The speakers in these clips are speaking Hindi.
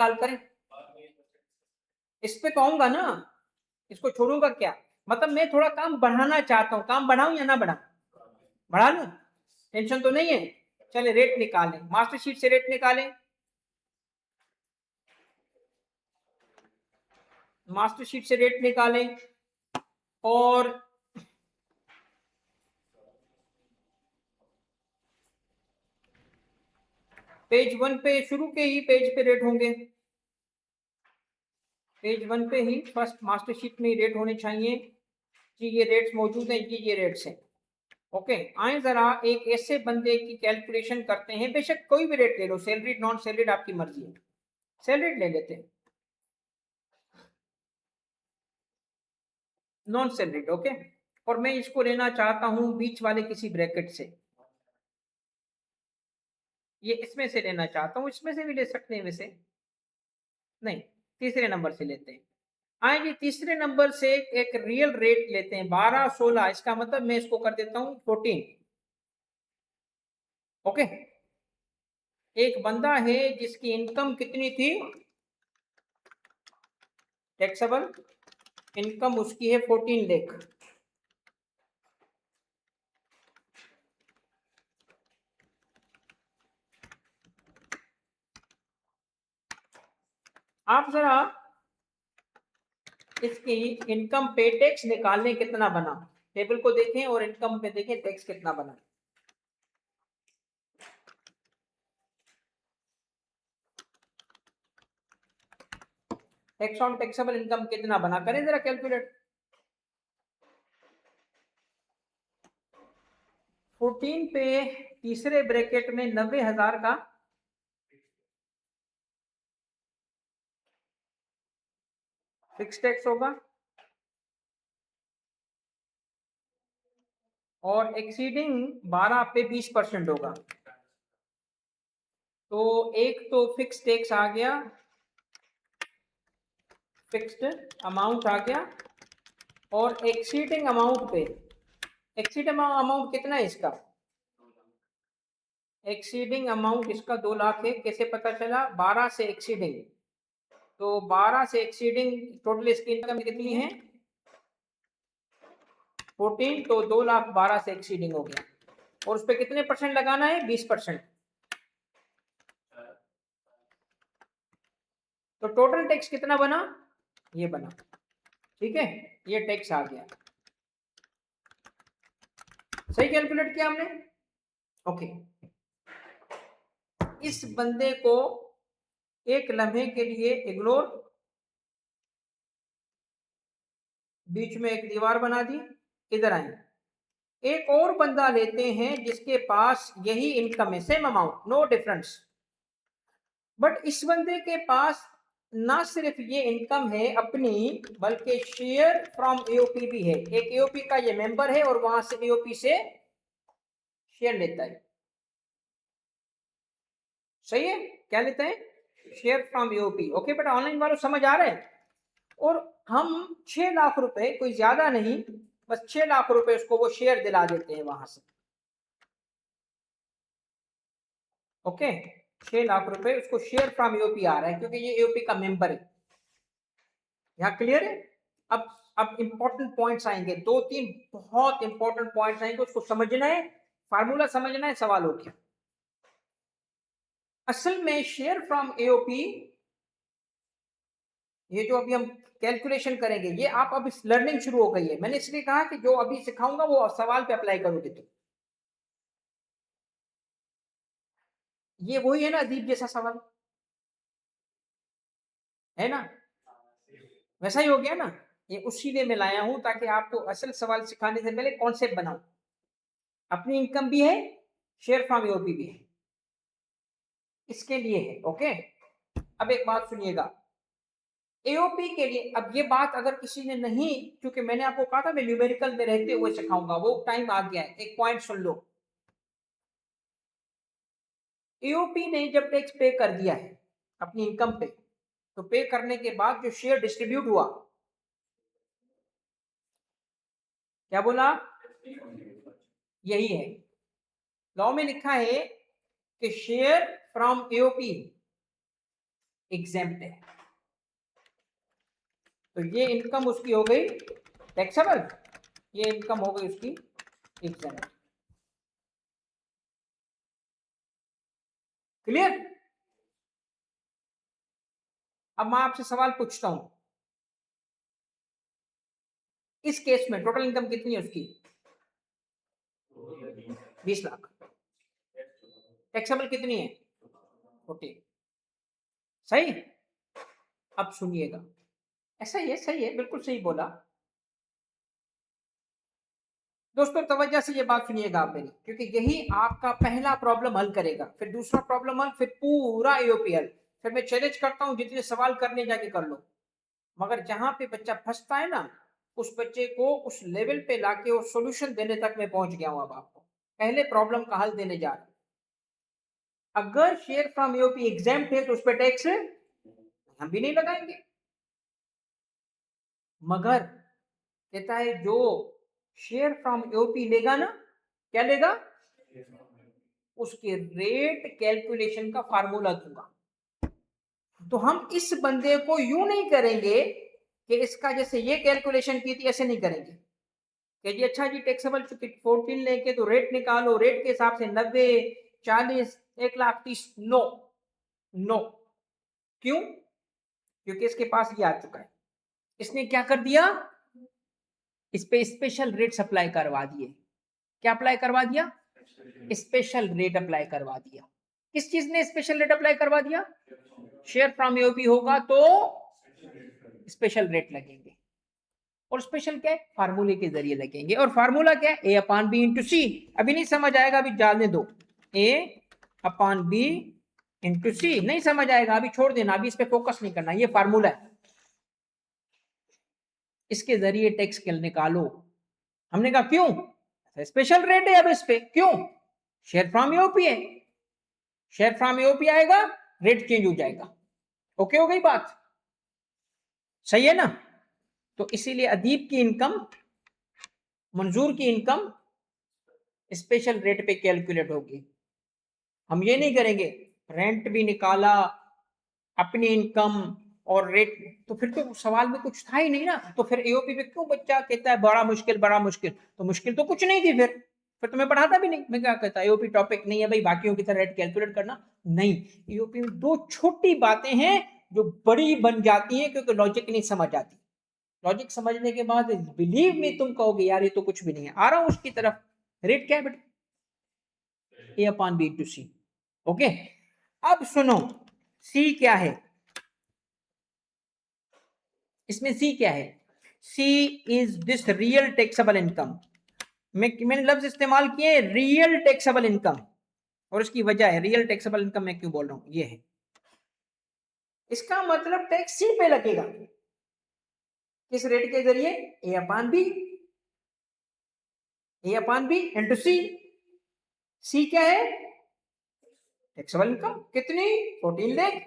निकाल करें, इस पे कहूंगा ना, इसको छोड़ूंगा क्या? मतलब मैं थोड़ा काम बढ़ाना चाहता हूँ, काम बढ़ाऊं या ना बढ़ाऊं? बढ़ा लूं, टेंशन तो नहीं है। चले रेट निकालें, मास्टर शीट से रेट निकालें। मास्टर शीट से रेट निकालें और पेज 1 पे, शुरू के ही पेज पे रेट होंगे। पेज 1 पे ही फर्स्ट मास्टर शीट में रेट होने चाहिए कि ये रेट्स मौजूद हैं, ये रेट्स हैं। ओके, आए जरा एक ऐसे बंदे की कैलकुलेशन करते हैं, बेशक कोई भी रेट ले लो, सैलरीड नॉन सैलरीड आपकी मर्जी है, सैलरीड ले लेते हैं, नॉन सैलरीड। ओके, और मैं इसको लेना चाहता हूं बीच वाले किसी ब्रैकेट से, ये इसमें से लेना चाहता हूं, इसमें से भी ले सकते हैं वैसे, नहीं तीसरे नंबर से लेते हैं। आए जी तीसरे नंबर से एक रियल रेट लेते हैं 12-16, इसका मतलब मैं इसको कर देता हूं 14। ओके, एक बंदा है जिसकी इनकम कितनी थी, टैक्सेबल इनकम उसकी है 14 लाख। आप जरा इसकी इनकम पे टैक्स निकालने कितना बना, टेबल को देखें और इनकम पे देखें टैक्स कितना बना। टैक्स ऑन टैक्सेबल इनकम कितना बना, करें जरा कैलकुलेट। 14 पे तीसरे ब्रैकेट में 90,000 का फिक्स टैक्स होगा और एक्सीडिंग 12 पे 20% होगा। तो एक तो फिक्स टैक्स आ गया, फिक्स्ड अमाउंट आ गया, और एक्सीडिंग अमाउंट पे, एक्सीडिंग अमाउंट कितना है इसका, एक्सीडिंग अमाउंट इसका 2 लाख है। कैसे पता चला, 12 से एक्सीडिंग, तो 12 से एक्सीडिंग टोटल इसकी इनकम कितनी है 14, तो 2 लाख 12 से एक्सीडिंग हो गया, और उस पर कितने परसेंट लगाना है, 20%। तो टोटल टैक्स कितना बना, ये बना, ठीक है, ये टैक्स आ गया। सही कैलकुलेट किया हमने। ओके, इस बंदे को एक लम्हे के लिए इग्नोर, बीच में एक दीवार बना दी, इधर आए। एक और बंदा लेते हैं जिसके पास यही इनकम है, same amount, no difference, but इस बंदे के पास ना सिर्फ ये इनकम है अपनी, बल्कि शेयर फ्रॉम एओपी भी है। एक एओपी का ये मेंबर है और वहां से एओपी से शेयर लेता है। सही है, क्या लेता है, शेयर फ्रॉम एओपी। ओके बेटा, ऑनलाइन वालों समझ आ रहा है। और हम 6 लाख रुपए, कोई ज्यादा नहीं, बस 6 लाख रुपए उसको वो शेयर दिला देते हैं वहां से। ओके, 6 लाख रुपए उसको शेयर फ्रॉम एओपी आ रहा है, क्योंकि ये एओपी का मेंबर है। यहाँ क्लियर है। अब इंपॉर्टेंट पॉइंट्स आएंगे, 2-3 बहुत इंपॉर्टेंट पॉइंट्स आएंगे, उसको समझना है, फार्मूला समझना है, सवाल हो गया। असल में शेयर फ्रॉम एओपी, ये जो अभी हम कैलकुलेशन करेंगे, ये आप अभी लर्निंग शुरू हो गई है, मैंने इसलिए कहा कि जो अभी सिखाऊंगा वो सवाल पे अप्लाई करोगे तुम। ये वही है ना, अदीब जैसा सवाल है ना, वैसा ही हो गया ना। ये उसी लिए मैं लाया हूं, ताकि आपको असल सवाल सिखाने से पहले कॉन्सेप्ट बनाऊं। अपनी इनकम भी है, शेयर फ्रॉम एओपी भी है, इसके लिए है। ओके, अब एक बात सुनिएगा, एओपी के लिए, अब ये बात अगर किसी ने नहीं, क्योंकि मैंने आपको कहा था मैं न्यूमेरिकल में रहते हुए सिखाऊंगा, वो टाइम आ गया है। एक पॉइंट सुन लो, एओपी ने जब टैक्स पे कर दिया है अपनी इनकम पे, तो पे करने के बाद जो शेयर डिस्ट्रीब्यूट हुआ, क्या बोला, यही है, लॉ में लिखा है कि शेयर फ्रॉम एओपी एग्जेम्प्ट है, तो ये इनकम उसकी हो गई टैक्सेबल, ये इनकम हो गई उसकी एग्जेम्प्ट। क्लियर? अब मैं आपसे सवाल पूछता हूं, इस केस में टोटल इनकम कितनी है उसकी? 20 लाख। टैक्सेबल कितनी है? 40। सही? अब सुनिएगा, ऐसा ही है, सही है, बिल्कुल सही बोला। दोस्तों तवज्जो से ये बात सुनिएगा आप मेरी, क्योंकि यही आपका पहला प्रॉब्लम हल करेगा, फिर दूसरा प्रॉब्लम हल, फिर पूरा एओपी हल। फिर मैं चैलेंज करता हूं जितने सवाल करने जाके कर लो, मगर जहां पे बच्चा फंसता है ना, उस बच्चे को उस लेवल पे लाके और सॉल्यूशन देने तक मैं पहुंच गया हूं। अब आपको पहले प्रॉब्लम का हल देने जा रहा हूं। अगर शेयर फ्रॉम एओपी एग्जाम्प्ट है तो उस पर टैक्स हम भी नहीं लगाएंगे, मगर कहता है जो शेयर फ्रॉम एओपी लेगा ना, क्या लेगा? उसके रेट कैलकुलेशन का फार्मूला दूंगा। तो हम इस बंदे को यूं नहीं करेंगे कि इसका जैसे ये कैलकुलेशन की थी ऐसे नहीं करेंगे कि जी अच्छा जी टैक्सेबल 14 लेके तो रेट निकालो, रेट के हिसाब से 90, 40, 1,30,000। No no. क्यों? क्योंकि इसके पास ये आ चुका है, इसने क्या कर दिया, इस पे स्पेशल रेट अप्लाई करवा दिए। क्या अप्लाई करवा दिया? स्पेशल रेट अप्लाई करवा दिया। किस चीज ने स्पेशल रेट अप्लाई करवा दिया? शेयर फ्रॉम एओपी होगा तो स्पेशल रेट लगेंगे, और स्पेशल क्या है? फार्मूले के जरिए लगेंगे। और फार्मूला क्या है? ए अपॉन बी इंटू सी। अभी नहीं समझ आएगा, अभी डालने दो, ए अपॉन बी इंटू सी। नहीं समझ आएगा अभी, छोड़ देना, अभी इस पे फोकस नहीं करना, ये फार्मूला है, इसके जरिए टैक्स निकालो। हमने कहा क्यों? स्पेशल रेट है अब इस पे, क्यों? शेयर फ्रॉम एओपी है, शेयर फ्रॉम एओपी आएगा, रेट चेंज हो जाएगा। ओके हो गई बात? सही है ना? तो इसीलिए अदीब की इनकम, मंजूर की इनकम स्पेशल रेट पे कैलकुलेट होगी। हम ये नहीं करेंगे रेंट भी निकाला, अपनी इनकम और रेट, तो फिर तो सवाल में कुछ था ही नहीं ना। तो फिर एओपी पे क्यों बच्चा कहता है बड़ा मुश्किल बड़ा मुश्किल? तो मुश्किल तो कुछ नहीं थी, फिर तो मैं पढ़ाता भी नहीं। मैं क्या कहता, एओपी टॉपिक नहीं है भाई, बाकियों की तरह रेट कैलकुलेट करना नहीं। एओपी में दो छोटी बातें हैं जो बड़ी बन जाती हैं, क्योंकि लॉजिक नहीं समझ आती। लॉजिक समझने के बाद बिलीव में तुम कहोगे यार ये तो कुछ भी नहीं है। आ रहा हूं उसकी तरफ। रेट क्या है बेटा? A upon B to C. Okay, अब सुनो, सी क्या है? इसमें सी क्या है? C is this real taxable income. मैंने लफ्ज इस्तेमाल किए रियल टैक्सेबल इनकम, और उसकी वजह है रियल टैक्सेबल इनकम मैं क्यों बोल रहा हूं, ये है। इसका मतलब टैक्स सी पे लगेगा, किस रेट के जरिए? A upon B, A upon B into C. C क्या है? Taxable income. कितनी? 14 लाख।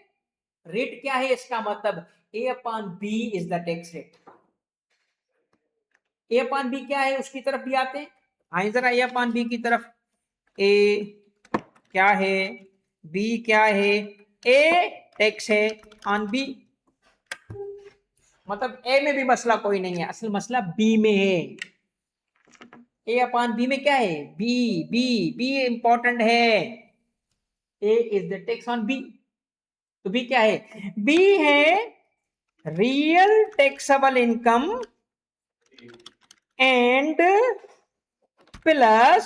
रेट क्या है? इसका मतलब A upon B is the tax rate. A upon B क्या है उसकी तरफ भी आते हैं, आए जरा ए अपॉन बी की तरफ। ए क्या है? बी क्या है? ए टैक्स है ऑन बी, मतलब ए में भी मसला कोई नहीं है, असल मसला बी में है। ए अपॉन बी में क्या है? बी, बी, बी इंपॉर्टेंट है। A is the tax on B, तो बी क्या है? बी है real taxable income and plus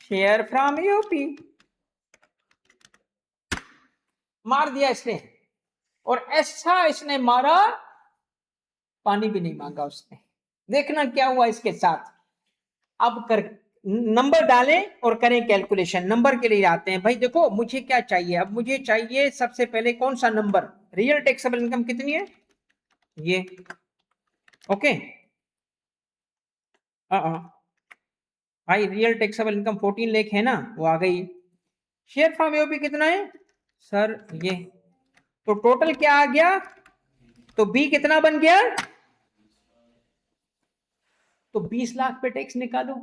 share from UP. मार दिया इसने, और ऐसा इसने मारा पानी भी नहीं मांगा उसने। देखना क्या हुआ इसके साथ। अब कर नंबर डालें और करें कैलकुलेशन। नंबर के लिए आते हैं भाई। देखो मुझे क्या चाहिए, अब मुझे चाहिए सबसे पहले कौन सा नंबर? रियल टैक्सेबल इनकम कितनी है? ये। ओके, भाई रियल टैक्सेबल इनकम 14 लाख है ना, वो आ गई। शेयर फ्रॉम एओपी कितना है सर? ये। तो टोटल क्या आ गया? तो बी कितना बन गया? तो 20 लाख पे टैक्स निकालो।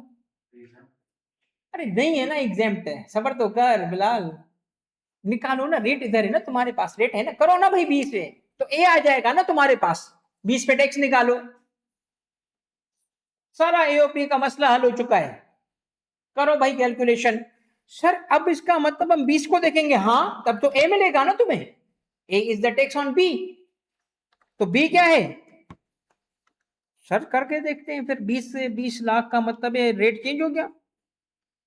अरे नहीं है ना, एग्जाम्प्ट है, सबर तो कर बिलाल। निकालो ना, रेट इधर है ना तुम्हारे पास, रेट है ना, करो ना भाई 20 पे, तो ए आ जाएगा ना तुम्हारे पास, 20 पे टैक्स निकालो, सारा एओपी का मसला हल हो चुका है। करो भाई कैलकुलेशन। सर अब इसका मतलब हम 20 को देखेंगे, हाँ तब तो ए मिलेगा ना तुम्हें, A is the tax on B, तो बी क्या है, सर करके देखते हैं फिर। 20 से 20 लाख का मतलब है रेट चेंज हो गया,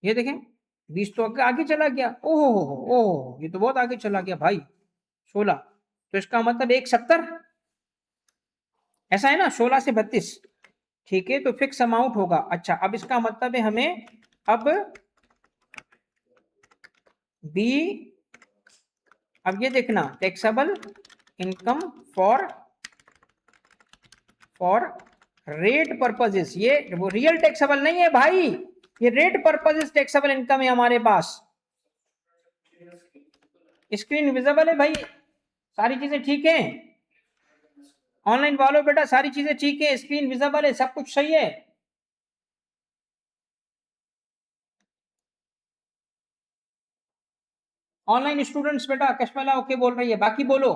ये देखें 20 तो आगे चला गया, ओहो ओहो, ये तो बहुत आगे चला गया भाई, 16, तो इसका मतलब 170, ऐसा है ना, 16 से 32, ठीक है, तो फिक्स अमाउंट होगा। अच्छा अब इसका मतलब है हमें अब बी, अब ये देखना taxable income for rate purposes, ये वो रियल टैक्सेबल नहीं है भाई, ये रेट पर्पजेस टैक्सेबल इनकम है हमारे पास। स्क्रीन विजिबल है भाई, सारी चीजें ठीक है, ऑनलाइन वालों बेटा सारी चीजें ठीक है, स्क्रीन विजिबल है, सब कुछ सही है। ऑनलाइन स्टूडेंट्स बेटा कश्मला ओके बोल रही है, बाकी बोलो,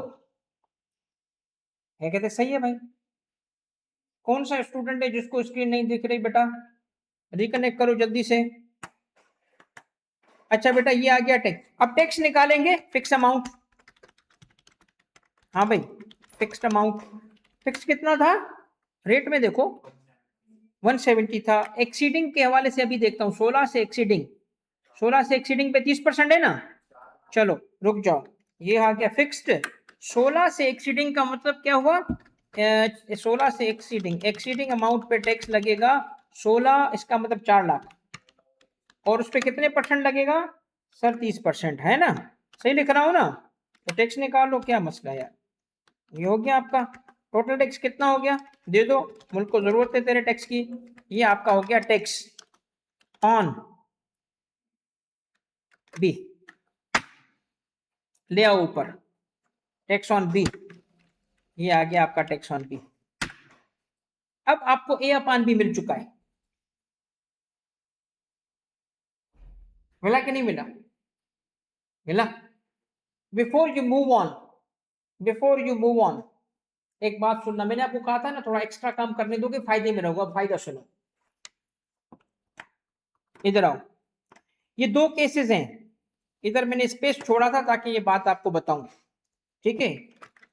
है कहते सही है भाई। कौन सा स्टूडेंट है जिसको स्क्रीन नहीं दिख रही बेटा, रिकनेक्ट करो जल्दी से। अच्छा बेटा ये आ गया टैक्स, अब टैक्स निकालेंगे फिक्स अमाउंट, हाँ भाई फिक्स्ड अमाउंट, फिक्स कितना था, रेट में देखो 170 था, एक्सीडिंग के हवाले से अभी देखता हूँ, 16 से एक्सीडिंग, 16 से एक्सीडिंग पे 30% है ना, चलो रुक जाओ, ये आ गया फिक्स्ड, 16 से एक्सीडिंग का मतलब क्या हुआ, 16 से एक्सीडिंग, एक्सीडिंग अमाउंट पे टैक्स लगेगा 16, इसका मतलब 4 लाख, और उस पर कितने परसेंट लगेगा सर, 30% है ना, सही लिख रहा हूँ ना, तो टैक्स निकाल लो, क्या मसला है यार, ये हो गया आपका टोटल टैक्स कितना हो गया, दे दो, मुल्क को जरूरत है तेरे टैक्स की, ये आपका हो गया टैक्स ऑन बी, ले आओ ऊपर टैक्स ऑन बी, ये आ गया आपका टैक्स ऑन बी। अब आपको ए अपान बी मिल चुका है, मिला कि नहीं मिला, मिला। Before you move on, before you move on, एक बात सुनना, मैंने आपको कहा था ना थोड़ा एक्स्ट्रा काम करने दोगे फायदे में रहोगा, फायदा सुनो, इधर आओ, ये दो केसेस हैं, इधर मैंने स्पेस छोड़ा था ताकि ये बात आपको बताऊं, ठीक है,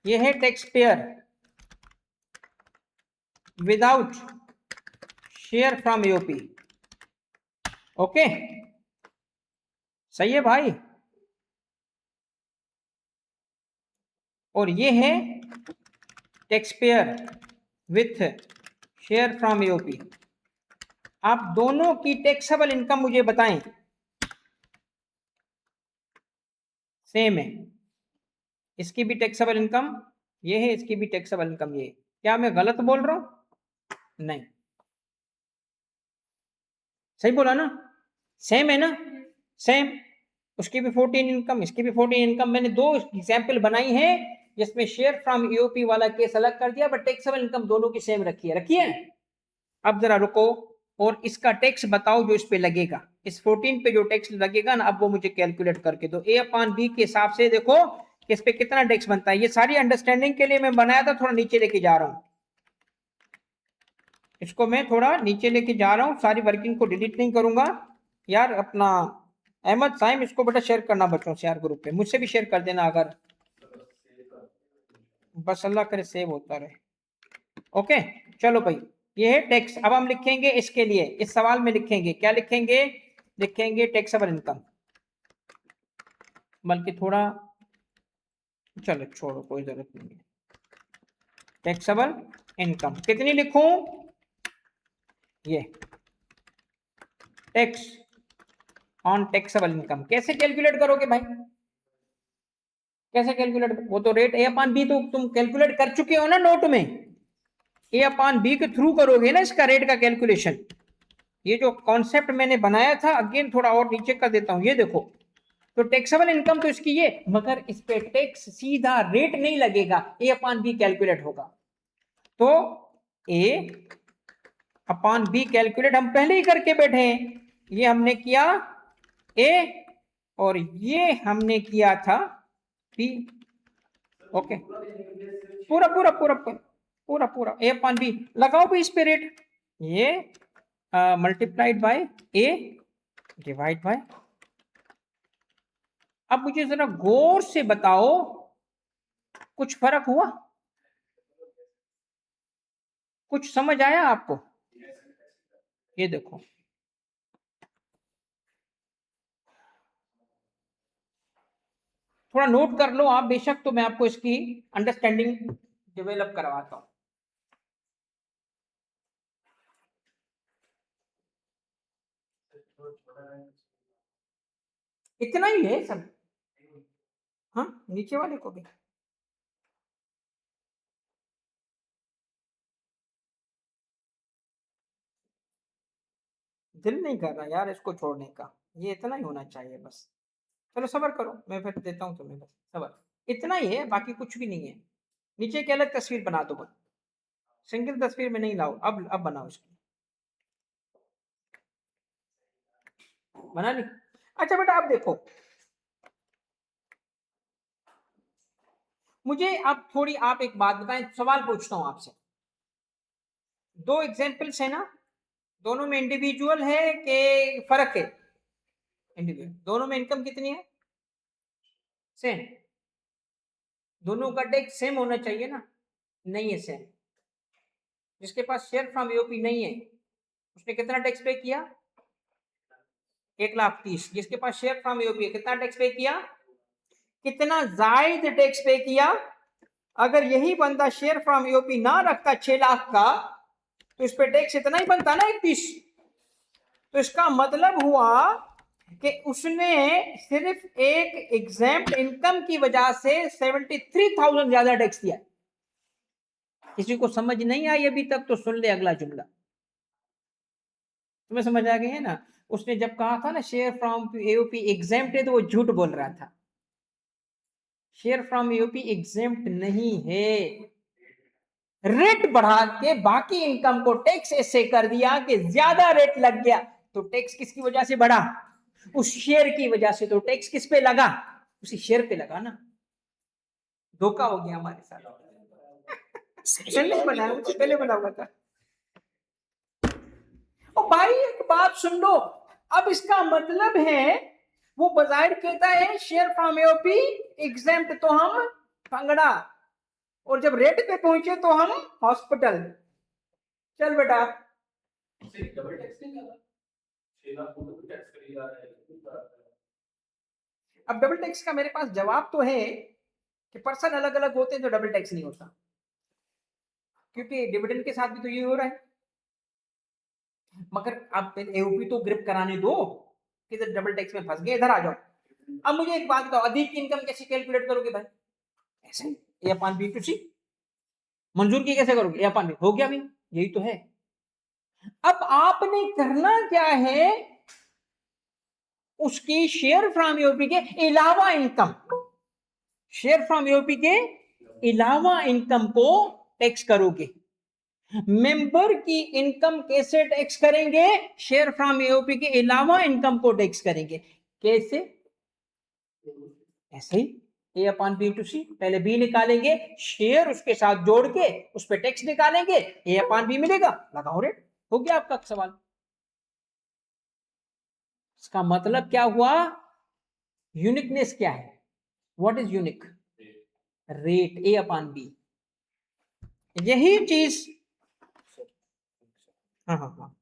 ये है tax payer without share from AOP, okay, सही है भाई, और ये है tax payer with share from AOP, आप दोनों की टैक्सेबल इनकम मुझे बताएं, सेम है, इसकी भी टैक्सेबल इनकम ये है, इसकी भी टैक्सेबल इनकम ये है, क्या मैं गलत बोल रहा हूं, नहीं, सही बोला ना, सेम है ना, सेम, उसकी भी 14 इनकम, इसकी भी 14 इनकम, मैंने दो एग्जाम्पल बनाई है जिसमें शेयर फ्रॉम ईओपी वाला केस अलग कर दिया, बट टैक्सेबल इनकम दोनों की सेम रखी है, रखी है। अब जरा रुको, और इसका टैक्स बताओ जो इस पे लगेगा, इस 14 पे जो टैक्स लगेगा ना, अब वो मुझे कैलकुलेट करके दो, ए अपान बी के हिसाब से देखो कि इस पे कितना टैक्स बनता है, ये सारी अंडरस्टैंडिंग के लिए मैं बनाया था, थोड़ा नीचे लेके जा रहा हूं, इसको मैं थोड़ा नीचे लेके जा रहा हूँ, सारी वर्किंग को डिलीट नहीं करूंगा यार, अपना अहमद साइम इसको बेटा शेयर करना बच्चों से यार ग्रुप पे, मुझसे भी शेयर कर देना अगर, बस अल्लाह करे सेव होता रहे, ओके। चलो भाई ये है टैक्स, अब हम लिखेंगे इसके लिए, इस सवाल में लिखेंगे क्या लिखेंगे, लिखेंगे टैक्सेबल इनकम, बल्कि थोड़ा चलो छोड़ो कोई जरूरत नहीं है, टैक्सेबल इनकम कितनी लिखूं, ये टैक्स ऑन टैक्सेबल इनकम, कैसे कैलकुलेट करोगे भाई, कैसे कैलकुलेट, वो तो रेट ए अपान बी तो तुम कैलकुलेट कर चुके हो ना नोट में, ए अपान बी के थ्रू करोगे ना इसका रेट का कैलकुलेशन, ये जो कॉन्सेप्ट मैंने बनाया था अगेन थोड़ा और नीचे कर देता हूं, ये देखो, तो टैक्सेबल इनकम तो इसकी ये, मगर इस पे टैक्स सीधा रेट नहीं लगेगा, ए अपान बी कैलकुलेट होगा, तो ए अपान बी कैलकुलेट हम पहले ही करके बैठे हैं, ये हमने किया ए, और ये हमने किया था P, ओके, पूरा पूरा पूरा पूरा पूरा A अपॉन B लगाओ भी इस पे रेट, ये multiplied by A divide by, अब मुझे जरा गौर से बताओ कुछ फर्क हुआ, कुछ समझ आया आपको? ये देखो थोड़ा नोट कर लो आप बेशक, तो मैं आपको इसकी अंडरस्टैंडिंग डेवलप करवाता हूं। इतना ही है सब, हाँ नीचे वाले को भी दिल नहीं कर रहा यार इसको छोड़ने का, ये इतना ही होना चाहिए बस। चलो सबर करो, मैं फिर देता हूँ तुम्हें, बस सबर, इतना ही है, बाकी कुछ भी नहीं है। नीचे की अलग तस्वीर बना दो, बस सिंगल तस्वीर में नहीं लाओ, अब बनाओ इसकी, बना ली? अच्छा बेटा अब देखो, मुझे अब थोड़ी आप एक बात बताएं, सवाल पूछता हूं आपसे। दो एग्जाम्पल्स है ना, दोनों में इंडिविजुअल है कि फर्क है? इंडिविजुअल, दोनों में इनकम कितनी है? सेम। दोनों का टैक्स सेम होना चाहिए ना, नहीं है सेम। जिसके पास शेयर फ्रॉम यूपी नहीं है उसने कितना टैक्स पे किया? 1,30,000। जिसके पास शेयर फ्रॉम यूपी है कितना टैक्स पे किया? कितना जायद टैक्स पे किया? अगर यही बंदा शेयर फ्रॉम यूपी ना रखता 6 लाख का, तो इस पे टैक्स इतना ही बनता ना 31। तो इसका मतलब हुआ कि उसने सिर्फ एक एग्जाम्प्ट इनकम की वजह से 73,000 ज्यादा टैक्स दिया। किसी को समझ नहीं आई अभी तक तो सुन ले अगला जुमला, तुम्हें समझ आ गई है ना? उसने जब कहा था ना शेयर फ्रॉम यूपी एग्जाम्प्ट है, तो वो झूठ बोल रहा था। शेयर फ्रॉम यूपी एग्जाम्प्ट नहीं है, रेट बढ़ा के बाकी इनकम को टैक्स ऐसे कर दिया कि ज्यादा रेट लग गया, तो टैक्स किसकी वजह से बढ़ा? उस शेयर की वजह से। तो टैक्स किस पे लगा? उसी शेयर पे लगा ना। धोखा हो गया हमारे साथ। बनाया, मुझे पहले बना हुआ था। और भाई एक बात सुन लो, अब इसका मतलब है वो बाजार कहता है शेयर फ्रॉम यूपी एग्जाम्प्ट, तो हम भंगड़ा, और जब रेट पे पहुंचे तो हम हॉस्पिटल। चल बेटा, अब डबल टैक्स का मेरे पास जवाब तो है कि पर्सन अलग अलग होते हैं तो डबल टैक्स नहीं होता, क्योंकि डिविडेंड के साथ भी तो ये हो रहा है। मगर आप एओपी तो ग्रिप कराने दो, कि डबल टैक्स में फंस गए, इधर आ जाओ। अब मुझे एक बात बताओ, अधिक इनकम कैसे कैलकुलेट करोगे भाई? ऐसे ए अपॉन बी टू सी, मंजूर की कैसे करोगे? ए अपॉन बी हो गया भी, यही तो है। अब आपने करना क्या है, उसकी शेयर फ्रॉम यूपी के अलावा इनकम, शेयर फ्रॉम यूपी के अलावा इनकम को टैक्स करोगे। मेंबर की इनकम कैसे टैक्स करेंगे? शेयर फ्रॉम यूपी के अलावा इनकम को टैक्स करेंगे। कैसे? ऐसे ही, ए अपॉन बी टू सी, पहले बी निकालेंगे, शेयर उसके साथ जोड़ के उस पर टैक्स निकालेंगे, ए अपॉन बी मिलेगा, लगाओ रेट, हो गया आपका सवाल। इसका मतलब क्या हुआ? यूनिकनेस क्या है? What is unique? Rate, A upon B, यही चीज। हाँ हाँ हाँ,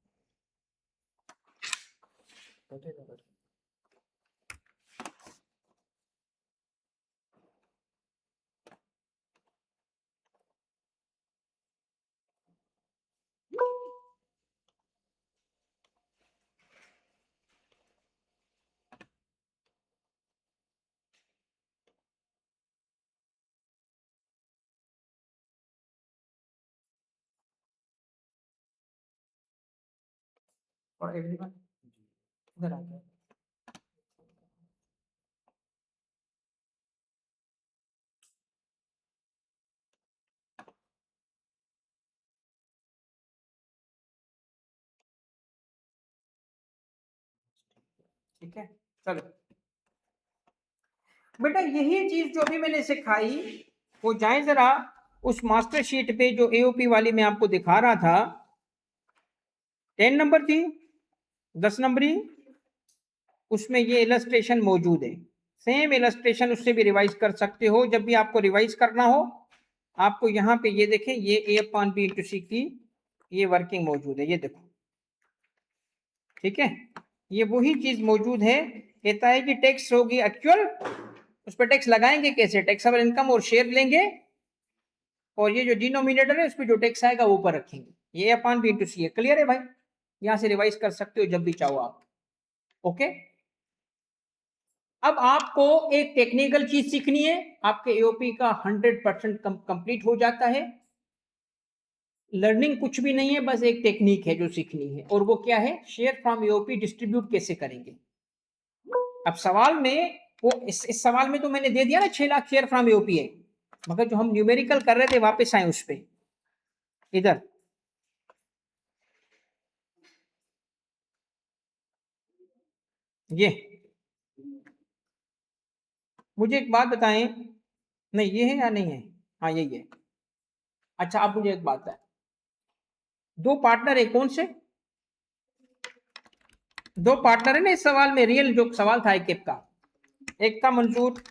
और एवरीवन इधर आ गया। ठीक है, चलो बेटा यही चीज जो अभी मैंने सिखाई वो जाए जरा उस मास्टर शीट पे जो एओपी वाली मैं आपको दिखा रहा था, 10 नंबर थी, 10 नंबरी, उसमें ये इलस्ट्रेशन मौजूद है। सेम इलस्ट्रेशन उससे भी रिवाइज कर सकते हो। जब भी आपको रिवाइज करना हो आपको यहाँ पे ये देखें, ये A/B/C की ये वर्किंग मौजूद है, ये देखो, ठीक है। ये वही चीज मौजूद है। कहता है कि टैक्स होगी एक्चुअल, उस पर टैक्स लगाएंगे कैसे, टैक्सेबल इनकम और शेयर लेंगे, और ये जो डिनोमिनेटर है उस पर जो टैक्स आएगा वो ऊपर रखेंगे। ये A/B/C है। क्लियर है भाई? यहां से रिवाइज कर सकते हो जब भी चाहो आप। ओके, अब आपको एक टेक्निकल चीज सीखनी है, आपके एओपी का 100% कंप्लीट हो जाता है। लर्निंग कुछ भी नहीं है, बस एक टेक्निक है जो सीखनी है, और वो क्या है, शेयर फ्रॉम एओपी डिस्ट्रीब्यूट कैसे करेंगे। अब सवाल में वो इस सवाल में तो मैंने दे दिया ना 6 लाख शेयर फ्रॉम एओपी है, मगर जो हम न्यूमेरिकल कर रहे थे वापस आए उस पर, इधर ये। मुझे एक बात बताएं, नहीं ये है या नहीं है, हाँ यही है। अच्छा आप मुझे एक बात बताएं, दो पार्टनर है कौन से, दो पार्टनर है ना इस सवाल में, रियल जो सवाल था आईकेप का, एक था मंजूर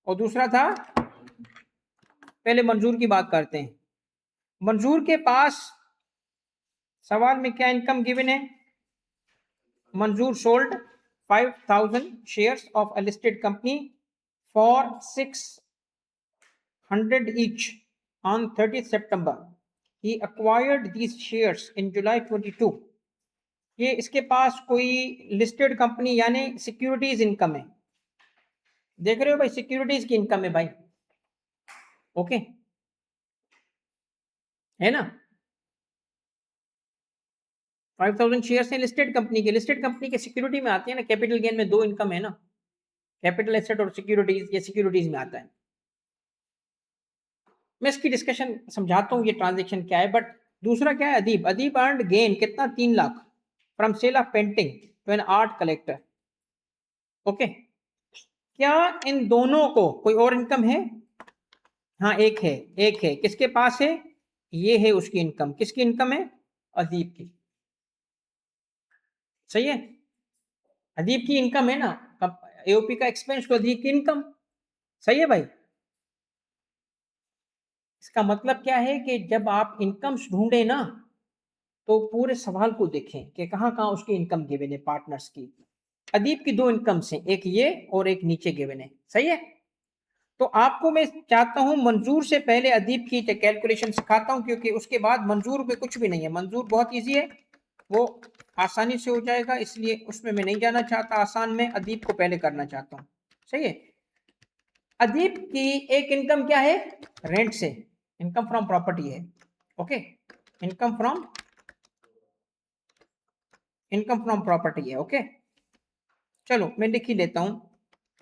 और दूसरा था, पहले मंजूर की बात करते हैं। मंजूर के पास सवाल में क्या इनकम गिवन है, मंजूर sold 5000 shares of a listed company for 600 each on 30th September. He acquired these shares in July 22. ये इसके पास कोई लिस्टेड कंपनी यानी सिक्योरिटीज इनकम है, देख रहे हो भाई, सिक्योरिटीज की इनकम है भाई। ओके है ना, 5000 शेयर्स है लिस्टेड कंपनी के, लिस्टेड कंपनी के सिक्योरिटी में आती है ना, कैपिटल गेन में दो इनकम है ना, कैपिटल एसेट और सिक्योरिटीज, ये सिक्योरिटीज में आता है। मैं इसकी डिस्कशन समझाता हूँ ये ट्रांजेक्शन क्या है। बट दूसरा क्या है, अदीब, अदीब अर्नड गेन कितना, 3 lakh from sale of painting to an art collector. Okay, क्या इन दोनों को कोई और इनकम है, हाँ एक है, एक है, किसके पास है, ये है उसकी इनकम, किसकी इनकम है, अदीब की। सही है, अदीब की इनकम है ना, एओपी का एक्सपेंस तो अदीब की इनकम। सही है भाई, इसका मतलब क्या है कि जब आप इनकम्स ढूंढे ना तो पूरे सवाल को देखें कि कहाँ कहाँ उसकी इनकम गिवन है पार्टनर्स की। अदीब की दो इनकम्स हैं, एक ये और एक नीचे गिवन है। सही है, तो आपको मैं चाहता हूं मंजूर से पहले अदीब की कैलकुलेशन सिखाता हूं, क्योंकि उसके बाद मंजूर में कुछ भी नहीं है, मंजूर बहुत इजी है, वो आसानी से हो जाएगा, इसलिए उसमें मैं नहीं जाना चाहता आसान में, अदीब को पहले करना चाहता हूं। सही है, अदीब की एक इनकम क्या है, रेंट से, इनकम फ्रॉम प्रॉपर्टी है। ओके, इनकम फ्रॉम प्रॉपर्टी है। ओके, चलो मैं लिख ही लेता हूं,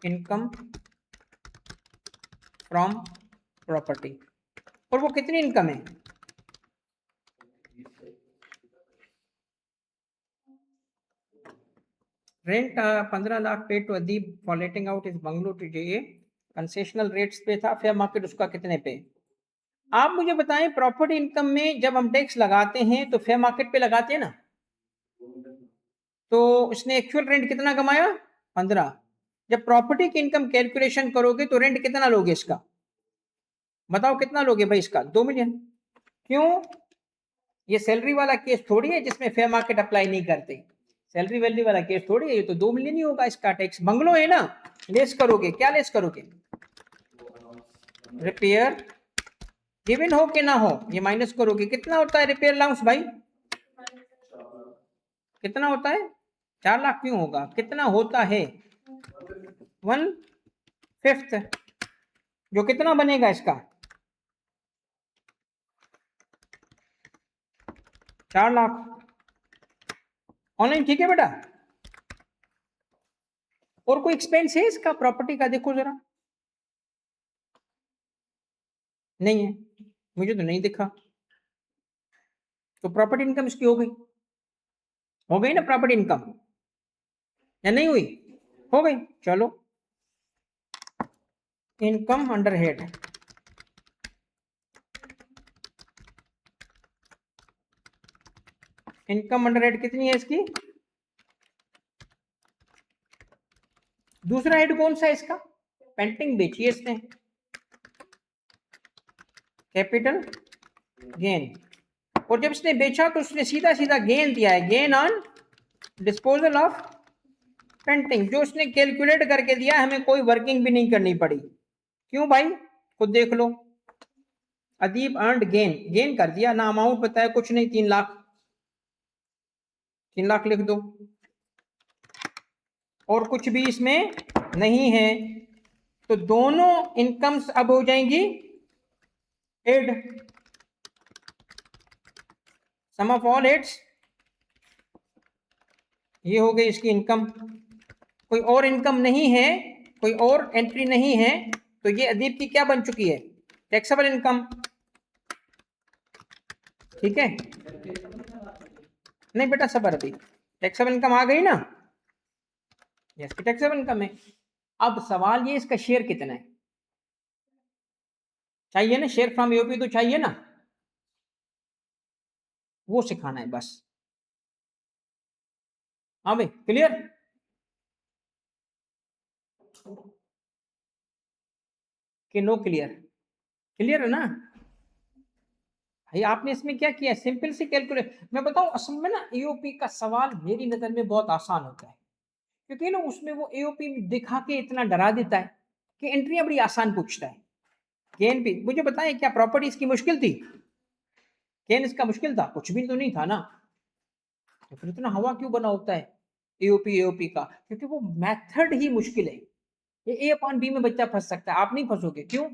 इनकम फ्रॉम प्रॉपर्टी, और वो कितनी इनकम है, rent 15 lakh pay to Adeeb for letting out is bungalow to J, concessional rates पे था, फेयर मार्केट उसका कितने पे। आप मुझे बताएं, प्रॉपर्टी इनकम में जब हम टैक्स लगाते हैं तो फेयर मार्केट पे लगाते हैं ना, तो इसने एक्चुअल रेंट कितना कमाया, 15। जब प्रॉपर्टी की इनकम कैलकुलेशन करोगे तो रेंट कितना लोगे इसका, बताओ कितना लोगे भाई इसका, 2 मिलियन। क्यों, ये सैलरी वाला केस थोड़ी है जिसमें फेयर मार्केट अप्लाई नहीं करते, सैलरी वैलरी वाला केस थोड़ी है, ये तो 2 मिलियन ही होगा इसका टैक्स। बंगलो है ना, लेस करोगे, क्या लेस करोगे, रिपेयर गिवन हो कि ना हो ये माइनस करोगे, कितना होता है रिपेयर अलाउंस भाई, कितना होता है, 4 लाख क्यों होगा, कितना होता है, 1/5, जो कितना बनेगा इसका, 4 लाख। ऑनलाइन ठीक है बेटा, और कोई एक्सपेंस है इसका प्रॉपर्टी का, देखो जरा, नहीं है, मुझे तो नहीं दिखा, तो प्रॉपर्टी इनकम इसकी हो गई ना प्रॉपर्टी इनकम, या नहीं हुई, हो गई, चलो income under head, income under head कितनी है इसकी? दूसरा हेड कौन सा है इसका? पेंटिंग बेची है इसने, कैपिटल गेन, और जब इसने बेचा तो उसने सीधा सीधा गेन दिया है, gain on disposal of painting, जो उसने कैलकुलेट करके दिया, हमें कोई वर्किंग भी नहीं करनी पड़ी। क्यों भाई, खुद देख लो। अदीब अर्नड गेन, गेन कर दिया ना, अमाउंट बताया कुछ नहीं, 3 लाख, 3 लाख लिख दो, और कुछ भी इसमें नहीं है, तो दोनों इनकम्स अब हो जाएंगी add, sum of all heads, ये हो गई इसकी इनकम। कोई और इनकम नहीं है, कोई और एंट्री नहीं है, तो ये अदीब की क्या बन चुकी है? Taxable income. ठीक है, नहीं बेटा सबर, अभी टैक्सेबल इनकम आ गई ना, यस टैक्सेबल इनकम है। अब सवाल ये, इसका शेयर कितना है? चाहिए ना, शेयर फ्रॉम यूपी तो चाहिए ना, वो सिखाना है बस। हाँ भाई, क्लियर? कि नो क्लियर? क्लियर है ना भाई? आपने इसमें क्या किया, सिंपल सी कैलकुलेट। मैं बताऊं, असल में ना एओपी का सवाल मेरी नजर में बहुत आसान होता है, क्योंकि ना उसमें वो एओपी दिखा के इतना डरा देता है कि एंट्रियां बड़ी आसान पूछता है। गेन भी मुझे बताएं, क्या प्रॉपर्टी इसकी मुश्किल थी? गेन इसका मुश्किल था? कुछ भी तो नहीं था ना, तो फिर इतना हवा क्यों बना होता है एओपी एओपी का? क्योंकि वो मेथड ही मुश्किल है। ये ए अपॉन बी में बच्चा फंस सकता है, आप नहीं फंसोगे। क्यों?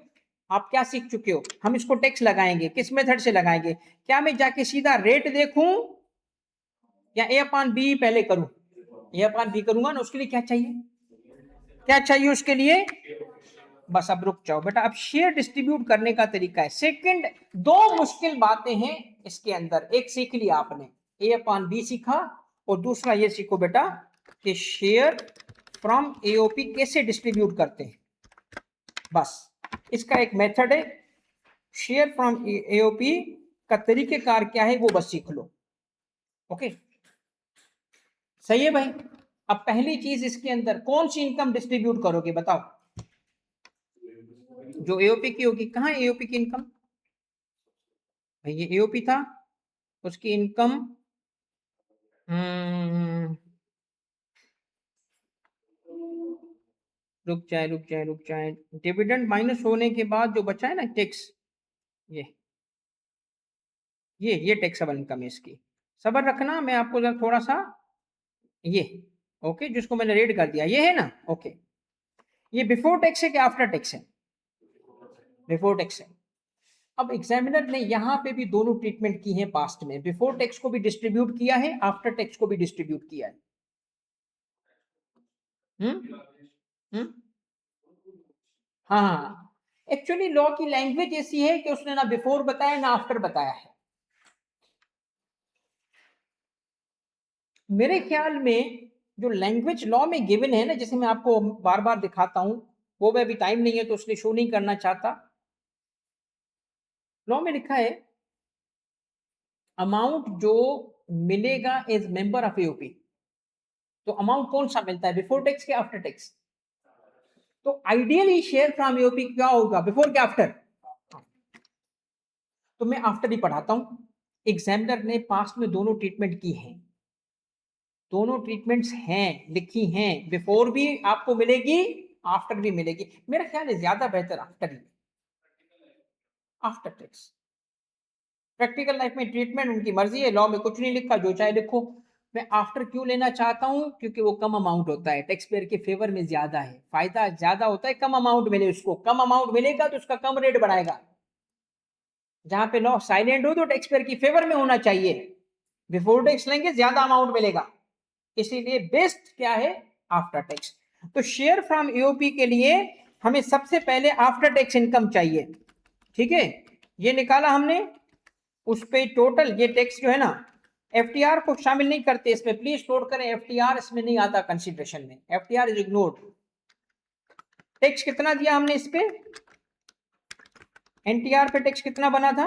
आप क्या सीख चुके हो, हम इसको टैक्स लगाएंगे, किस मेथड से लगाएंगे? क्या मैं जाके सीधा रेट देखूं, या ए अपॉन बी पहले करूं? ए अपॉन बी करूंगा ना, उसके लिए क्या चाहिए, क्या चाहिए उसके लिए? बस अब रुक जाओ बेटा, अब शेयर डिस्ट्रीब्यूट करने का तरीका है। सेकंड, दो मुश्किल बातें हैं इसके अंदर, एक सीख लिया आपने, ए अपॉन बी सीखा, और दूसरा ये सीखो बेटा कि शेयर फ्रॉम एओपी कैसे डिस्ट्रीब्यूट करते हैं। बस इसका एक मेथड है, शेयर फ्रॉम एओपी का तरीकेकार क्या है वो बस सीख लो। ओके, सही है भाई? अब पहली चीज इसके अंदर कौन सी इनकम डिस्ट्रीब्यूट करोगे बताओ? जो एओपी की होगी। कहां एओपी की इनकम? भाई ये एओपी था, उसकी इनकम रुक जाए, डिविडेंड माइनस होने के बाद जो बचा है ना टैक्स, ये ये टैक्सेबल इनकम है इसकी। सबर रखना, मैं आपको थोड़ा सा ये, ओके, जिसको मैंने रेड कर दिया ये है ना, ओके। ये बिफोर टैक्स है कि आफ्टर टैक्स है? बिफोर टैक्स है। अब एग्जामिनर ने यहाँ पे भी दोनों ट्रीटमेंट की है पास्ट में, बिफोर टैक्स को भी डिस्ट्रीब्यूट किया है, आफ्टर टैक्स को भी डिस्ट्रीब्यूट किया है। हम्म हम्म हाँ, एक्चुअली लॉ की लैंग्वेज ऐसी है कि उसने ना बिफोर बताया ना आफ्टर बताया है। मेरे ख्याल में जो लैंग्वेज लॉ में गिवन है ना, जैसे मैं आपको बार बार दिखाता हूं, वो मैं अभी टाइम नहीं है तो उसलिए शो नहीं करना चाहता। लॉ में लिखा है अमाउंट जो मिलेगा एज मेंबर ऑफ एओपी, तो अमाउंट कौन सा मिलता है, बिफोर टैक्स के आफ्टर टैक्स? तो आइडियली शेयर फ्रॉम एओपी क्या होगा, बिफोर के आफ्टर? तो मैं आफ्टर ही पढ़ाता हूं। एग्जामिनर ने पास्ट में दोनों ट्रीटमेंट की है, दोनों ट्रीटमेंट्स हैं, लिखी हैं, बिफोर भी आपको मिलेगी, आफ्टर भी मिलेगी। मेरा ख्याल है ज्यादा बेहतर after he, after tax. Practical life में ट्रीटमेंट उनकी मर्जी है, लॉ में कुछ नहीं लिखा, जो चाहे लिखो। मैं आफ्टर क्यों लेना चाहता हूं, क्योंकि वो कम अमाउंट होता है, टैक्स पेयर के फेवर में ज्यादा है, फायदा ज्यादा होता है, कम अमाउंट मिले उसको, कम अमाउंट मिलेगा तो उसका कम रेट बढ़ाएगा। जहां पे लॉ साइलेंट हो तो टैक्स पेयर की फेवर में होना चाहिए, बिफोर टैक्स लेंगे ज्यादा अमाउंट मिलेगा, इसीलिए बेस्ट क्या है, आफ्टर टैक्स। तो शेयर फ्रॉम ईओपी के लिए हमें सबसे पहले आफ्टर टैक्स इनकम चाहिए, ठीक है? ये निकाला हमने, उस पे टोटल ये टैक्स जो है ना, एफटीआर को शामिल नहीं करते इसमें, प्लीज नोट करें, एफटीआर इसमें नहीं आता कंसीडरेशन में, एफटीआर इज इग्नोर्ड। टैक्स कितना दिया हमने इस पे, एनटीआर पे टैक्स कितना बना था,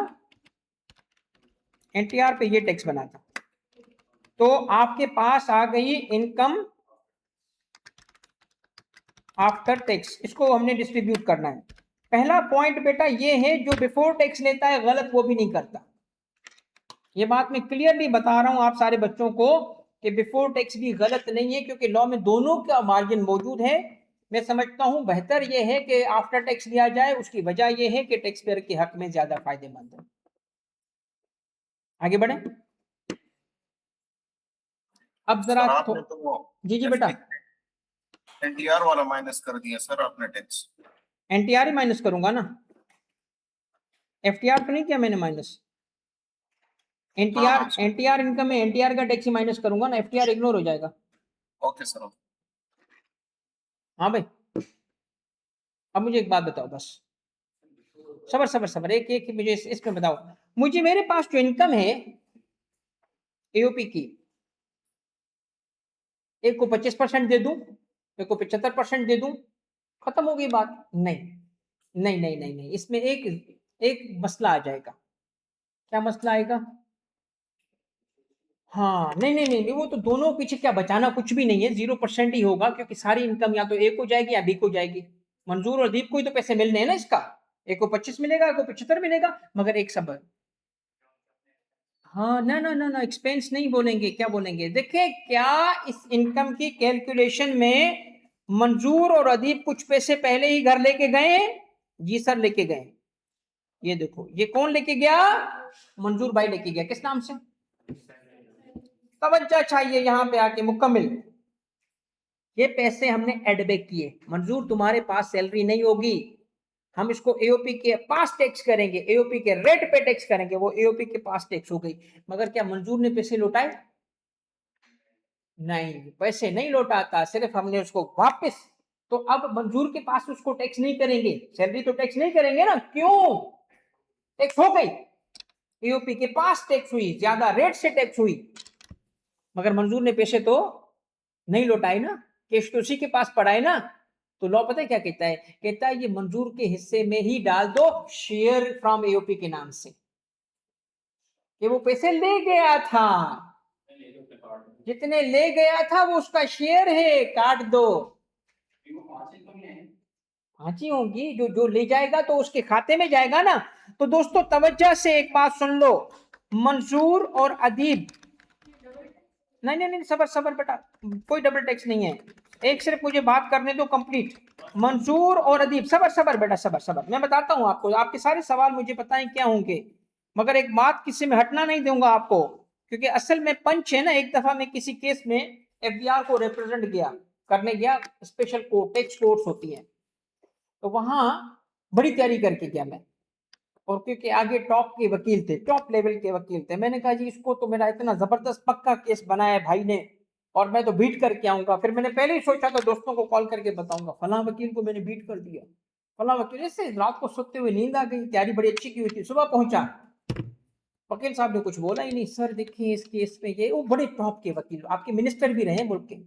एनटीआर पे ये टैक्स बना था। तो आपके पास आ गई इनकम आफ्टर टैक्स, इसको हमने डिस्ट्रीब्यूट करना है। पहला पॉइंट बेटा ये है, जो बिफोर टैक्स लेता है गलत वो भी नहीं करता। ये बात मैं क्लियरली बता रहा हूं आप सारे बच्चों को कि बिफोर टैक्स भी गलत नहीं है, क्योंकि लॉ में दोनों का मार्जिन मौजूद है। मैं समझता हूं बेहतर ये है कि आफ्टर टैक्स लिया जाए, उसकी वजह यह है कि टैक्स पेयर के हक में ज्यादा फायदेमंद है। आगे बढ़े अब जरा तो जी जी बेटा, एनटीआर वाला माइनस कर दिया सर आपने टैक्स। एनटीआर ही माइनस करूंगा ना, एफटीआर तो नहीं किया मैंने माइनस। एनटीआर एनटीआर इनकम में एनटीआर का टैक्स ही माइनस करूंगा ना, एफटीआर इग्नोर हो जाएगा। Okay sir. हाँ भाई, अब मुझे एक बात बताओ बस, सबर सबर सबर, एक एक मुझे इसमें बताओ, मुझे मेरे पास जो इनकम है एओपी की, एक को 25% दे दूं, एक को 75% दे दूं, खत्म हो गई बात? नहीं नहीं नहीं नहीं नहीं, इसमें एक एक मसला आ जाएगा। क्या मसला आएगा? हाँ नहीं नहीं नहीं, वो तो दोनों पीछे क्या बचाना कुछ भी नहीं है, 0% ही होगा, क्योंकि सारी इनकम या तो ए को जाएगी या बी को जाएगी। मंजूर और दीप को ही तो पैसे मिलने हैं ना इसका, एक को 25 मिलेगा, एक को 75 मिलेगा, मगर एक सब। हाँ ना ना ना ना, एक्सपेंस नहीं बोलेंगे, क्या बोलेंगे? देखिए, क्या इस इनकम की कैलकुलेशन में मंजूर और अदीब कुछ पैसे पहले ही घर लेके गए? जी सर लेके गए। ये देखो, ये कौन लेके गया? मंजूर भाई लेके गया। किस नाम से? तवज्जो चाहिए यहाँ पे आके मुकम्मल। ये पैसे हमने एडबैक किए। मंजूर तुम्हारे पास सैलरी नहीं होगी, हम इसको एओपी के पास टैक्स करेंगे, एओपी के रेट पे टैक्स करेंगे, वो एओपी के पास टैक्स हो गई। मगर क्या मंजूर ने पैसे लौटाए? नहीं, पैसे नहीं लौटाता, सिर्फ हमने उसको वापस। तो अब मंजूर के पास उसको टैक्स नहीं करेंगे, सैलरी तो टैक्स नहीं करेंगे ना, क्यों? टैक्स हो गई, एओपी के पास टैक्स हुई, ज्यादा रेट से टैक्स हुई, मगर मंजूर ने पैसे तो नहीं लौटाए ना, कैश तो उसी के पास पड़ा है ना। तो लॉ पता है क्या कहता है? कहता है ये मंजूर के हिस्से में ही डाल दो शेयर फ्रॉम एओपी के नाम से, कि वो पैसे ले गया था, जितने ले गया था वो उसका शेयर है, काट दो। हाजी होंगी, जो जो ले जाएगा तो उसके खाते में जाएगा ना। तो दोस्तों तवज्जो से एक बात सुन लो, मंजूर और अदीब, नहीं नहीं नहीं, सबर सबर बेटा, कोई डबल टैक्स नहीं है, एक सिर्फ मुझे बात करने दो कंप्लीट। मंजूर और अदीब, सबर सबर बेटा, सबर सबर, मैं बताता हूं आपको, आपके सारे सवाल मुझे पता है क्या होंगे, मगर एक बात किसी में हटना नहीं दूंगा आपको, क्योंकि असल में पंच है ना। एक दफा मैं किसी केस में एफडीआर को रिप्रेजेंट किया करने गया, स्पेशल कोर्ट, टैक्स कोर्ट्स होती है, तो वहां बड़ी तैयारी करके गया मैं, और क्योंकि आगे टॉप के वकील थे, टॉप लेवल के वकील थे, मैंने कहा जी इसको तो मेरा इतना जबरदस्त पक्का केस बनाया है भाई ने, और मैं तो बीट करके आऊंगा। फिर मैंने पहले ही सोचा था दोस्तों को कॉल करके बताऊंगा, फला वकील को मैंने बीट कर दिया, फला वकील। इससे रात को सोते हुए नींद आ गई, तैयारी बड़ी अच्छी की हुई थी, सुबह पहुंचा, वकील साहब ने कुछ बोला ही नहीं। सर देखिए इस केस में ये, वो बड़े टॉप के वकील, आपके मिनिस्टर भी रहे मुल्क के,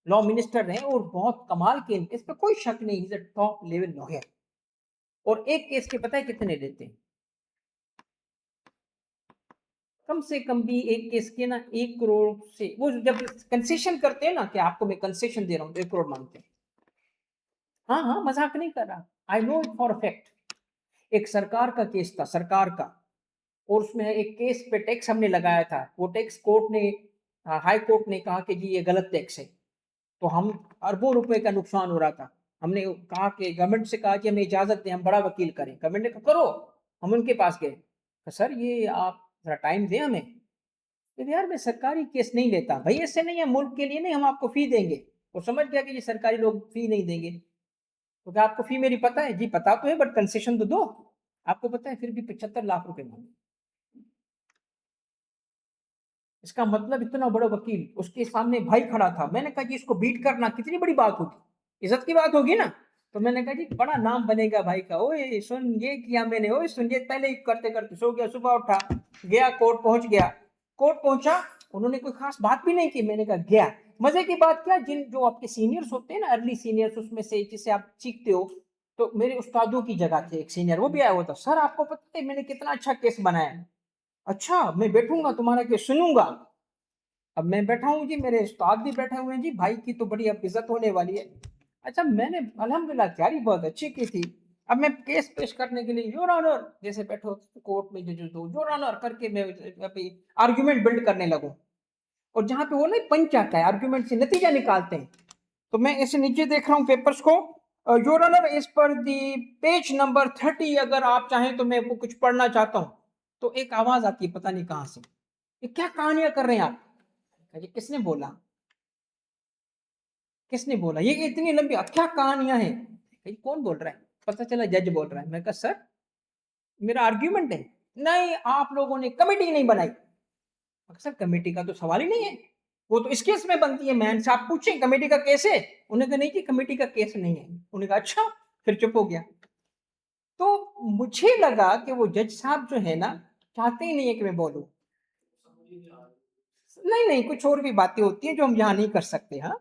लॉ मिनिस्टर रहे, और बहुत कमाल के, इस पर कोई शक नहीं, is a top level lawyer. और एक केस के पता है कितने लेते हैं? कम से कम भी एक केस के ना 1 करोड़ से, वो जब कंसेशन करते हैं ना कि आपको मैं कंसेशन दे रहा हूं तो 1 करोड़ मांगते हैं। हाँ हाँ, मजाक नहीं कर रहा, I know it for fact. एक सरकार का केस था, सरकार का, और उसमें एक केस पे टैक्स हमने लगाया था, वो टैक्स कोर्ट ने, हाई कोर्ट ने कहा कि जी ये गलत टैक्स है, तो हम अरबों रुपए का नुकसान हो रहा था। हमने कहा कि गवर्नमेंट से कहा कि हमें इजाजत दें, हम बड़ा वकील करें, गवर्नमेंट ने कहा करो। हम उनके पास गए, सर ये आप जरा टाइम दें हमें। तो यार मैं सरकारी केस नहीं लेता भाई, ऐसे नहीं है, मुल्क के लिए नहीं, हम आपको फी देंगे। वो समझ गया कि ये सरकारी लोग फी नहीं देंगे, तो क्या आपको फी मेरी पता है? जी पता तो है, बट कंसेशन तो दो। आपको पता है फिर भी 75 लाख रुपए मांगे। इसका मतलब इतना बड़ा वकील, उसके सामने भाई खड़ा था, मैंने कहा जी इसको बीट करना कितनी बड़ी बात होगी, इज्जत की बात होगी ना। तो मैंने कहा जी बड़ा नाम बनेगा भाई का, ओए सुन ये किया मैंने, ओए सुन ये, पहले ही करते करते सो गया, सुबह उठा गया कोर्ट पहुंच गया, कोर्ट पहुंचा, उन्होंने कोई खास बात भी नहीं की, मैंने कहा गया, मजे की बात क्या, जिन जो आपके सीनियर्स होते हैं ना, अर्ली सीनियर्स, उसमें से जिसे आप सीखते हो, तो मेरे उस्तादों की जगह थे, एक सीनियर वो भी आया हुआ था। सर आपको पता है मैंने कितना अच्छा केस बनाया है? अच्छा मैं बैठूंगा तुम्हारा केस सुनूंगा। अब मैं बैठा हूँ जी, मेरे उस्ताद भी बैठे हुए हैं जी, भाई की तो बड़ी अब इज्जत होने वाली है। अच्छा मैंने अल्हम्दुलिल्लाह तैयारी बहुत अच्छी की थी। अब मैं केस पेश करने के लिए योर ऑनर जैसे बैठो कोर्ट में, जजेस दो योर ऑनर करके मैं आर्गुमेंट बिल्ड करने लगूं। और जहां पे वो नहीं पंच आता है, आर्गुमेंट से नतीजा निकालते हैं, तो मैं ऐसे नीचे देख रहा हूँ पेपर्स को, योर ऑनर इस पर दी पेज नंबर 30, अगर आप चाहें तो मैं वो कुछ पढ़ना चाहता हूँ। तो एक आवाज आती है पता नहीं कहां से, ये क्या कहानियां कर रहे हैं आप? ये किसने बोला? किसने बोला ये इतनी लंबी क्या कहानियां हैं? ये कौन बोल रहा है? पता चला जज बोल रहा है। मैं कहा सर मेरा आर्ग्यूमेंट है। नहीं आप लोगों ने कमेटी नहीं बनाई। सर कमेटी का तो सवाल ही नहीं है, वो तो इस केस में बनती है। मैन से आप पूछें कमेटी का केस है? उन्होंने कहा नहीं जी कमेटी का केस नहीं है। उन्होंने कहा अच्छा, फिर चुप हो गया। तो मुझे लगा कि वो जज साहब जो है ना, चाहते ही नहीं है कि मैं बोलूं। नहीं नहीं, कुछ और भी बातें होती हैं जो हम यहाँ नहीं कर सकते। हाँ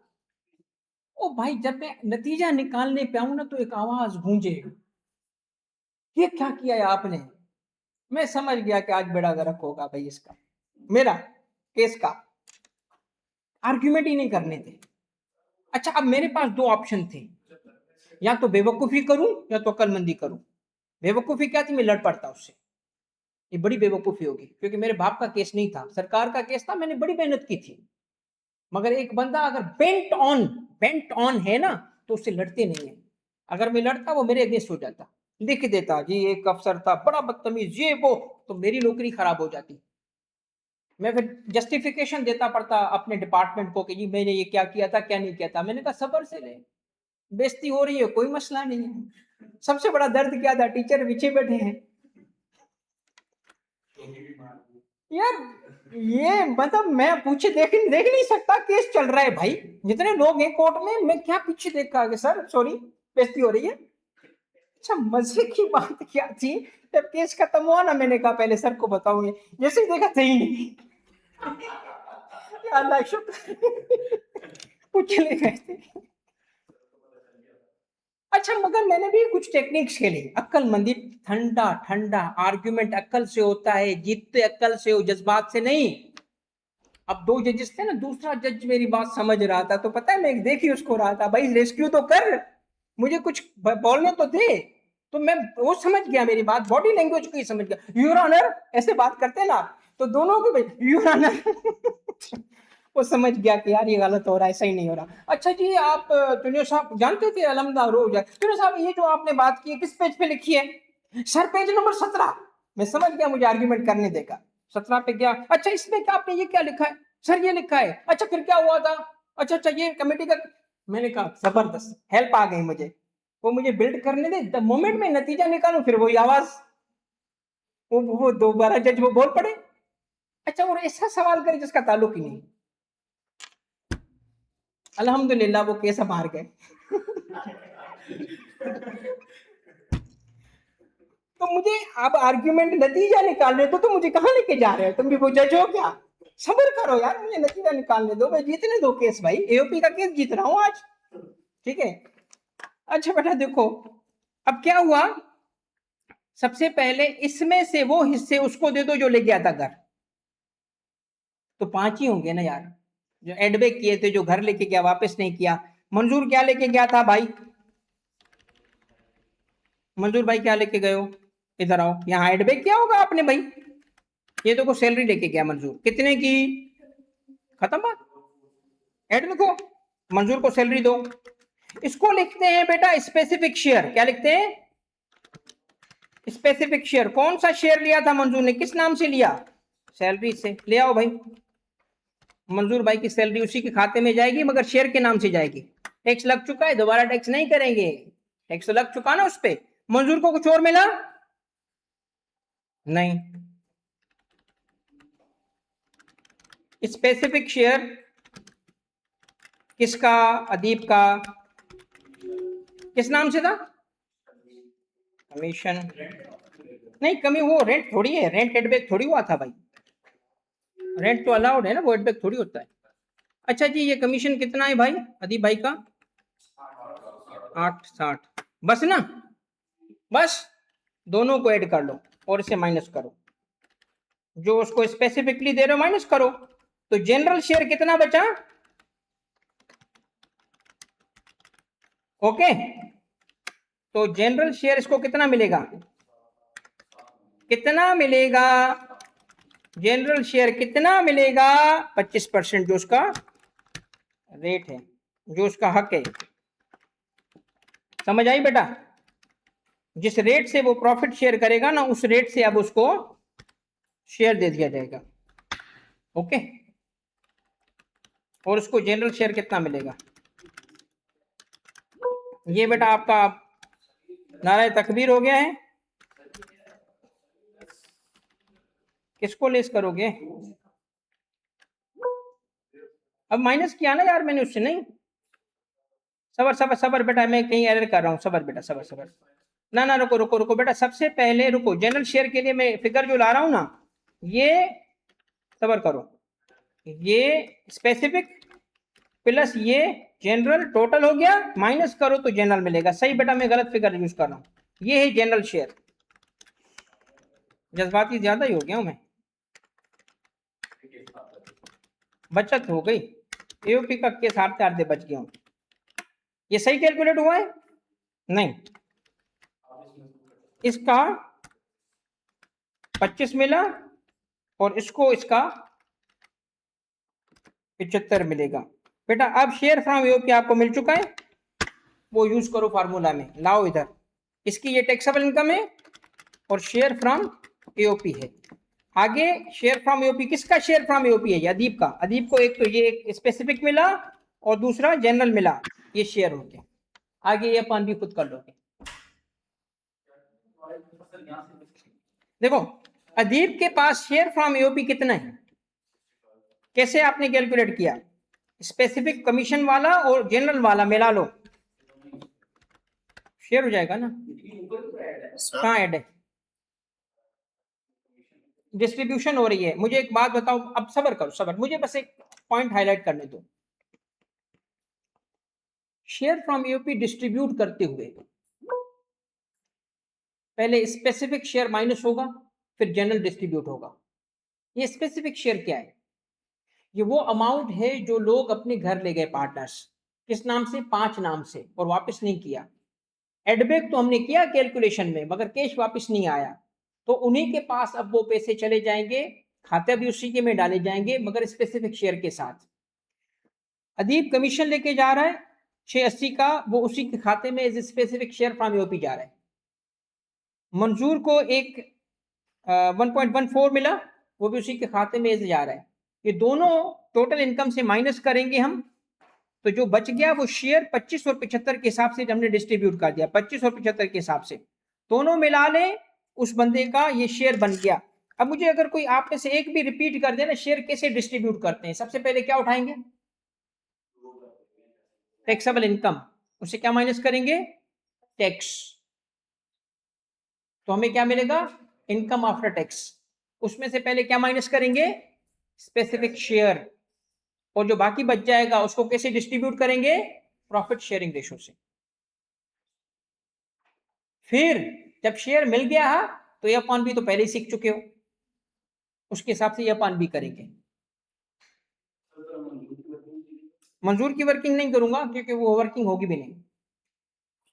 ओ भाई, जब मैं नतीजा निकालने पे आऊं ना, तो एक आवाज गूंजे, ये क्या किया है आपने? मैं समझ गया कि आज बेड़ा गर्क होगा भाई इसका, मेरा केस का। आर्ग्यूमेंट ही नहीं करने थे। अच्छा अब मेरे पास दो ऑप्शन थे, या तो बेवकूफी करूं या तो अक्लमंदी करूं। बेवकूफी क्या थी, मैं लड़ पड़ता उससे, ये बड़ी बेवकूफी होगी, क्योंकि मेरे बाप का केस नहीं था, सरकार का केस था, मैंने बड़ी मेहनत की थी। मगर एक बंदा अगर बेंट ऑन है ना, तो उससे लड़ते नहीं है। अगर मैं लड़ता वो मेरे अगेंस्ट हो जाता, लिख देता जी एक अफसर था बड़ा बदतमीज ये वो, तो मेरी नौकरी खराब हो जाती। मैं फिर जस्टिफिकेशन देता पड़ता अपने डिपार्टमेंट को कि जी मैंने ये क्या किया था क्या नहीं किया था। मैंने कहा सबर से ले, बेइज्जती हो रही है कोई मसला नहीं है। सबसे बड़ा दर्द क्या था, टीचर पीछे बैठे हैं यार। ये मतलब मैं पूछे देख नहीं सकता, केस चल रहा है भाई, जितने लोग हैं कोर्ट में, मैं क्या पीछे देख के सर सॉरी बेइज्जती हो रही है। अच्छा मजे की बात क्या थी, जब केस खत्म हुआ ना, मैंने कहा पहले सर को बताऊंगी, जैसे ही देखा सही नहीं। या अल्लाह शुक्र वो चले गए थे। अच्छा मगर मैंने भी कुछ टेक्निक्स खेली, अक्लमंदी, ठंडा ठंडा आर्गुमेंट अक्ल से होता है, जीतते अक्ल से हो, जज्बात से नहीं। अब दो जजेस थे ना, दूसरा जज मेरी बात समझ रहा था, तो पता है मैं देखी उसको रहा था, भाई रेस्क्यू तो कर, मुझे कुछ बोलने तो दे। तो मैं वो समझ गया मेरी बात, बॉडी लैंग्वेज को ही समझ गया। यूर ऑनर ऐसे बात करते ना, तो दोनों को भाई यूर ऑनर वो समझ गया कि यार ये गलत हो रहा है, सही नहीं हो रहा। अच्छा जी आप तुनियो साहब जानते थे अलहमदा रोज तुनियो साहब, ये जो आपने बात की है किस पेज पे लिखी है? Sir page number 17। मैं समझ गया मुझे आर्ग्यूमेंट करने देगा। 17 पे गया, अच्छा इसमें क्या आपने ये क्या लिखा है? सर ये लिखा है। अच्छा फिर क्या हुआ था? अच्छा अच्छा ये कमेटी का। मैंने कहा जबरदस्त हेल्प आ गई मुझे, वो मुझे बिल्ड करने दे, द मोमेंट में नतीजा निकालू फिर वही आवाज, वो दोबारा जज वो बोल पड़े। अच्छा और ऐसा सवाल करे जिसका ताल्लुक ही नहीं। अल्हम्दुलिल्लाह वो केस हम हार गए। तो मुझे अब आर्ग्यूमेंट नतीजा निकालने दो, तो मुझे कहां लेके जा रहे हो? तुम भी वो जज हो क्या? सबर करो यार, मुझे नतीजा निकालने दो, मैं जीतने दो केस भाई, एओपी का केस जीत रहा हूं आज। ठीक है। अच्छा बेटा देखो, अब क्या हुआ, सबसे पहले इसमें से वो हिस्से उसको दे दो जो ले गया था घर। तो 5 ही होंगे ना यार, जो एडबैक किए थे, जो घर लेके गया वापस नहीं किया। मंजूर क्या लेके गया था भाई? मंजूर भाई क्या लेके गए हो? इधर आओ, यहाँ एडबैक क्या होगा आपने भाई? ये देखो सैलरी लेके गया मंजूर, कितने की? खत्म बात, ऐड लिखो, मंजूर को सैलरी दो। इसको लिखते हैं बेटा स्पेसिफिक शेयर। क्या लिखते हैं? Specific share. कौन सा शेयर लिया था मंजूर ने, किस नाम से लिया? सैलरी से। ले आओ भाई, मंजूर भाई की सैलरी उसी के खाते में जाएगी, मगर शेयर के नाम से जाएगी। टैक्स लग चुका है, दोबारा टैक्स नहीं करेंगे, टैक्स लग चुका ना उस पे। मंजूर को कुछ और मिला? नहीं। स्पेसिफिक शेयर किसका? अदीब का। किस नाम से था? कमीशन नहीं, कमी वो रेंट थोड़ी है, रेंट एडबैक थोड़ी हुआ था भाई, रेंट तो अलाउड है ना, वो एडबैक थोड़ी होता है। अच्छा जी, ये कमीशन कितना है भाई अदीब भाई का? 860। बस ना, बस दोनों को ऐड कर लो और इसे माइनस करो, जो उसको स्पेसिफिकली दे रहे हो माइनस करो। तो जनरल शेयर कितना बचा? ओके, तो जनरल शेयर इसको कितना मिलेगा? कितना मिलेगा जनरल शेयर? कितना मिलेगा? 25%, जो उसका रेट है, जो उसका हक है। समझ आई बेटा? जिस रेट से वो प्रॉफिट शेयर करेगा ना, उस रेट से अब उसको शेयर दे दिया जाएगा। ओके, और उसको जनरल शेयर कितना मिलेगा? ये बेटा आपका नारे तकबीर हो गया है। किसको लेस करोगे? अब माइनस किया ना यार मैंने उससे, नहीं। सबर सबर सबर बेटा, मैं कहीं एरर कर रहा हूँ। सबर बेटा, सबर सबर। ना ना, रुको रुको रुको बेटा, सबसे पहले रुको। जनरल शेयर के लिए मैं फिगर जो ला रहा हूँ ना, ये सबर करो, ये स्पेसिफिक प्लस ये जनरल टोटल हो गया, माइनस करो तो जनरल मिलेगा। सही बेटा, मैं गलत फिगर यूज कर रहा हूँ। ये है जनरल शेयर। जज्बाती ज्यादा ही हो गया हूं मैं। बचत हो गई, एओपी का केस हारते हारते बच गया हूं। ये सही कैलकुलेट हुआ है? नहीं, इसका 25 मिला और इसको इसका 75 मिलेगा। बेटा अब शेयर फ्रॉम एओपी आपको मिल चुका है, वो यूज करो फार्मूला में। लाओ इधर, इसकी ये टैक्सेबल इनकम है और शेयर फ्रॉम एओपी है। आगे शेयर फ्रॉम एओपी, किसका शेयर फ्रॉम एओपी है? ये अदीब का। अदीब को एक तो ये एक स्पेसिफिक मिला और दूसरा जनरल मिला, ये शेयर हो गया। आगे ये अपन भी खुद कर लोगे। देखो, अदीब के पास शेयर फ्रॉम एओपी कितना है? कैसे आपने कैलकुलेट किया? स्पेसिफिक कमीशन वाला और जनरल वाला मिला लो, शेयर हो जाएगा ना। सर कहाँ ऐड है? डिस्ट्रीब्यूशन हो रही है। मुझे एक बात बताओ, अब सबर करो, सबर, मुझे बस एक पॉइंट हाईलाइट करने दो। शेयर फ्रॉम यूपी डिस्ट्रीब्यूट करते हुए पहले स्पेसिफिक शेयर माइनस होगा, फिर जनरल डिस्ट्रीब्यूट होगा। ये स्पेसिफिक शेयर क्या है? ये वो अमाउंट है जो लोग अपने घर ले गए पार्टनर्स, किस नाम से? 5 नाम से, और वापस नहीं किया। एडबैक तो हमने किया कैलकुलेशन में, मगर कैश वापस नहीं आया, तो उन्हीं के पास अब वो पैसे चले जाएंगे, खाते भी उसी के में डाले जाएंगे, मगर स्पेसिफिक शेयर के साथ। अदीब कमीशन लेके जा रहा है 680 का, वो उसी के खाते में as specific share from UP जा रहा है। मंजूर को एक 1.14 मिला, वो भी उसी के खाते में एज जा रहा है। ये दोनों टोटल इनकम से माइनस करेंगे हम, तो जो बच गया वो शेयर 25 और 75 के हिसाब से हमने डिस्ट्रीब्यूट कर दिया। 25 और 75 के हिसाब से दोनों मिला ले, उस बंदे का ये शेयर बन गया। अब मुझे अगर कोई आप में से एक भी रिपीट कर दे ना, शेयर कैसे डिस्ट्रीब्यूट करते हैं, सबसे पहले क्या उठाएंगे? टैक्सेबल इनकम, उससे क्या माइनस करेंगे? टैक्स। तो हमें क्या मिलेगा? Income after tax. उसमें से पहले क्या माइनस करेंगे? स्पेसिफिक शेयर, और जो बाकी बच जाएगा उसको कैसे डिस्ट्रीब्यूट करेंगे? प्रॉफिट शेयरिंग रेशो से। फिर जब शेयर मिल गया है तो ये अपन भी तो पहले ही सीख चुके हो, उसके हिसाब से ये अपन भी करेंगे। मंजूर की वर्किंग नहीं करूंगा क्योंकि वो वर्किंग होगी भी नहीं।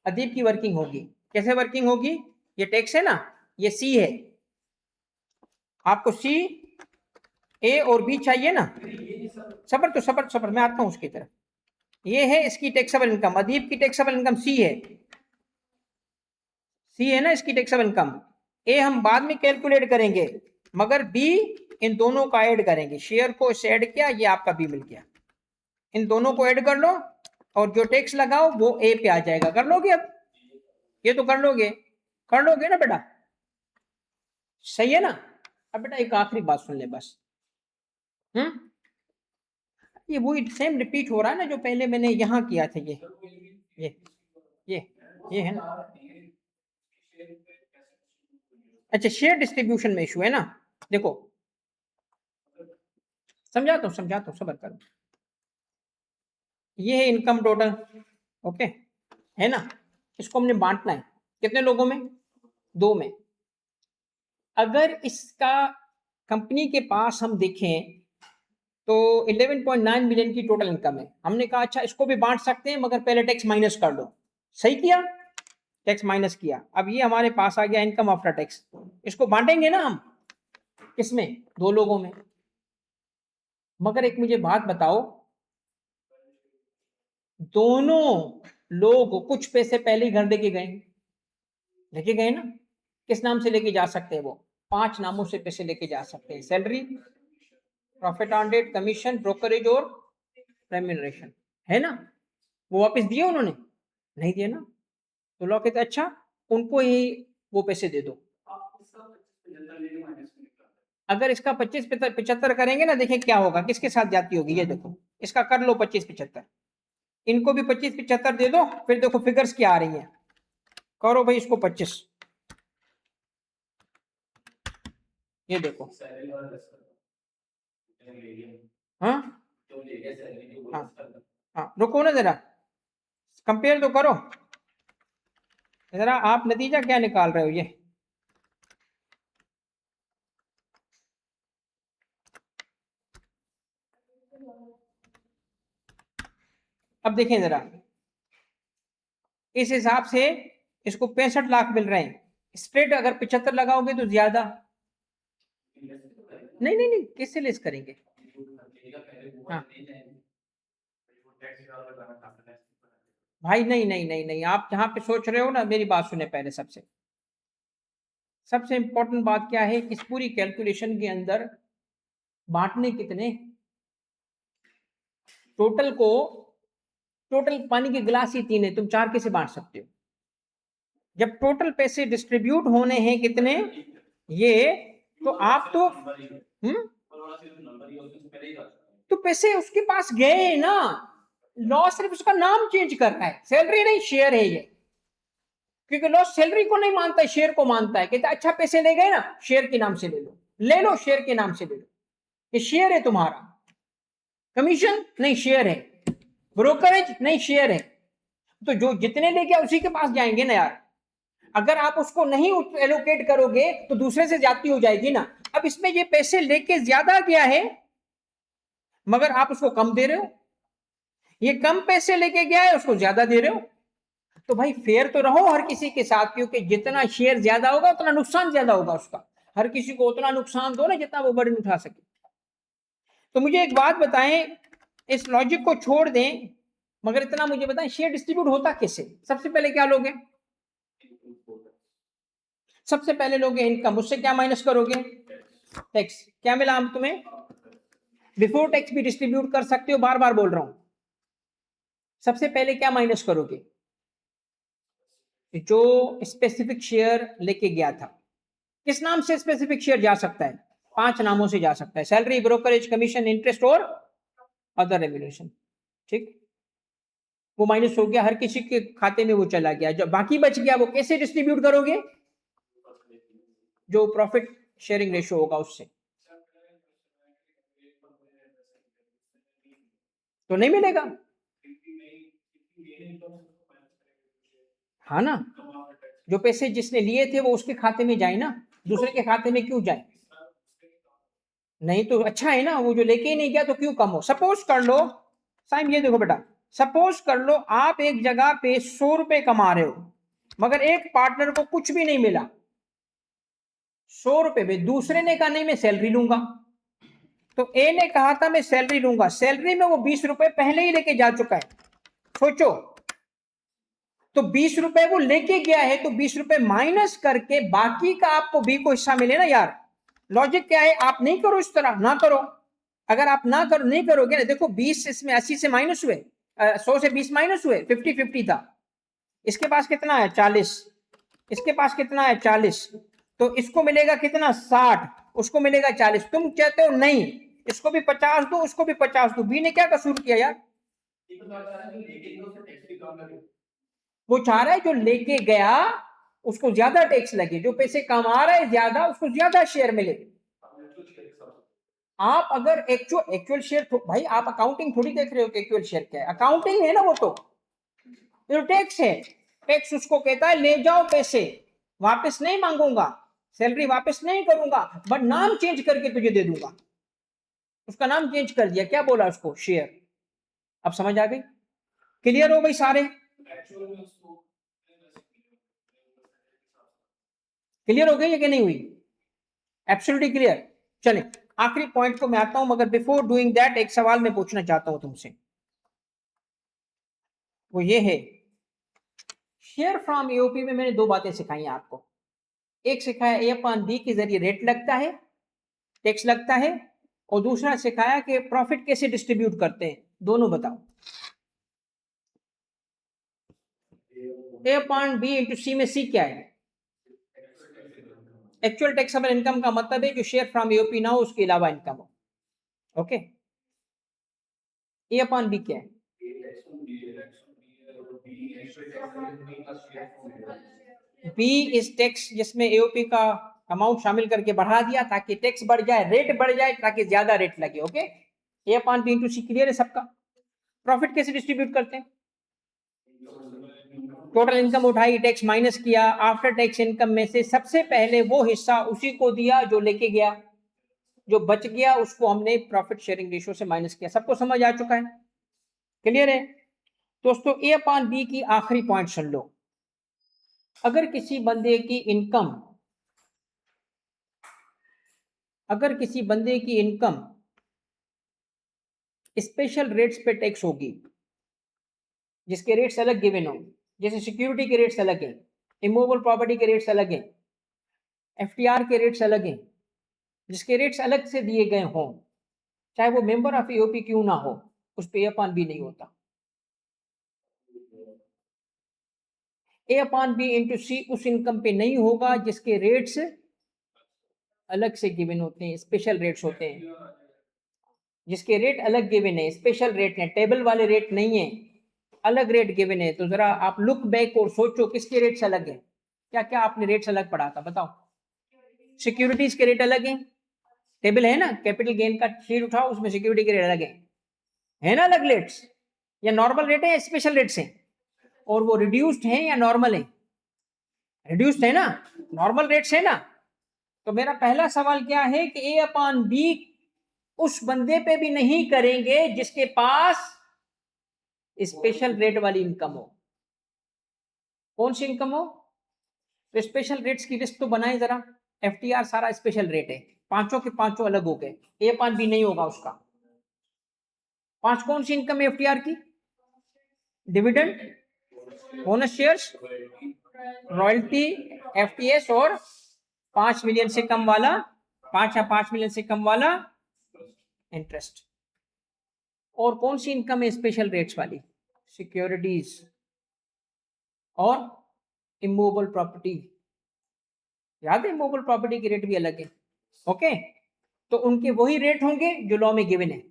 अदीब की वर्किंग होगी। कैसे वर्किंग होगी? ये टैक्स है ना, ये सी है, आपको सी ए और बी चाहिए ना। सबर तो सबर सबर, मैं आता हूं उसकी तरफ। ये है इसकी टैक्सेबल इनकम, अदीब की टैक्सेबल इनकम सी है, सी है ना इसकी टैक्सेबल इनकम। ए हम बाद में कैलकुलेट करेंगे, मगर बी इन दोनों का ऐड करेंगे। शेयर को इससे ऐड किया, ये आपका बी मिल गया। इन दोनों को ऐड कर लो और जो टैक्स लगाओ वो ए पे आ जाएगा। कर लोगे? अब ये तो कर लोगे, कर लोगे ना बेटा? सही है ना? अब बेटा एक आखिरी बात सुन ले बस। ये वही सेम रिपीट हो रहा है ना जो पहले मैंने यहां किया था। ये ये ये है ना। अच्छा, शेयर डिस्ट्रीब्यूशन में इशू है ना। देखो समझाता हूँ सबर करो। ये है इनकम टोटल, ओके है ना। इसको हमने बांटना है कितने लोगों में, 2 में। अगर इसका कंपनी के पास हम देखें तो 11.9 मिलियन की टोटल इनकम है। हमने कहा अच्छा इसको भी बांट सकते हैं मगर पहले टैक्स माइनस कर लो। सही किया, टैक्स माइनस किया। अब ये हमारे पास आ गया इनकम आफ्टर टैक्स। इसको बांटेंगे ना हम, किसमें, 2 लोगों में। मगर एक मुझे बात बताओ, दोनों लोग कुछ पैसे पहले ही घर लेके गए ना। किस नाम से लेके जा सकते हैं वो, 5 नामों से पैसे लेके जा सकते हैं। Salary, profit on debt, commission, brokerage और रेम्यूनरेशन, है ना। वो वापस दिए उन्होंने, नहीं दिए ना। तो लॉ कहते अच्छा उनको ही वो पैसे दे दो। अगर इसका 25-75 करेंगे ना, देखें क्या होगा, किसके साथ जाती होगी। ये देखो, इसका कर लो 25-75, इनको भी 25-75 दे दो। फिर देखो फिगर्स क्या आ रही है, करो भाई इसको 25, ये देखो। हाँ हाँ हाँ, रुको ना जरा, कंपेयर तो करो जरा। आप नतीजा क्या निकाल रहे हो ये, अब देखें जरा। इस हिसाब से इसको 65 लाख मिल रहे हैं। स्ट्रेट अगर 75 लगाओगे तो ज्यादा, नहीं नहीं नहीं, किससे लेस करेंगे। हाँ भाई, नहीं नहीं नहीं नहीं, आप जहां पे सोच रहे हो ना, मेरी बात सुने पहले। सबसे इंपॉर्टेंट बात क्या है, इस पूरी कैलकुलेशन के अंदर बांटने कितने, टोटल को, टोटल पानी के गिलास ही 3 है, तुम 4 कैसे बांट सकते हो। जब टोटल पैसे डिस्ट्रीब्यूट होने हैं कितने, ये, तो आप तो तो पैसे उसके पास गए ना। लॉ सिर्फ उसका नाम चेंज कर रहा है, सैलरी नहीं शेयर है ये। क्योंकि लॉ सैलरी को नहीं मानता है, शेयर को मानता है। कहता अच्छा पैसे ले गए ना, शेयर के नाम से ले लो, शेयर के नाम से ले लो, ये शेयर है तुम्हारा। कमीशन नहीं, शेयर है। ब्रोकरेज नहीं, शेयर है। तो जो जितने ले गया उसी के पास जाएंगे ना यार। अगर आप उसको नहीं एलोकेट करोगे तो दूसरे से जाती हो जाएगी ना। अब इसमें ये पैसे लेके ज्यादा गया है मगर आप उसको कम दे रहे हो, ये कम पैसे लेके गया है उसको ज्यादा दे रहे हो। तो भाई फेयर तो रहो हर किसी के साथ, क्योंकि जितना शेयर ज्यादा होगा उतना नुकसान ज्यादा होगा उसका। हर किसी को उतना नुकसान दो ना जितना वो बर्डन उठा सके। तो मुझे एक बात बताएं, इस लॉजिक को छोड़ दें मगर इतना मुझे बताएं, शेयर डिस्ट्रीब्यूट होता कैसे। सबसे पहले क्या लोगे, सबसे पहले लोगे इनकम, उससे क्या माइनस करोगे, टैक्स। क्या मिला हम तुम्हें, बिफोर टैक्स भी डिस्ट्रीब्यूट कर सकते हो, बार बार बोल रहा हूं। सबसे पहले क्या माइनस करोगे, जो स्पेसिफिक शेयर लेके गया था। किस नाम से स्पेसिफिक शेयर जा सकता है, 5 नामों से जा सकता है। सैलरी, ब्रोकरेज, कमीशन, इंटरेस्ट और अदर रेम्यूनरेशन। ठीक, वो माइनस हो गया, हर किसी के खाते में वो चला गया। जो बाकी बच गया वो कैसे डिस्ट्रीब्यूट करोगे, जो प्रॉफिट शेयरिंग रेशियो होगा उससे। तो नहीं मिलेगा, हाँ ना। जो पैसे जिसने लिए थे वो उसके खाते में जाए ना, दूसरे के खाते में क्यों जाए। नहीं तो अच्छा है ना, वो जो लेके ही नहीं गया तो क्यों कम हो। सपोज कर लो साइम, ये देखो बेटा, सपोज कर लो आप एक जगह पे 100 रुपए कमा रहे हो मगर एक पार्टनर को कुछ भी नहीं मिला। 100 रुपए में दूसरे ने कहा नहीं मैं सैलरी लूंगा, तो ए ने कहा था मैं सैलरी लूंगा, सैलरी में वो 20 रुपए पहले ही लेके जा चुका है। सोचो, तो 20 रुपए वो लेके गया है, तो 20 रुपए माइनस करके बाकी का आपको बी को हिस्सा मिले ना यार। लॉजिक क्या है, आप नहीं करो इस तरह, ना करो। अगर आप ना करो, नहीं करोगे ना, देखो 20 इसमें 80 से माइनस हुए, 100 से 20 माइनस हुए, 50-50 था। इसके पास कितना है 40, इसके पास कितना है 40, तो इसको मिलेगा कितना 60, उसको मिलेगा 40। तुम कहते हो नहीं इसको भी 50 दो उसको भी 50 दो, बी ने क्या कसूर किया यार। वो चाह रहा है जो लेके गया उसको ज्यादा टैक्स लगे, जो पैसे कमा रहा है ज्यादा उसको ज्यादा शेयर मिले। आप अगर एक्चुअल शेयर भाई आप अकाउंटिंग थोड़ी देख रहे हो कि एक्चुअल शेयर क्या है, अकाउंटिंग है ना वो तो टैक्स है। टैक्स उसको कहता है ले जाओ पैसे, वापस नहीं मांगूंगा, सैलरी वापस नहीं करूंगा, बट नाम चेंज करके तुझे दे दूंगा। उसका नाम चेंज कर दिया, क्या बोला उसको, शेयर। अब समझ आ गई, क्लियर हो गई सारे, क्लियर हो गई है कि नहीं हुई, एब्सोल्युटली क्लियर। चले आखिरी पॉइंट को मैं आता हूं, मगर बिफोर डूइंग दैट एक सवाल मैं पूछना चाहता हूं तुमसे, वो ये है, शेयर फ्रॉम एओपी में मैंने दो बातें सिखाई हैं आपको। एक सिखाया ए अपॉन बी के जरिए रेट लगता है, टैक्स लगता है, और दूसरा सिखाया कि प्रॉफिट कैसे डिस्ट्रीब्यूट करते हैं। दोनों बताओ। ए अपॉन बी इंटू सी में सी क्या है, एक्चुअल टैक्सेबल इनकम का मतलब है जो शेयर फ्रॉम एओपी ना हो उसके अलावा इनकम हो। ओके, ए अपॉन बी क्या है, बी इज टैक्स जिसमें एओपी का अमाउंट शामिल करके बढ़ा दिया ताकि टैक्स बढ़ जाए, रेट बढ़ जाए ताकि ज्यादा रेट लगे। ओके, ए अपॉन बी इंटू सी क्लियर है सबका। प्रॉफिट कैसे डिस्ट्रीब्यूट करते हैं, टोटल इनकम उठाई, टैक्स माइनस किया, आफ्टर टैक्स इनकम में से सबसे पहले वो हिस्सा उसी को दिया जो लेके गया, जो बच गया उसको हमने प्रॉफिट शेयरिंग रेशियो से माइनस किया। सबको समझ आ चुका है, क्लियर है दोस्तों। ए अपॉन बी की आखिरी पॉइंट सुन लो, अगर किसी बंदे की इनकम, अगर किसी बंदे की इनकम स्पेशल रेट्स पे टैक्स होगी, जिसके रेट्स अलग गिवन हो, जैसे सिक्योरिटी के रेट्स अलग है, इमूवेबल प्रॉपर्टी के रेट्स अलग है, एफटीआर के रेट्स अलग हैं, जिसके रेट्स अलग से दिए गए हों, चाहे वो मेंबर ऑफ एओपी क्यों ना हो, उस पे ए अपॉन बी नहीं होता। ए अपॉन बी इंटू सी उस इनकम पे नहीं होगा जिसके रेट्स अलग से गिवन होते हैं, स्पेशल रेट्स होते हैं, जिसके रेट अलग गिवन है, स्पेशल रेट है, टेबल वाले रेट नहीं है, अलग रेट गिवन है। तो जरा आप लुक बैक और सोचो किसके रेट्स अलग है, क्या क्या आपने रेट्स अलग पढ़ा था बताओ। सिक्योरिटीज के रेट अलग हैं, टेबल है ना, कैपिटल गेन का शीट उठाओ उसमें सिक्योरिटी के रेट अलग है ना, अलग रेट्स, या नॉर्मल रेट है या स्पेशल रेट्स हैं, और वो रिड्यूस्ड है या नॉर्मल है, रिड्यूस्ड है ना, नॉर्मल रेट्स है ना। तो मेरा पहला सवाल क्या है कि ए अपॉन बी उस बंदे पे भी नहीं करेंगे जिसके पास स्पेशल रेट वाली इनकम हो। कौन सी इनकम हो, तो स्पेशल रेट्स की लिस्ट तो बनाए जरा। एफटीआर सारा स्पेशल रेट है, पांचों के पांचों अलग हो गए, ए अपॉन बी नहीं होगा उसका। पांच कौन सी इनकम है एफटीआर की, dividend, bonus shares, royalty, FTS, और 5 मिलियन से कम वाला, 5 या 5 मिलियन से कम वाला इंटरेस्ट। और कौन सी इनकम है स्पेशल रेट्स वाली, सिक्योरिटीज और इमूवेबल प्रॉपर्टी। याद है इमूवेबल प्रॉपर्टी के रेट भी अलग है। ओके, तो उनके वही रेट होंगे जो लॉ में गिवन है,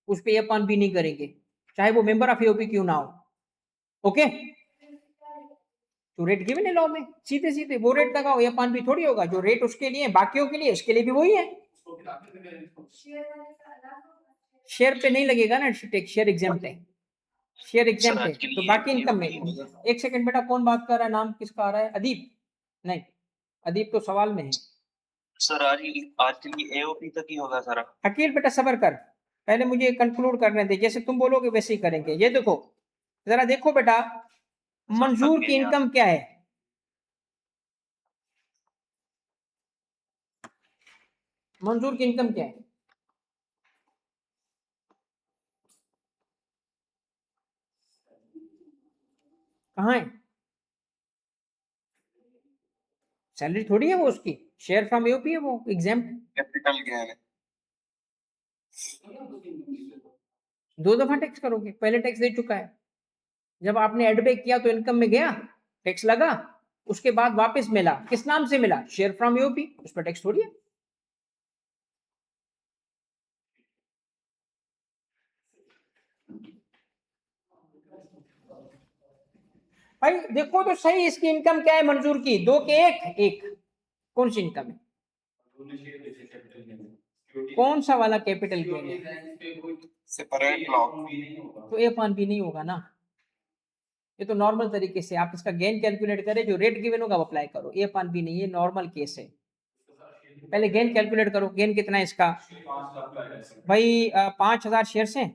उस पे अपन भी नहीं करेंगे चाहे वो मेंबर ऑफ एओपी क्यों ना हो। ओके, तो रेट गिवन है लॉ में, सीधे सीधे वो रेट लगाओ, ये अपन भी थोड़ी होगा, जो रेट उसके लिए बाकियों के लिए उसके लिए भी वही है। शेयर पे नहीं लगेगा ना टैक्स, शेयर एग्जाम्प्ट है, शेयर एग्जाम्प्ट है, तो बाकी इनकम में। एक सेकंड बेटा, कौन बात कर रहा है, नाम किसका आ रहा है, अदीप, नहीं अदीप तो सवाल में है सर। आज के लिए एओपी तक ही होगा सर। अकील बेटा सबर कर, पहले मुझे कंक्लूड करने दे, जैसे तुम बोलोगे वैसे ही करेंगे। ये देखो जरा देखो बेटा, मंजूर की इनकम क्या है, मंजूर की इनकम क्या है, कहाँ है, सैलरी थोड़ी है वो उसकी, शेयर फ्रॉम यूपी है वो, एग्जाम्प्ट। कैपिटल गेन है। दो दफा टैक्स करोगे, पहले टैक्स दे चुका है, जब आपने एडबैक किया तो इनकम में गया, टैक्स लगा, उसके बाद वापस मिला, किस नाम से मिला, शेयर फ्रॉम यूपी, उस पर टैक्स थोड़ी है। भाई देखो तो सही, इसकी इनकम क्या है मंजूर की, दो के एक, एक कौन सी इनकम है, कौन सा वाला कैपिटल गेन है? Separate lot. तो ए अपॉन बी नहीं होगा ना, ये तो नॉर्मल तरीके से आप इसका गेन कैलकुलेट करें, जो रेट गिवन होगा वो अप्लाई करो, ए अपॉन बी नहीं, ये नॉर्मल केस है। पहले गेन कैलकुलेट करो, गेन कितना है इसका भाई 5,000 शेयर्स हैं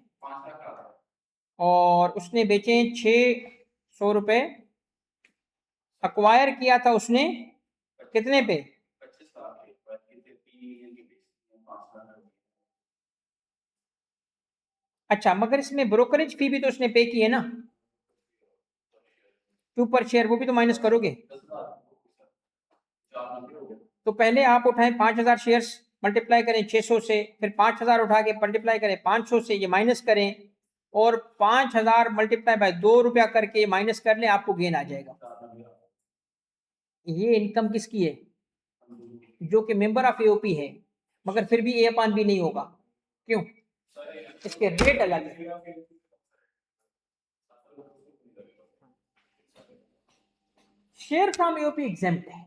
और उसने बेचे 600 रुपए, अक्वायर किया था उसने कितने पे? अच्छा, मगर इसमें ब्रोकरेज फी भी तो उसने पे की है ना, 2 पर शेयर, वो भी तो माइनस करोगे। तो पहले आप उठाएं 5,000 शेयर्स, मल्टीप्लाई करें 600 से, फिर 5,000 उठा के मल्टीप्लाई करें 500 से, ये माइनस करें, और 5,000 मल्टीप्लाई बाय 2 रुपया करके माइनस कर ले, आपको गेन आ जाएगा। ये इनकम किसकी है? जो कि मेंबर ऑफ एओपी है, मगर फिर भी ए अपॉन बी नहीं होगा। क्यों? इसके रेट अलग है। शेयर फ्रॉम एओपी एग्जेम्प्ट है,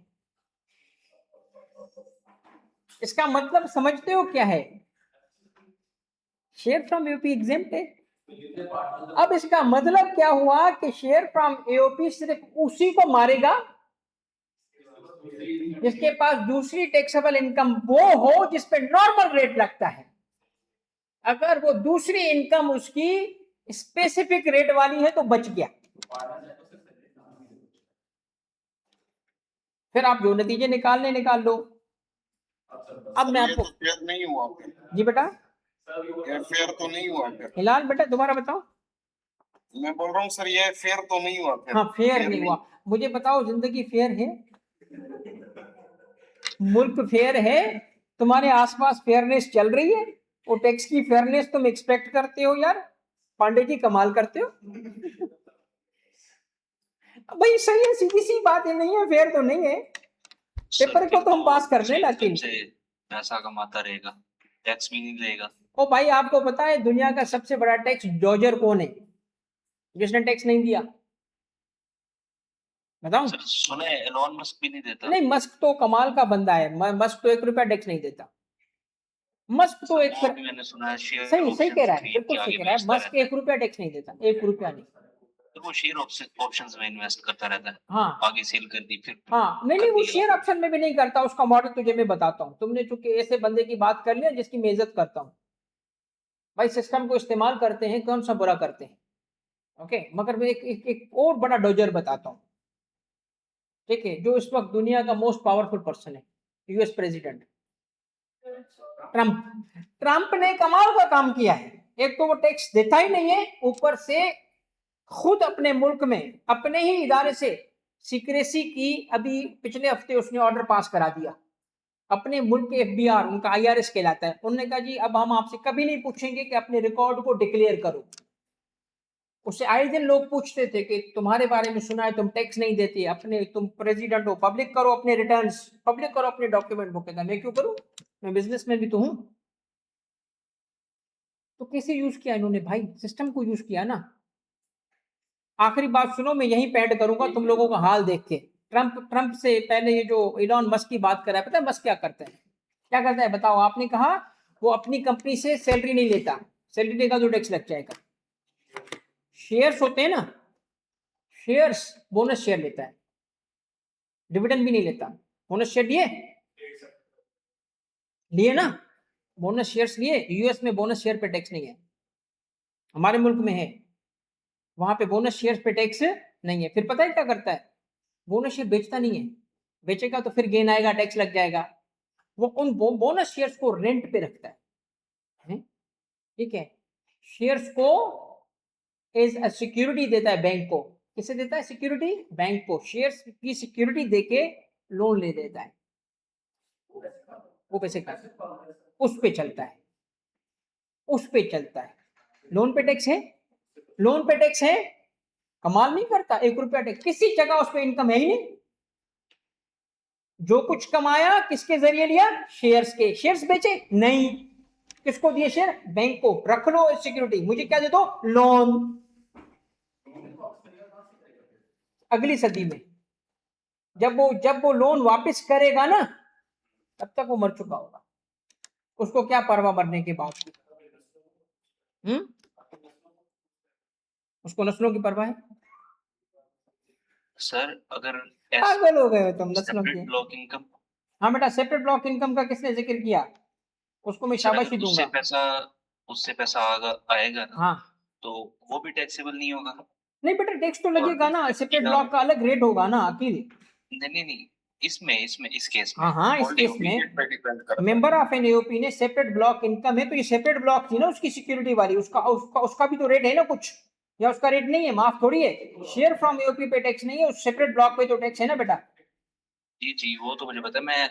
इसका मतलब समझते हो क्या है? शेयर फ्रॉम एओपी एग्जेम्प्ट है। अब इसका मतलब क्या हुआ कि शेयर फ्रॉम एओपी सिर्फ उसी को मारेगा जिसके पास दूसरी टैक्सेबल इनकम वो हो जिस पे नॉर्मल रेट लगता है। अगर वो दूसरी इनकम उसकी स्पेसिफिक रेट वाली है तो बच गया। फिर आप जो नतीजे निकालने निकाल लो। अब मैं आपको फेयर नहीं हुआ फिर। जी बेटा, ये फेयर तो नहीं हुआ फिर। हिलाल बेटा दोबारा बताओ। मैं बोल रहा हूँ सर, ये फेयर तो नहीं हुआ फिर। हाँ, फेयर नहीं हुआ। मुझे बताओ, जिंदगी फेयर है? मुल्क फेयर है? तुम्हारे आसपास फेयरनेस चल रही है? वो टैक्स की फेयरनेस तुम एक्सपेक्ट करते हो यार? पांडे जी कमाल करते हो। भाई सही है, सीधी सी बात है, नहीं है फेयर तो नहीं है। पेपर को तो हम पास कर लें, लेकिन पैसा कमाता रहेगा, टैक्स भी नहीं देगा। ओ भाई, आपको पता है दुनिया का सबसे बड़ा टैक्स डॉजर कौन है जिसने टैक्स नहीं दिया? बताऊं? सर सुने एलोन मस्क भी नहीं देता। नहीं, मस्क तो कमाल का बंदा है, मस्क तो 1 रुपया टैक्स नहीं देता। मस्क तो एक वो भी मैंने सुना है शेयर सही सही कह रहा है, खरीद बिल्कुल के सही आगे कह रहा है। बेचता मस्क रहता है। 1 रुपया टैक्स नहीं देता, 1 रुपया नहीं। तो वो शेयर ऑप्शंस में इन्वेस्ट करता रहता है। हाँ आगे सेल कर दी फिर। हाँ, नहीं नहीं, वो शेयर ऑप्शन में भी नहीं करता। उसका मॉडल तुझे मैं बताता हूँ। तुमने चूंकि ऐसे बंदे की बात कर लिया जिसकी मैं इज्जत करता हूँ। भाई सिस्टम को इस्तेमाल करते हैं, कौन सा बुरा करते हैं। ओके, मगर मैं एक और बड़ा डॉजर बताता हूँ, ठीक है, जो इस वक्त दुनिया का मोस्ट पावरफुल पर्सन है, यूएस प्रेसिडेंट ट्रंप। ट्रंप ने कमाल का काम किया है। एक तो वो टैक्स देता ही नहीं है, ऊपर से खुद अपने मुल्क में अपने ही इदारे से सीक्रेसी की अभी पिछले हफ्ते उसने ऑर्डर पास करा दिया। अपने मुल्क के एफबीआर, उनका आईआरएस कहलाता है, उन्होंने कहा जी अब हम आपसे कभी नहीं पूछेंगे कि अपने रिकॉर्ड को डिक्लेयर करो। उससे आए दिन लोग पूछते थे कि तुम्हारे बारे में सुना है तुम टैक्स नहीं देते, अपने तुम प्रेसिडेंट हो, पब्लिक करो अपने रिटर्न्स, पब्लिक करो अपने डॉक्यूमेंट। वो कहता मैं क्यों करूं, मैं बिजनेसमैन भी तो हूं। तो कैसे यूज किया इन्होंने भाई? सिस्टम को यूज किया ना। आखिरी बात सुनो, मैं यहीं पैड करूंगा तुम लोगों का हाल देख के। ट्रंप से पहले ये जो इलॉन मस्क की बात कर रहा है, पता है मस्क क्या करता है? क्या करता है बताओ? आपने कहा वो अपनी कंपनी से सैलरी नहीं लेता, सैलरी देगा तो टैक्स लग जाएगा। शेयर्स होते हैं ना, शेयर्स, बोनस शेयर लेता है, डिविडेंड भी नहीं लेता। बोनस शेयर लिए लिए ना, बोनस शेयर्स लिए। यूएस में बोनस शेयर पे टैक्स नहीं है, हमारे मुल्क में है। वहां पे बोनस शेयर्स पे टैक्स नहीं है। फिर पता है क्या करता है? बोनस शेयर बेचता नहीं है, बेचेगा तो फिर गेन आएगा, टैक्स लग जाएगा। वो उन बोनस शेयर्स को रेंट पे रखता है, ठीक है। शेयर्स को एज अ सिक्योरिटी देता है बैंक को। किसे देता है सिक्योरिटी? बैंक को। शेयर्स की सिक्योरिटी देके लोन ले देता है, वो पैसे का उस पे चलता है, उस पे चलता है। लोन पे टैक्स है, लोन पे टैक्स है, कमाल नहीं करता। 1 रुपया टैक्स, किसी जगह उस पे इनकम है ही नहीं। जो कुछ कमाया किसके जरिए लिया? शेयर्स के। शेयर्स बेचे नहीं, किसको दिए शेयर? बैंक को। रख लो सिक्योरिटी, मुझे क्या दे दो? लोन। अगली सदी में जब वो लोन वापस करेगा ना, तब तक वो मर चुका होगा। उसको क्या परवाह मरने के बाद? उसको नस्लों की परवाह है? सर अगर पागल हो गए हो तुम, नस्लों सेपरेट की? ब्लॉक इनकम, हाँ बेटा, सेपरेट ब्लॉक इनकम का किसने जिक्र किया? उसको मैं सर अगर शाबाशी दूंगा। उससे पैसा आएगा ना, हाँ, तो वो भी टैक्सेबल नहीं होगा। नहीं बेटा, टैक्स तो और लगेगा ना, सेपरेट FTR ब्लॉक का अलग रेट होगा ना अकील। नहीं, इसमें इस केस में हाँ हाँ, इस होल्डिंग केस में पीरियड पे डिपेंड करता है। मेंबर ऑफ एन एओपी ने सेपरेट ब्लॉक इनकम है, तो ये सेपरेट ब्लॉक थी ना उसकी सिक्योरिटी वाली, उसका भी तो रेट है ना कुछ, या उसका रेट नहीं है? माफ थोड़ी है। शेयर फ्रॉम एओपी पे टैक्स नहीं है, उस सेपरेट ब्लॉक पे तो टैक्स है ना बेटा। जी वो तो मुझे पता है, मैं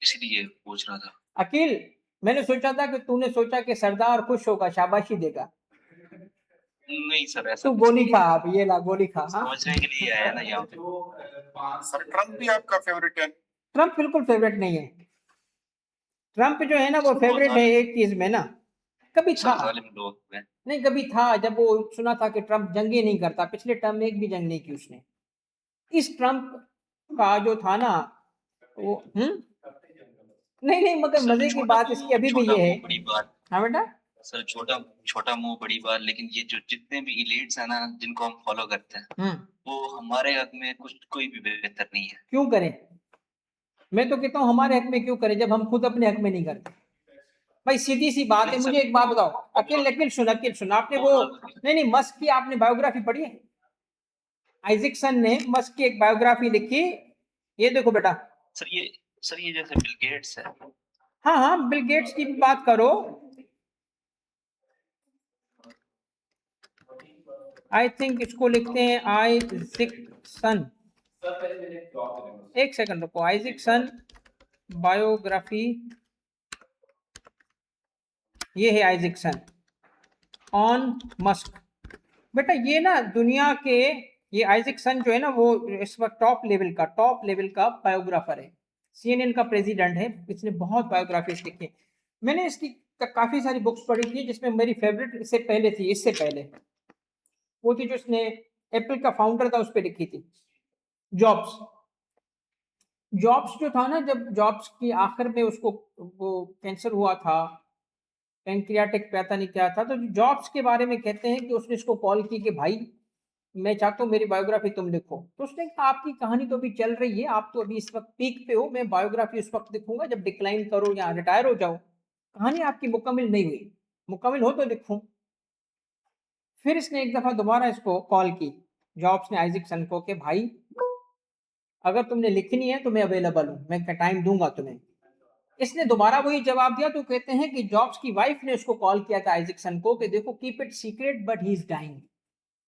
इसलिए पूछ रहा था। अकील, मैंने सोचा था कि तूने सोचा कि सरदार खुश होगा, शाबाशी देगा। नहीं सर, ऐसा तू कुछ गोली नहीं खा, है, अब ये ला गोली खा। हाँ, समझने के लिए आया ना यहाँ पे। सर ट्रम्प भी आपका फेवरेट है? ट्रम्प बिल्कुल फेवरेट नहीं है। ट्रम्प जो है ना वो सर वो फेवरेट है जालिम एक चीज में ना, कभी था। सर जालिम लोग हैं। नहीं, कभी था जब वो सुना था कि ट्रम्प जंगे नहीं करता, पिछले टर्म में एक भी जंग नहीं की उसने। इस ट्रम्प का जो था ना वो नहीं नहीं, मगर सर मजे की बात इसकी अभी भी छोटा ये है। मुंह बड़ी बात। हाँ बेटा, सर छोटा मुंह बड़ी बात, लेकिन ये जो जितने भी इलीट्स है ना, जिनको हम फॉलो करते हैं, वो हमारे हक में कोई भी बेहतर नहीं है। क्यों करें? मैं तो कहता हूँ हमारे हक में क्यों करें जब हम खुद अपने हक में नहीं करते। भाई सीधी सी बात है, नहीं मुझे सर, एक बात बताओ। अकिल सुन, आपने वो नहीं मस्क की आपने बायोग्राफी पढ़ी है? आइजैक्सन ने मस्क की एक बायोग्राफी लिखी, ये देखो बेटा। सर ये जैसे बिल गेट्स है। हाँ हाँ, बिल गेट्स की भी बात करो। आई थिंक इसको लिखते हैं आइजैक्सन। एक सेकंड रुको, आइजैक्सन बायोग्राफी, ये है आइजैक्सन ऑन मस्क। बेटा ये ना दुनिया के, ये आइजैक्सन जो है ना वो इस वक्त टॉप लेवल का बायोग्राफर है, सीएनएन का प्रेसिडेंट है। इसने बहुत बायोग्राफीज लिखी है। मैंने इसकी काफी सारी बुक्स पढ़ी थी, जिसमें मेरी फेवरेट इससे पहले वो थी जो इसने एप्पल का फाउंडर था उस पर लिखी थी, जॉब्स। जॉब्स जो था ना, जब जॉब्स की आखिर में उसको वो कैंसर हुआ था, पैंक्रियाटिक पता नहीं क्या था, तो जॉब्स के बारे में कहते हैं कि उसने इसको कॉल की कि भाई मैं चाहता हूँ मेरी बायोग्राफी तुम लिखो। तो उसने कहा आपकी कहानी तो अभी चल रही है, आप तो अभी इस वक्त पीक पे हो, मैं बायोग्राफी उस वक्त लिखूंगा जब डिक्लाइन करो या रिटायर हो जाओ, कहानी आपकी मुकम्मल नहीं हुई, मुकम्मल हो तो लिखूं। फिर इसने एक दफा दोबारा इसको कॉल की, जॉब्स ने आइजैक्सन को, कि भाई अगर तुमने लिखनी है तो मैं अवेलेबल हूँ, मैं टाइम दूंगा तुम्हें। इसने दोबारा वही जवाब दिया। तो कहते हैं कि जॉब्स की वाइफ ने उसको कॉल किया था आइजैक्सन को कि देखो keep it secret but he is dying.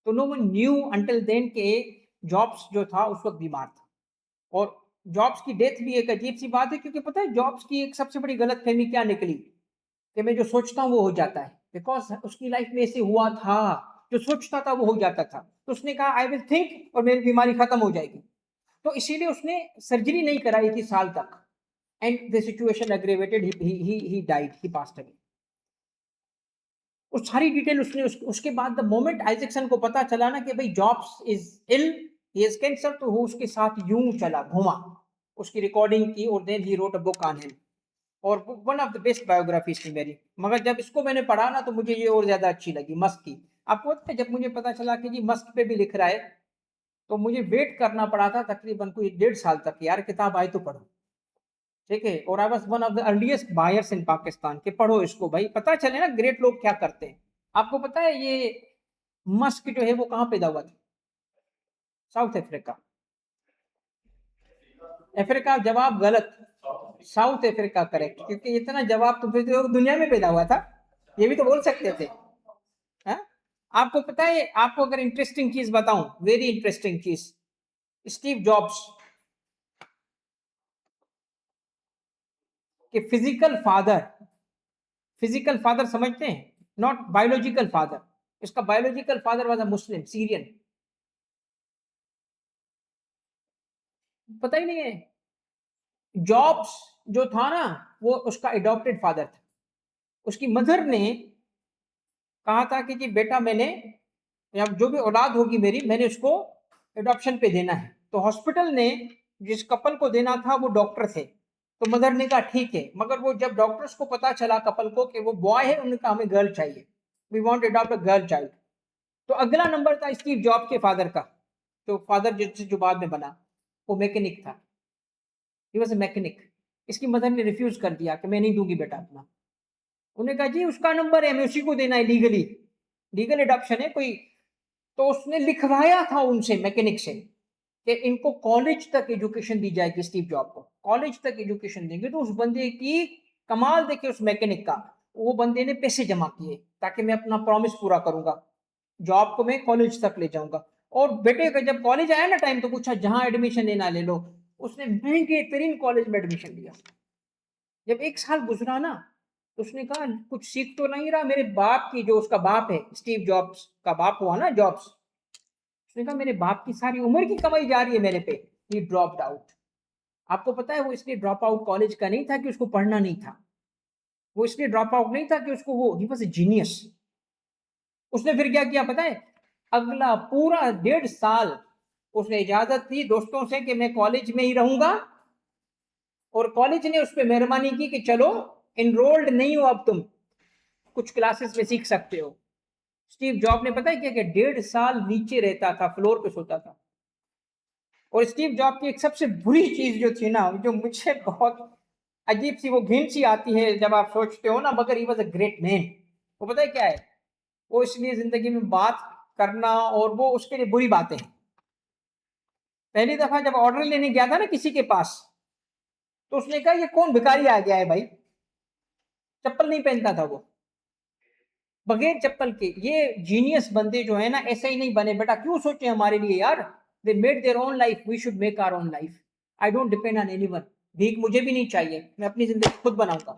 तो no one knew until then के जॉब्स जो था उस वक्त बीमार था। और जॉब्स की डेथ भी एक अजीब सी बात है, क्योंकि पता है जॉब्स की एक सबसे बड़ी गलतफहमी क्या निकली, कि मैं जो सोचता हूँ वो हो जाता है। बिकॉज उसकी लाइफ में ऐसे हुआ था, जो सोचता था वो हो जाता था। तो उसने कहा आई विल थिंक और मेरी बीमारी खत्म हो जाएगी। तो इसीलिए उसने सर्जरी नहीं कराई थी साल तक, and the situation aggravated, he died, he passed away. उस सारी डिटेल उसके बाद द मोमेंट आइजैक्सन को पता चला ना कि भाई Jobs is ill, he is cancer, तो वो उसके साथ यूं चला घुमा, उसकी रिकॉर्डिंग की, और then he wrote a book on him. और one of the best biographies थी मेरी। मगर जब इसको मैंने पढ़ा ना तो मुझे ये और ज्यादा अच्छी लगी, मस्क की। आपको पता है जब मुझे पता चला कि जी मस्क पे भी लिख रहा है, तो मुझे वेट करना पड़ा था तकरीबन कोई 1.5 साल तक, यार किताब आई तो पढ़ो, ठीक है। और I was one of the earliest buyers in Pakistan के, पढ़ो इसको भाई, पता चले ना ग्रेट लोग क्या करते हैं। आपको पता है ये मस्क जो है वो कहाँ पैदा हुआ था? South Africa. अफ्रीका जवाब गलत, साउथ अफ्रीका करेक्ट, क्योंकि इतना जवाब तो फिर तो दुनिया में पैदा हुआ था, ये भी तो बोल सकते थे। है? आपको पता है, आपको अगर इंटरेस्टिंग चीज बताऊं, वेरी इंटरेस्टिंग चीज, स्टीव जॉब्स के फिजिकल फादर समझते हैं, नॉट बायोलॉजिकल फादर। इसका biological father was a Muslim Syrian, पता ही नहीं है। जॉब्स जो था ना वो उसका एडॉप्टेड फादर था। उसकी मदर ने कहा था कि जी बेटा मैंने, या जो भी औलाद होगी मेरी, मैंने उसको एडॉप्शन पे देना है। तो हॉस्पिटल ने जिस कपल को देना था वो डॉक्टर थे, तो मदर ने कहा ठीक है, मगर वो जब डॉक्टर्स को पता चला कपल को कि वो बॉय है, उन्होंने कहा हमें गर्ल चाहिए, we want adopt a girl child. तो अगला नंबर था स्टीव जॉब के फादर का, तो फादर जो बाद में बना वो मैकेनिक था, ही वाज अ मैकेनिक। इसकी मदर ने रिफ्यूज कर दिया कि मैं नहीं दूंगी बेटा अपना। उन्होंने कहा जी उसका नंबर है, हमें उसी को देना है, लीगली लीगल अडॉप्शन है कोई। तो उसने लिखवाया था उनसे, मैकेनिक से, कि इनको कॉलेज तक एजुकेशन दी जाएगी, स्टीव जॉब को कॉलेज तक एजुकेशन देंगे। तो उस बंदे की कमाल देखे उस मैकेनिक का, वो बंदे ने पैसे जमा किए ताकि मैं अपना प्रॉमिस पूरा करूंगा, जॉब को मैं कॉलेज तक ले जाऊंगा। और बेटे का जब कॉलेज आया ना टाइम, तो पूछा जहां एडमिशन लेना ले लो। उसने महंगे तरीन कॉलेज में एडमिशन लिया। जब 1 साल गुजरा ना, तो उसने कहा कुछ सीख तो नहीं रहा, मेरे बाप की, जो उसका बाप है स्टीव जॉब्स का बाप हुआ ना जॉब्स, उसने कहा मेरे बाप की सारी उम्र की कमाई जा रही है मेरे पे। ही ड्रॉप्ड आउट। आपको पता है वो इसलिए ड्रॉप आउट कॉलेज का नहीं था कि उसको पढ़ना नहीं था, वो इसलिए ड्रॉप आउट नहीं था कि उसको, वो ही वाज अ जीनियस। उसने फिर क्या किया पता है, अगला पूरा 1.5 साल उसने इजाजत दी दोस्तों से कि मैं कॉलेज में ही रहूंगा, और कॉलेज ने उस पर मेहरबानी की कि चलो एनरोल्ड नहीं हो अब तुम, कुछ क्लासेस में सीख सकते हो। स्टीव जॉब ने पता है क्या कि 1.5 साल नीचे रहता था, फ्लोर पे सोता था। और स्टीव जॉब की एक सबसे बुरी चीज जो थी ना, जो मुझे बहुत अजीब सी, वो घिन सी आती है जब आप सोचते हो ना, मगर he was a great man. वो पता है क्या है, वो इसलिए जिंदगी में बात करना, और वो उसके लिए बुरी बातें हैं। पहली दफा जब ऑर्डर लेने गया था ना किसी के पास, तो उसने कहा ये कौन भिखारी आ गया है भाई, चप्पल नहीं पहनता था वो, बगैर चप्पल के। ये जीनियस बंदे जो है ना, ऐसे ही नहीं बने बेटा, क्यों सोचे हमारे लिए यार, they made their own life, we should make our own life. I don't depend on anyone. भीख मुझे भी नहीं चाहिए, मैं अपनी जिंदगी खुद बनाऊंगा।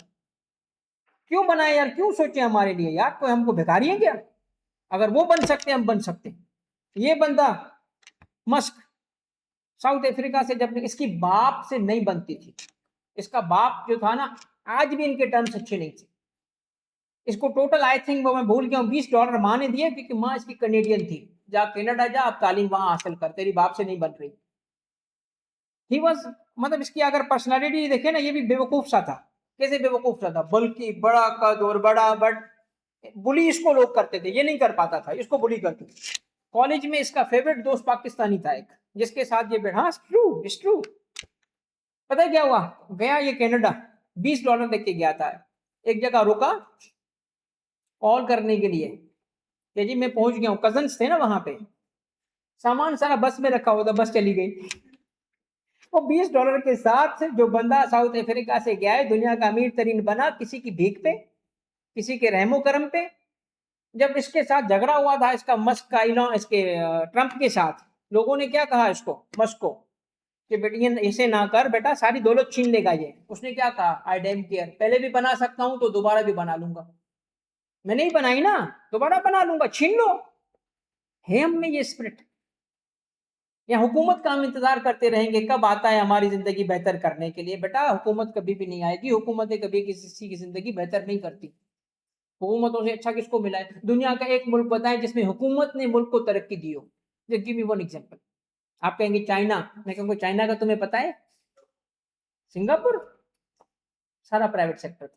क्यों बनाए यार, क्यों सोचे हमारे लिए यार, कोई हमको भिखारी है क्या? अगर वो बन सकते हैं हम बन सकते हैं। ये बंदा मस्क साउथ अफ्रीका से, जब इसकी बाप से नहीं बनती थी, इसका बाप जो था ना, आज भी इनके टर्म्स अच्छे नहीं थे। इसको टोटल आई थिंक वो मैं भूल गया हूँ, $20 माँ ने दिए, क्योंकि माँ इसकी कैनेडियन थी। जा कनाडा जा, अब तालीम वहां हासिल कर, तेरी बाप से नहीं बन रही। ही वॉज, मतलब इसकी अगर पर्सनालिटी देखे ना, ये भी बेवकूफ सा था। कैसे बेवकूफ सा था, बल्कि बड़ा कद और बड़ा, बट बुली इसको लोग करते थे, ये नहीं कर पाता था, इसको बुली करते थे। कॉलेज में इसका फेवरेट दोस्त पाकिस्तानी था एक, जिसके साथ ये बैठा, इट्स ट्रू। पता है क्या हुआ, गया ये कनाडा, $20 लेके गया था। एक जगह रुका कॉल करने के लिए कि जी मैं पहुंच गया हूँ, कजन्स थे ना वहां पे, सामान सारा बस में रखा हुआ था, बस चली गई। वो $20 के साथ जो बंदा साउथ अफ्रीका से गया है, दुनिया का अमीर तरीन बना, किसी की भीख पे, किसी के रहमो करम पे। जब इसके साथ झगड़ा हुआ था इसका मस्क का, इसके ट्रंप के साथ, लोगों ने क्या कहा इसको, मस्क को, कि बेटी ये ऐसे ना कर बेटा, सारी दौलत छीन लेगा ये। उसने क्या कहा, आई डेम केयर, पहले भी बना सकता हूं तो दोबारा भी बना लूंगा, मैंने ही बनाई ना, दोबारा बना लूंगा, छीन लो। है हम में ये स्पिरिट, या हुकूमत का हम इंतजार करते रहेंगे कब आता है हमारी जिंदगी बेहतर करने के लिए? बेटा हुकूमत कभी भी नहीं आएगी, हुकूमतें कभी किसी की जिंदगी बेहतर नहीं करती। हुकूमतों से अच्छा किसको मिला है? दुनिया का एक मुल्क बताएं जिसमें हुकूमत ने मुल्क को तरक्की दी हो। Give me one example. आप कहेंगे चाइना, मैं कहूँगा चाइना का तुम्हें पता है? सिंगापुर, सारा प्राइवेट सेक्टर,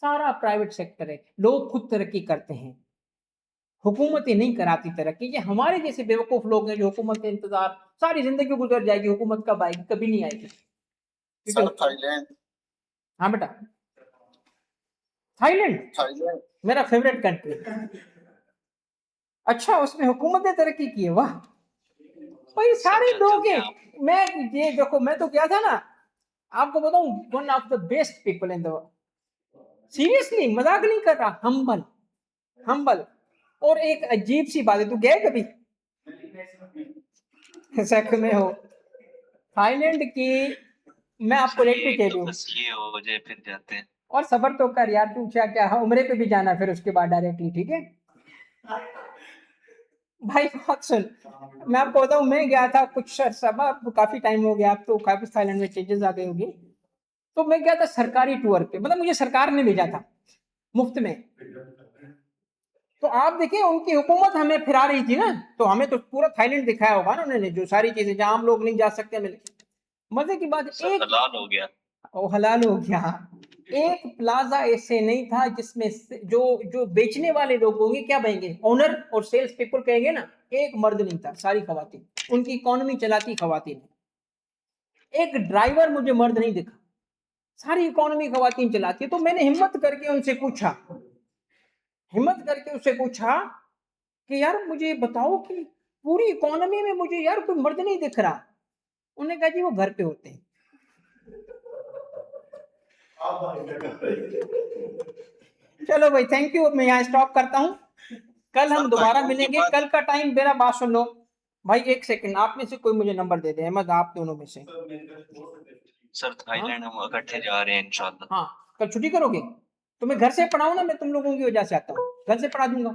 सारा प्राइवेट सेक्टर है, लोग खुद तरक्की करते हैं, हुकूमतें नहीं कराती तरक्की। ये हमारे जैसे बेवकूफ लोग हैं जो हुकूमत के इंतजार, सारी जिंदगी गुजर जाएगी, हुकूमत कब आएगी, कभी नहीं आएगी। सर थाईलैंड, हाँ बेटा, थाईलैंड थाईलैंड मेरा फेवरेट कंट्री। अच्छा, उसमें हुकूमत ने तरक्की की है, वाह भाई, सारे लोग हैं। मैं ये देखो, मैं तो क्या था ना, आपको बताऊं, one of the best people in the world, seriously मजाक नहीं कर रहा, हम्बल, हम्बल। और एक अजीब सी बात है, तू गया कभी सक में हो थाईलैंड की? मैं आपको लेट भी टेल तो दूं, बस ये हो जाए फिर जाते हैं। और सबर तो कर यार, तू क्या क्या उम्रे पे भी जाना फिर उसके बाद डायरेक्टली, ठीक है भाई? बात सुन, मैं आपको बताऊं, मैं गया था कुछ सब, काफी टाइम हो गया, अब तो काफी थाईलैंड में चेंजेस आ गए होंगे। तो मैं गया था सरकारी टूर पे, मतलब मुझे सरकार ने भेजा था मुफ्त में। तो आप देखिए उनकी हुकूमत हमें फिरा रही थी ना, तो हमें तो पूरा थाईलैंड दिखाया होगा ना उन्होंने, जो सारी चीजें जहां हम लोग नहीं जा सकते मिले। मजे की बात, सर एक हलाल हो गया। ओ हलाल हो गया, एक प्लाजा ऐसे नहीं था जिसमें जो जो बेचने वाले लोग होंगे क्या बनेंगे, ओनर और सेल्स पीपल कहेंगे ना, एक मर्द नहीं था, सारी खवातीन, उनकी इकोनॉमी चलाती खवातीन। एक ड्राइवर मुझे मर्द नहीं दिखा, सारी इकोनॉमी खवातीन चलाती है। तो मैंने हिम्मत करके उनसे पूछा, कि यार मुझे बताओ कि पूरी इकोनॉमी में मुझे यार कोई मर्द नहीं दिख रहा। उन्होंने कहा जी वो घर पे होते हैं। चलो भाई, थैंक यू, मैं यहाँ स्टॉप करता हूँ। कल हम दोबारा मिलेंगे। कल का टाइम, मेरा बात सुन लो भाई, एक सेकंड, आप में से कोई मुझे नंबर दे दे, अहमद, आप दोनों में से। सर थाईलैंड हम इकट्ठे जा रहे हैं इंशाल्लाह। हाँ, कल छुट्टी करोगे तो मैं घर से पढ़ाऊँ ना, मैं तुम लोगों की वजह से आता हूँ, घर से पढ़ा दूंगा,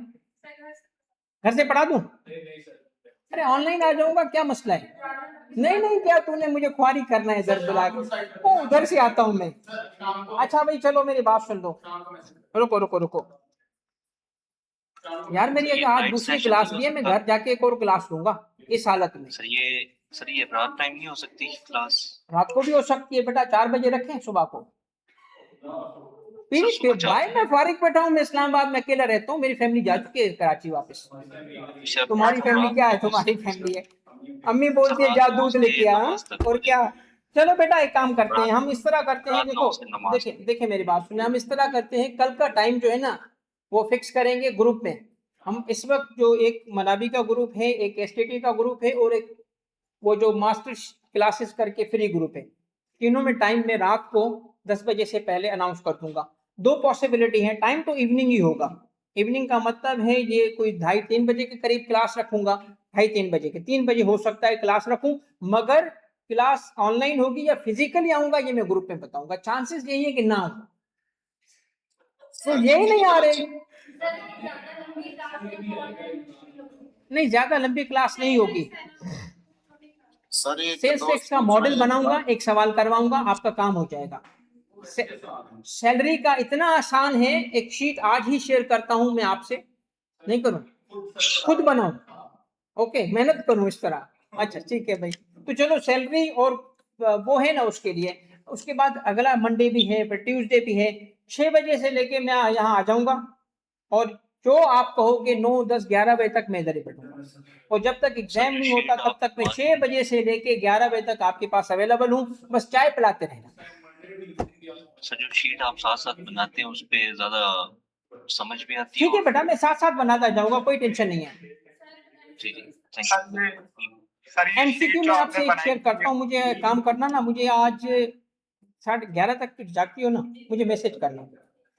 घर से पढ़ा दूं। अरे ऑनलाइन आ जाऊंगा, क्या मसला है। नहीं नहीं, क्या तूने मुझे ख्वारी करना है इधर बुला के, ओ उधर से आता हूँ मैं। अच्छा भाई चलो, मेरी बात सुन लो, रुको रुको रुको यार, मेरी ये आज नाइट दूसरी सेशन क्लास नहीं भी हो है, मैं सकता? घर जाके एक और क्लास लूंगा इस हालत में। सर ये रात टाइम नहीं हो सकती क्लास? रात को भी हो सकती है बेटा, 4 बजे रखें सुबह को। सर सुबह भाई मैं फारिग बैठा हूँ, मैं इस्लामाबाद में अकेला रहता हूँ, मेरी फैमिली जा चुकी है कराची वापस। तुम्हारी फैमिली क्या है, तुम्हारी फैमिली है, अम्मी बोलती है जा दूध लेके आ, और क्या। चलो बेटा एक काम करते हैं, हम इस तरह करते हैं, देखो देखिए देखिए मेरी बात सुनिए, हम इस तरह करते हैं, कल का टाइम जो है ना वो फिक्स करेंगे ग्रुप में। हम इस वक्त जो एक मनाबी का ग्रुप है, एक एसटीटी का ग्रुप है, और एक वो जो मास्टर क्लासेस करके फ्री ग्रुप है, तीनों में टाइम में रात को 10 बजे से पहले अनाउंस कर दूंगा। 2 पॉसिबिलिटी है, टाइम तो इवनिंग ही होगा। इवनिंग का मतलब है ये कोई 2:30-3 बजे के करीब क्लास रखूंगा, 2:30-3 बजे के, 3 बजे हो सकता है क्लास रखूं, मगर क्लास ऑनलाइन होगी या फिजिकली आऊंगा ये मैं ग्रुप में बताऊंगा। चांसेस यही है कि ना हो, तो यही नहीं आ रहे। नहीं, ज्यादा लंबी क्लास नहीं होगी सर एक सेल्स टैक्स का मॉडल बनाऊंगा, एक सवाल करवाऊंगा, आपका काम हो जाएगा। सैलरी का इतना आसान है, एक शीट आज ही शेयर करता हूं मैं आपसे, नहीं करूं, खुद बनाऊं, ओके, मेहनत करूं इस तरह। अच्छा ठीक है भाई, तो चलो सैलरी और वो है ना उसके लिए, उसके बाद अगला मंडे भी है, फिर ट्यूसडे भी है, 6 बजे से लेके मैं यहाँ आ जाऊंगा, और जो आप कहोगे 9, 10, 11 बजे तक मैं इधर ही बैठूंगा, और जब तक एग्जाम नहीं होता तब तक मैं 6 बजे से लेके 11 बजे तक आपके पास अवेलेबल हूँ, बस चाय पिलाते रहना। सर जो शीट आप साथ साथ बनाते हैं उस पे ज्यादा समझ भी आती ठीक है बेटा, मैं साथ साथ बनाता जाऊंगा, कोई टेंशन नहीं है। जी जी थैंक यू। एमसीक्यू में आपसे एक शेयर करता हूँ, मुझे काम करना ना, मुझे आज 11:30 तक कुछ जागती हो ना, मुझे मैसेज करना,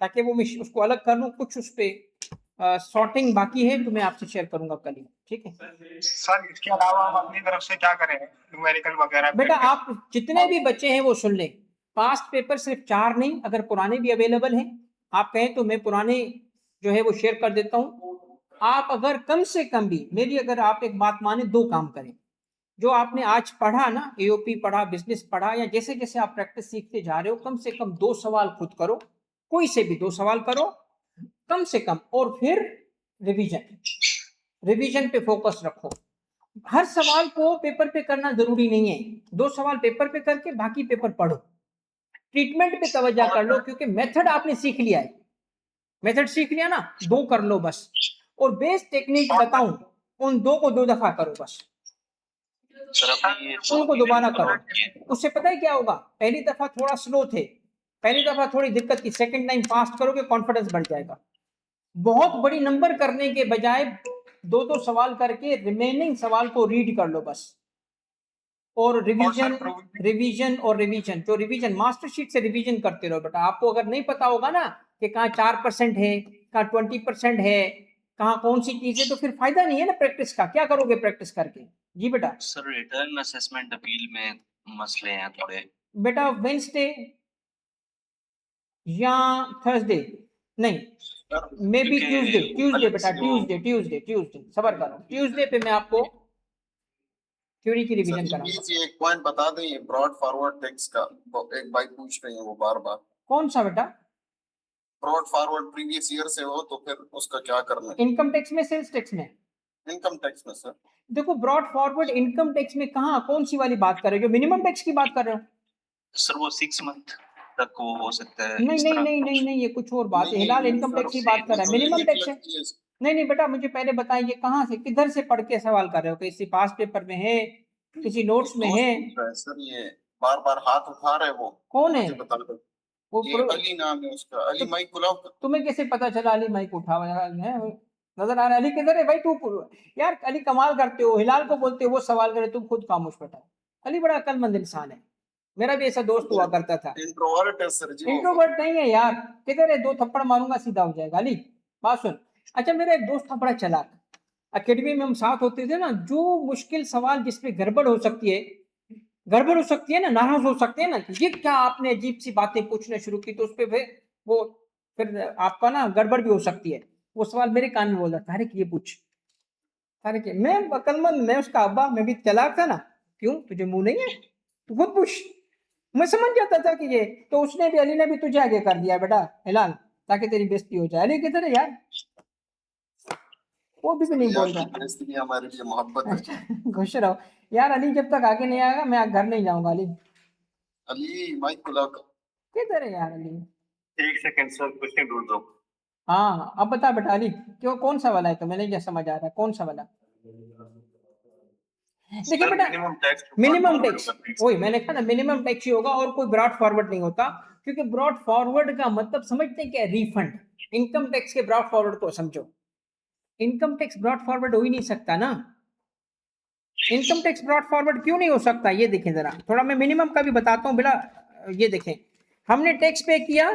ताकि वो मैं उसको अलग कर लूँ, कुछ उस पर सॉर्टिंग बाकी है, तो मैं आपसे शेयर करूंगा कल ही, ठीक है। सर इसके अलावा हम अपनी तरफ से क्या करें, न्यूमेरिकल वगैरह? बेटा आप जितने भी बच्चे हैं वो सुन लें, पास्ट पेपर सिर्फ 4 नहीं, अगर पुराने भी अवेलेबल हैं, आप कहें तो मैं पुराने जो है वो शेयर कर देता हूँ। आप अगर कम से कम भी मेरी, अगर आप एक बात माने, 2 काम करें, जो आपने आज पढ़ा ना, एओपी पढ़ा, बिजनेस पढ़ा, या जैसे जैसे आप प्रैक्टिस सीखते जा रहे हो, कम से कम 2 सवाल खुद करो, कोई से भी 2 सवाल करो कम से कम, और फिर रिवीजन पे फोकस रखो। हर सवाल को पेपर पे करना जरूरी नहीं है, 2 सवाल पेपर पे करके बाकी पेपर पढ़ो, ट्रीटमेंट पे तवज्जो कर लो, क्योंकि मेथड आपने सीख लिया है, मेथड सीख लिया ना, 2 कर लो बस, और बेस टेक्निक बताऊं, उन 2 को 2 दफा करो बस, सर आपने ये उनको दोबारा करो, फॉरवर्ड किए? उससे पता है क्या होगा, पहली दफा थोड़ा स्लो थे, पहली दफा थोड़ी दिक्कत की, सेकंड टाइम फास्ट करोगे कॉन्फिडेंस बढ़ जाएगा। बहुत बड़ी नंबर करने के बजाय 2-2 सवाल करके रिमेनिंग सवाल को रीड कर लो बस, और रिवीजन रिवीजन और रिवीजन, जो रिवीजन मास्टरशीट से रिवीजन करते रहो बेटा। आपको अगर नहीं पता होगा ना कि कहाँ 4% है, कहाँ 20% है, कहाँ कौन सी चीज है, तो फिर फायदा नहीं है ना प्रैक्टिस का, क्या करोगे प्रैक्टिस करके। जी बेटा। सर रिटर्न असेसमेंट अपील में मसले हैं थोड़े। बेटा वेंसडे या थर्सडे, नहीं मे बी ट्यूसडे बेटा, ट्यूसडे सबर करो, ट्यूसडे पे मैं आपको थ्योरी की रिवीजन कराऊंगा। एक पॉइंट बता दें, ये ब्रॉड फॉरवर्ड टेक्स्ट का तो एक भाई पूछ रहे हैं वो बार बार, कौन सा बेटा? ब्रॉड फॉरवर्ड प्रीवियस ईयर से हो तो फिर उसका क्या करना है? इनकम टैक्स में, सेल्स टैक्स में? इनकम टैक्स में सर। देखो ब्रॉड फॉरवर्ड इनकम टैक्स में कहाँ, कौन सी वाली बात कर रहे हो, जो मिनिमम टैक्स की बात कर रहे हो? सर वो 6 मंथ तक वो हो सकता है नहीं इस नहीं तरह। नहीं नहीं नहीं, ये कुछ और बात है। नहीं, हिलाल नहीं, इनकम टैक्स की सर, बात कर रहा है, तो मिनिमम एक टैक्स है। लाख की है। नहीं नहीं बेटा, मुझे पहले बताइए कहाँ से, किधर से पढ़ के सवाल कर रहे हो? किसी पास पेपर में है, किसी नोट्स में दोस्त है? पूछ रहा है सर, ये बार बार हाथ उठा रहे वो। कौन है मुझे बता दो। वो ये अली नाम है उसका, अली तो माइक बुलाओ। तुम्हें कैसे पता चला अली माइक उठा हुआ है? नजर आ रहा है अली किधर है भाई? तू यार अली कमाल करते हो, हिलाल को बोलते हो वो सवाल करे, तुम खुद खामोश बैठा। अली बड़ा अक्लमंद इंसान है, मेरा भी ऐसा दोस्त हुआ करता था। इंट्रोवर्ट है सर जी वो। इंट्रोवर्ट नहीं है यार, किधर है? 2 थप्पड़ मारूंगा सीधा हो जाएगा। अली बात सुन। अच्छा मेरा एक दोस्त था बड़ा चालाक, अकेडमी में हम साथ होते थे ना, जो मुश्किल सवाल जिसपे गड़बड़ हो सकती है, गड़बड़ हो सकती है ना, नाराज हो सकते हैं ना कि ये क्या आपने अजीब सी बातें पूछने शुरू की, तो उस पर वो फिर आपका ना गड़बड़ भी हो सकती है। वो सवाल मेरे कान में बोल रहा था, अरे ये पूछ, अरे कि मैं अकलमंद, मैं उसका अब्बा, मैं भी चालाक था ना, क्यों तुझे मुंह नहीं है, तू खुद पूछ। मैं समझ जाता था कि ये तो उसने भी, अली ने भी तुझे आगे कर दिया बेटा हिलाल, ताकि तेरी बेइज्जती हो जाए। अली किधर है यार? वो भी नहीं बोल आपकी रहा। बेइज्जती हमारे लिए मोहब्बत है। अच्छा खुश रहो यार। अली जब तक आगे नहीं आएगा मैं घर नहीं जाऊंगा। अली अली माइक बुलाओ। किधर है यार अली? 1 सेकंड सर, क्वेश्चन ढूंढ दो। हाँ अब बता बेटा अली, क्यों, कौन सा वाला है? तो मैंने क्या समझ आ रहा है, कौन सा वाला? देखिए बेटा मिनिमम टैक्स, मिनिमम टैक्स, वही मैंने कहा ना, मिनिमम टैक्स ही होगा और कोई ब्रॉड फॉरवर्ड नहीं होता, क्योंकि ब्रॉड फॉरवर्ड का मतलब समझते हैं क्या? रिफंड। इनकम टैक्स के ब्रॉड फॉरवर्ड को समझो, इनकम टैक्स ब्रॉड फॉरवर्ड हो ही नहीं सकता ना। इनकम टैक्स ब्रॉड फॉरवर्ड क्यों नहीं हो सकता? ये देखें जरा, थोड़ा मैं मिनिमम का भी बताता हूँ बेटा। ये देखें, हमने टैक्स पे किया,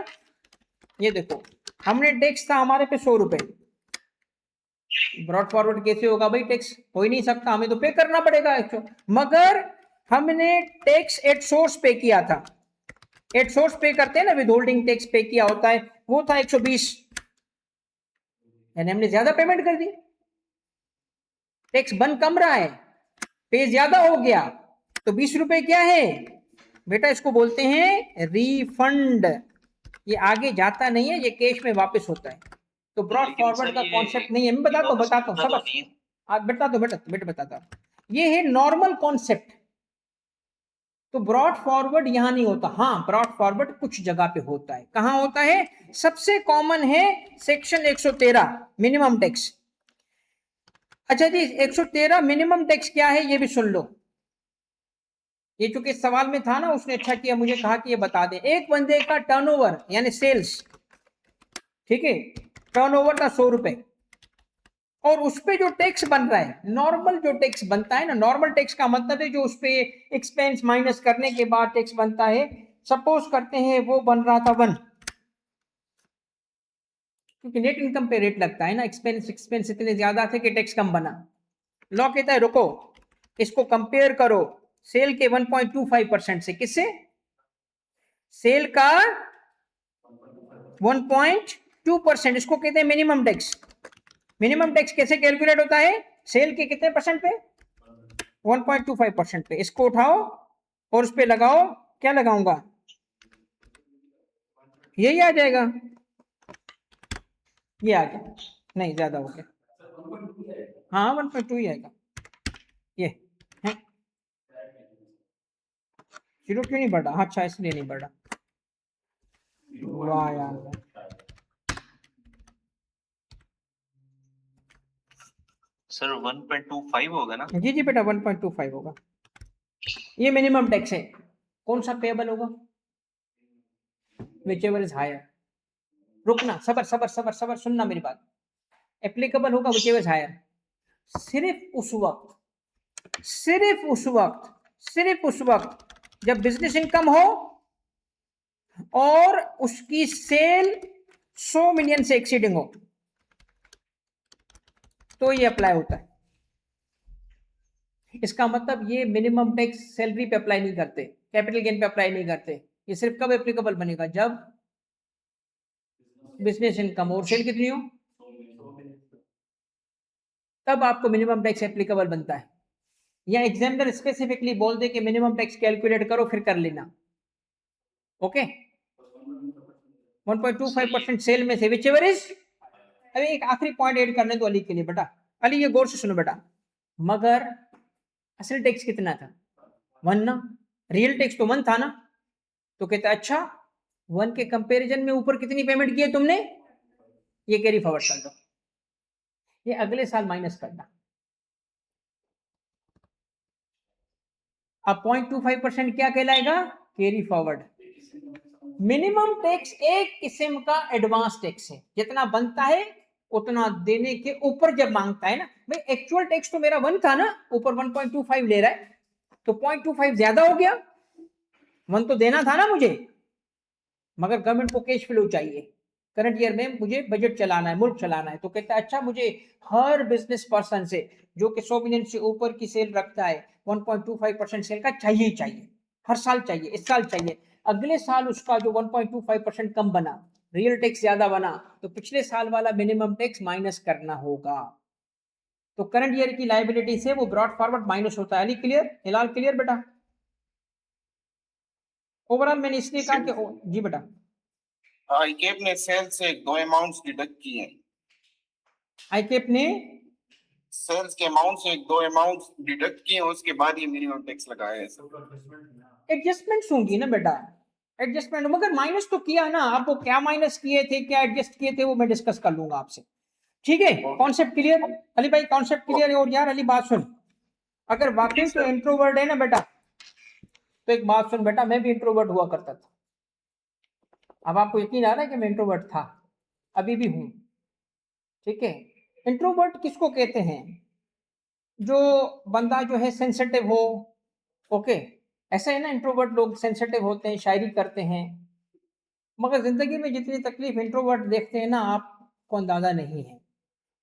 ये देखो हमने टैक्स था हमारे पे 100 रुपए, ब्रॉड फॉरवर्ड कैसे होगा भाई? टैक्स हो ही नहीं सकता, हमें तो पे करना पड़ेगा। मगर हमने टैक्स एट सोर्स पे किया था, एट सोर्स पे करते हैं ना, विद होल्डिंग टैक्स पे किया होता है, वो था 120, यानी हमने ज्यादा पेमेंट कर दी। टैक्स बन कम रहा है, पे ज्यादा हो गया, तो 20 रुपए क्या है बेटा? इसको बोलते हैं रिफंड। ये आगे जाता नहीं है, ये कैश में वापस होता है। तो ब्रॉड लेकिन फॉरवर्ड सर का ये कॉन्सेप्ट नहीं है। मैं बताता हूँ बताता हूँ, तो सब नहीं है। आज बेटा तो बेटा बताता हूँ, ये है नॉर्मल कॉन्सेप्ट। तो ब्रॉड फॉरवर्ड यहां नहीं होता। हाँ ब्रॉड फॉरवर्ड कुछ जगह पे होता है। कहां होता है? सबसे कॉमन है सेक्शन 113 मिनिमम टैक्स। अच्छा जी 113 मिनिमम टैक्स क्या है ये भी सुन लो। ये चूंकि सवाल में था ना, उसने अच्छा किया मुझे कहा कि ये बता दे। एक बंदे का टर्नओवर यानी सेल्स, ठीक है, टर्नओवर का 100 रुपए, और उस पे जो टैक्स बन रहा है, नॉर्मल जो टैक्स बनता है ना, नॉर्मल टैक्स का मतलब है जो उस पे एक्सपेंस माइनस करने के बाद टैक्स बनता है। सपोज करते हैं वो बन रहा था 1, क्योंकि नेट इनकम पे रेट लगता है ना, एक्सपेंस इतने ज्यादा थे कि टैक्स कम बना। लॉ कहता है रुको, इसको कंपेयर करो सेल के 1.25% से। किससे? सेल का 1.2%, इसको कहते हैं मिनिमम टैक्स। मिनिमम टैक्स कैसे कैलकुलेट होता है? सेल के कितने परसेंट पे? 1.25% पे। इसको उठाओ और उस पे लगाओ, क्या लगाऊंगा? यही आ जाएगा, ये आ गया, नहीं ज्यादा हो गया, हाँ 1.2 ही आएगा। ये है, जीरो क्यों नहीं बढ़ रहा? अच्छा इसलिए नहीं बढ़ रहा। वाह यार, सर 1.25 होगा ना? जी जी बेटा 1.25 होगा। ये मिनिमम टैक्स है। कौन सा पेएबल होगा? Whichever is higher. रुकना, सबर सबर सबर सबर, सुनना मेरी बात। एप्लीकेबल होगा विचएवर इज हायर सिर्फ उस वक्त, सिर्फ उस वक्त, सिर्फ उस वक्त जब बिजनेस इनकम हो और उसकी सेल 100 मिलियन से एक्सीडिंग हो, तो ये अप्लाई होता है। इसका मतलब ये मिनिमम टैक्स सैलरी पे अप्लाई नहीं करते, कैपिटल गेन पे अप्लाई नहीं करते। ये सिर्फ कब एप्लीकेबल बनेगा? जब बिजनेस इनकम और सेल कितनी हो, तब आपको मिनिमम टैक्स एप्लीकेबल बनता है। या एग्जामिनर स्पेसिफिकली बोल दे कि मिनिमम टैक्स कैलकुलेट करो, फिर कर लेना। ओके 1.25% सेल में से विच एवर इज। अभी एक आखिरी पॉइंट ऐड करने दो अली के लिए बेटा, अली ये गौर से सुनो बेटा, मगर असल टैक्स कितना था? 1 ना, रियल टैक्स तो 1 था ना। तो कहता है अच्छा 1 के कंपैरिजन में ऊपर कितनी पेमेंट की है तुमने? ये कैरी फॉरवर्ड कर दो, ये अगले साल माइनस करना। अब 0.25% क्या कहलाएगा? Carry forward. मिनिमम टैक्स एक किस्म का एडवांस टैक्स है, जितना बनता है उतना देने के ऊपर जब मांगता है ना भाई, एक्चुअल टैक्स तो मेरा 1 था ना, ऊपर 1.25 ले रहा है, तो 0.25 ज्यादा हो गया। 1 तो देना था ना मुझे, मगर गवर्नमेंट को कैश फ्लो चाहिए, करंट ईयर में मुझे बजट चलाना है, मुल्क चलाना है। तो कहता है अच्छा मुझे हर बिजनेस पर्सन से जो कि 100 मिलियन से ऊपर की सेल रखता है 1.25% सेल का चाहिए ही चाहिए, हर साल चाहिए, इस साल चाहिए। अगले साल उसका जो 1.25% कम बना, रियल टैक्स ज्यादा बना, तो पिछले साल वाला मिनिमम टैक्स माइनस करना होगा। तो करंट ईयर की लायबिलिटी से वो ब्रॉड फॉरवर्ड माइनस होता है। क्लियर? हिलाल क्लियर बेटा? ओवरऑल मैंने इसलिए कहा कि जी बेटा, आईकेप ने सेल से 2 अमाउंट्स डिडक्ट किए हैं। आईकेप ने सेल्स के अमाउंट से 2 अमाउंट्स डिडक्ट किए हैं, उसके बाद ये मिनिमम टैक्स लगाया है सर। एडजस्टमेंट होंगी ना बेटा, एडजस्टमेंट। मगर माइनस तो किया ना, आपको क्या माइनस किए थे, क्या एडजस्ट किए थे, वो मैं डिस्कस कर लूंगा आपसे। ठीक है, कॉन्सेप्ट क्लियर? अली भाई कॉन्सेप्ट क्लियर है? और यार अली बात सुन, अगर वाकई तो इंट्रोवर्ट है ना बेटा, तो एक बात सुन बेटा, मैं भी इंट्रोवर्ट हुआ करता था। अब आपको यकीन आ रहा है कि मैं इंट्रोवर्ट था, अभी भी हूं। ठीक है, इंट्रोवर्ट किसको कहते हैं? जो बंदा जो है सेंसिटिव हो। ओके, ऐसा है ना, इंट्रोवर्ट लोग सेंसिटिव होते हैं, शायरी करते हैं, मगर जिंदगी में जितनी तकलीफ इंट्रोवर्ट देखते हैं ना, आपको अंदाजा नहीं है।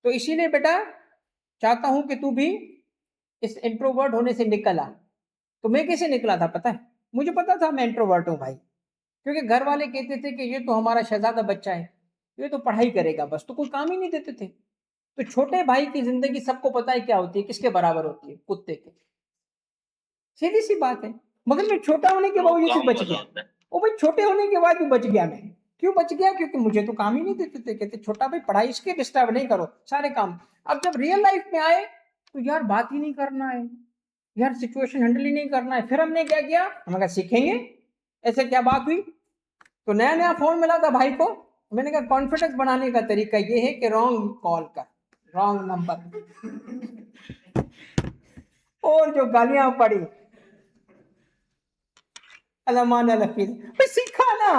तो इसीलिए बेटा चाहता हूं कि तू भी इस इंट्रोवर्ट होने से निकल आ। तो मैं कैसे निकला था पता है? मुझे पता था मैं इंट्रोवर्ट हूं भाई, क्योंकि घर वाले कहते थे कि ये तो हमारा शहजादा बच्चा है, ये तो पढ़ाई करेगा बस, तो कोई काम ही नहीं देते थे। तो छोटे भाई की जिंदगी सबको पता है क्या होती है, किसके बराबर होती है? कुत्ते के। सीधी सी बात है। मगर मैं छोटा होने के बावजूद भी बच गया। ओ भाई, छोटे होने के बाद भी बच गया मैं। क्यों बच गया? क्योंकि मुझे तो काम ही नहीं देते थे, कहते छोटा भाई पढ़ाई इसके डिस्टर्ब नहीं करो, सारे काम। अब जब रियल लाइफ में आए तो यार बात ही नहीं करना है, यार सिचुएशन हैंडल ही नहीं करना है। फिर हमने क्या किया, हमने कहा सीखेंगे। ऐसे क्या बात हुई, तो नया नया फोन मिला था भाई को, मैंने कहा कॉन्फिडेंस बनाने का तरीका ये है कि रॉन्ग कॉल कर, रॉन्ग नंबर। और जो गालियां पड़ी, अलमान अलफीज भाई, सीखा ना,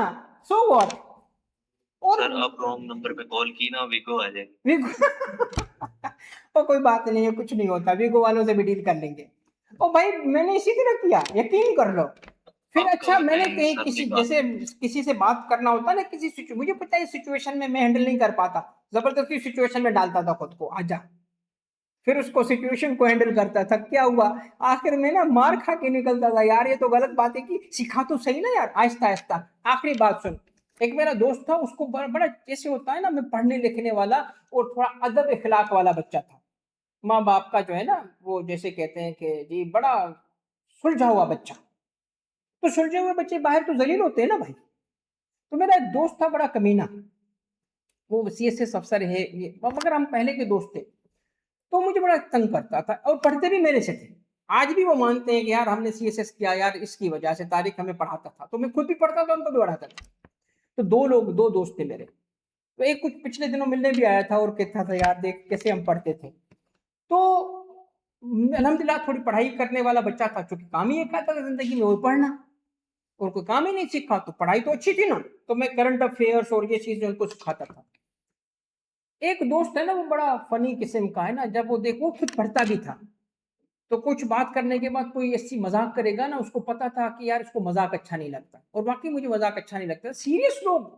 सो व्हाट। और सर आप रॉन्ग नंबर पे कॉल की ना, वीगो आ जाए। वीगो और कोई बात नहीं है, कुछ नहीं होता, वीगो वालों से भी डील कर लेंगे। ओ भाई मैंने इसी तरह किया, यकीन कर लो। फिर अच्छा मैंने कहीं किसी जैसे किसी से बात करना होता है ना, किसी मुझे पता है सिचुएशन में मैं हैंडल नहीं कर पाता, जबरदस्ती सिचुएशन में डालता था खुद को, आजा। फिर उसको सिचुएशन को हैंडल करता था। क्या हुआ, आखिर में ना मार खा के निकलता था, यार ये तो गलत बात है कि सिखा तो सही ना यार, आहिस्ता आहिस्ता। आखिरी बात सुन, एक मेरा दोस्त था, उसको बड़ा जैसे होता है ना, मैं पढ़ने लिखने वाला और थोड़ा अदब इखलाक वाला बच्चा था। माँ बाप का जो है ना, वो जैसे कहते हैं कि जी बड़ा सुलझा हुआ बच्चा। तो सुलझे हुए बच्चे बाहर तो जलील होते हैं ना भाई। तो मेरा एक दोस्त था बड़ा कमीना, वो सीएसएस अफसर है ये, मगर हम पहले के दोस्त थे। तो मुझे बड़ा तंग करता था, और पढ़ते भी मेरे से थे। आज भी वो मानते हैं कि यार हमने सीएसएस किया यार इसकी वजह से, तारीख हमें पढ़ाता था, तो मैं खुद भी पढ़ता था, उनको भी पढ़ाता था। तो दो दोस्त थे मेरे। तो एक कुछ पिछले दिनों मिलने भी आया था और कहता था यार देख कैसे हम पढ़ते थे। तो अल्हम्दुलिल्लाह थोड़ी पढ़ाई करने वाला बच्चा था, चूंकि काम ही एक आता था जिंदगी में, वो पढ़ना, और कोई काम ही नहीं सीखा, तो पढ़ाई तो अच्छी थी ना, तो मैं करंट अफेयर्स और ये चीजें उनको सिखाता था। एक दोस्त है ना, वो बड़ा फनी किस्म का है ना, जब वो देखो खुद पढ़ता भी था, तो कुछ बात करने के बाद कोई ऐसी मजाक करेगा ना, उसको पता था कि यार इसको मजाक अच्छा नहीं लगता, और बाकी मुझे मजाक अच्छा नहीं लगता। सीरियस लोग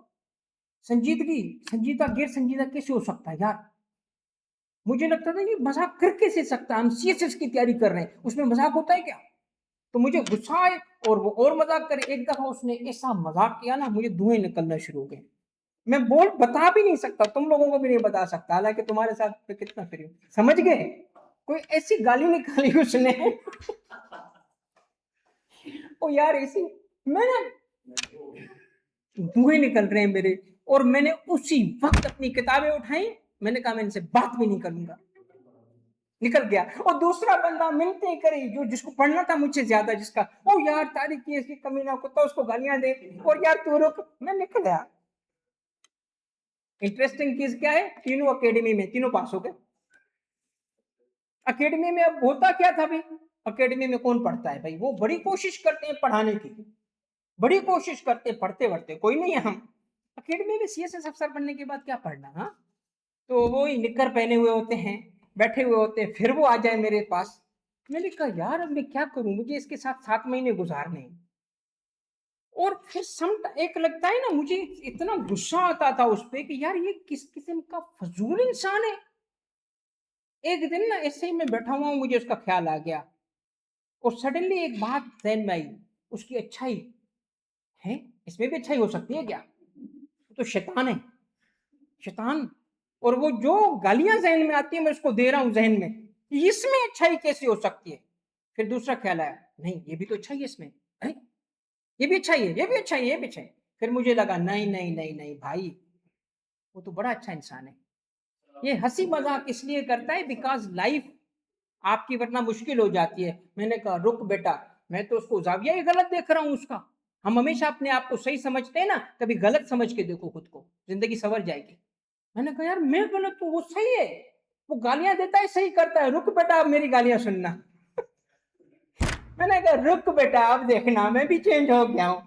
संजीदगी, संजीदा गैर संजीदा कैसे हो सकता है यार? मुझे लगता था ये मजाक कर कैसे सकता है, हम सीएसएस की तैयारी कर रहे हैं, उसमें मजाक होता है क्या? तो मुझे गुस्सा आए और वो और मजाक करे। एक दफा उसने ऐसा मजाक किया ना, मुझे धुएं निकलना शुरू हो गए। मैं बोल बता भी नहीं सकता, तुम लोगों को भी नहीं बता सकता, हालांकि तुम्हारे साथ मैं कितना फ्री हूं, समझ गए? कोई ऐसी गाली निकाली उसने ओ यार ऐसी, मैं ना धुएं निकल रहे हैं मेरे, और मैंने उसी वक्त अपनी किताबें उठाई, मैंने कहा मैं इनसे बात भी नहीं करूंगा। निकल गया। और दूसरा बंदा मिलते ही करे जो जिसको पढ़ना था मुझसे ज्यादा, जिसका ओ यार तारीख की इसकी कमीना कुत्ता, उसको गालियां दे और यार तू रुक, मैं निकल गया। इंटरेस्टिंग चीज क्या है, तीनों एकेडमी में तीनों पास हो गए। एकेडमी में अब होता क्या था भाई, एकेडमी में कौन पढ़ता है भाई, वो बड़ी कोशिश करते हैं पढ़ाने की, बड़ी कोशिश करते हैं, पढ़ते पढ़ते कोई नहीं है। हम एकेडमी में सीएसएस अफसर बनने के बाद क्या पढ़ना, हाँ तो वो ही निकर पहने हुए होते हैं, बैठे हुए होते हैं, फिर वो आ जाए मेरे पास। मैंने कहा यार अब मैं क्या करूं, मुझे इसके साथ 7 महीने गुजारने हैं। और फिर एक लगता है ना, मुझे इतना गुस्सा आता था उस पे कि यार ये किस किस्म का फजूल इंसान है। एक दिन ना ऐसे ही मैं बैठा हुआ हूं, मुझे उसका ख्याल आ गया और सडनली एक बात ज़हन में आई, उसकी अच्छाई है, इसमें भी अच्छाई हो सकती है क्या, तो शैतान है, शैतान। और वो जो गालियां जहन में आती है मैं उसको दे रहा हूं जहन में, इसमें अच्छाई कैसी हो सकती है। फिर दूसरा ख्याल आया, नहीं ये भी तो अच्छा ही है इसमें, अरे ये भी अच्छा ही है, ये भी अच्छा ही है, ये भी अच्छा है। फिर मुझे लगा नहीं नहीं नहीं नहीं भाई, वो तो बड़ा अच्छा इंसान है। ये हंसी मजाक इसलिए करता है बिकॉज लाइफ आपकी वरना मुश्किल हो जाती है। मैंने कहा रुक बेटा, मैं तो उसको जाविया ही गलत देख रहा हूँ उसका। हम हमेशा अपने आप को सही समझते हैं ना, कभी गलत समझ के देखो खुद को, जिंदगी संवर जाएगी। मैंने कहा यार मैं गलत हूँ, वो सही है, वो गालियां देता है सही करता है, रुक बेटा अब मेरी गालियां सुनना। मैंने कहा रुक बेटा अब देखना मैं भी चेंज हो गया हूँ।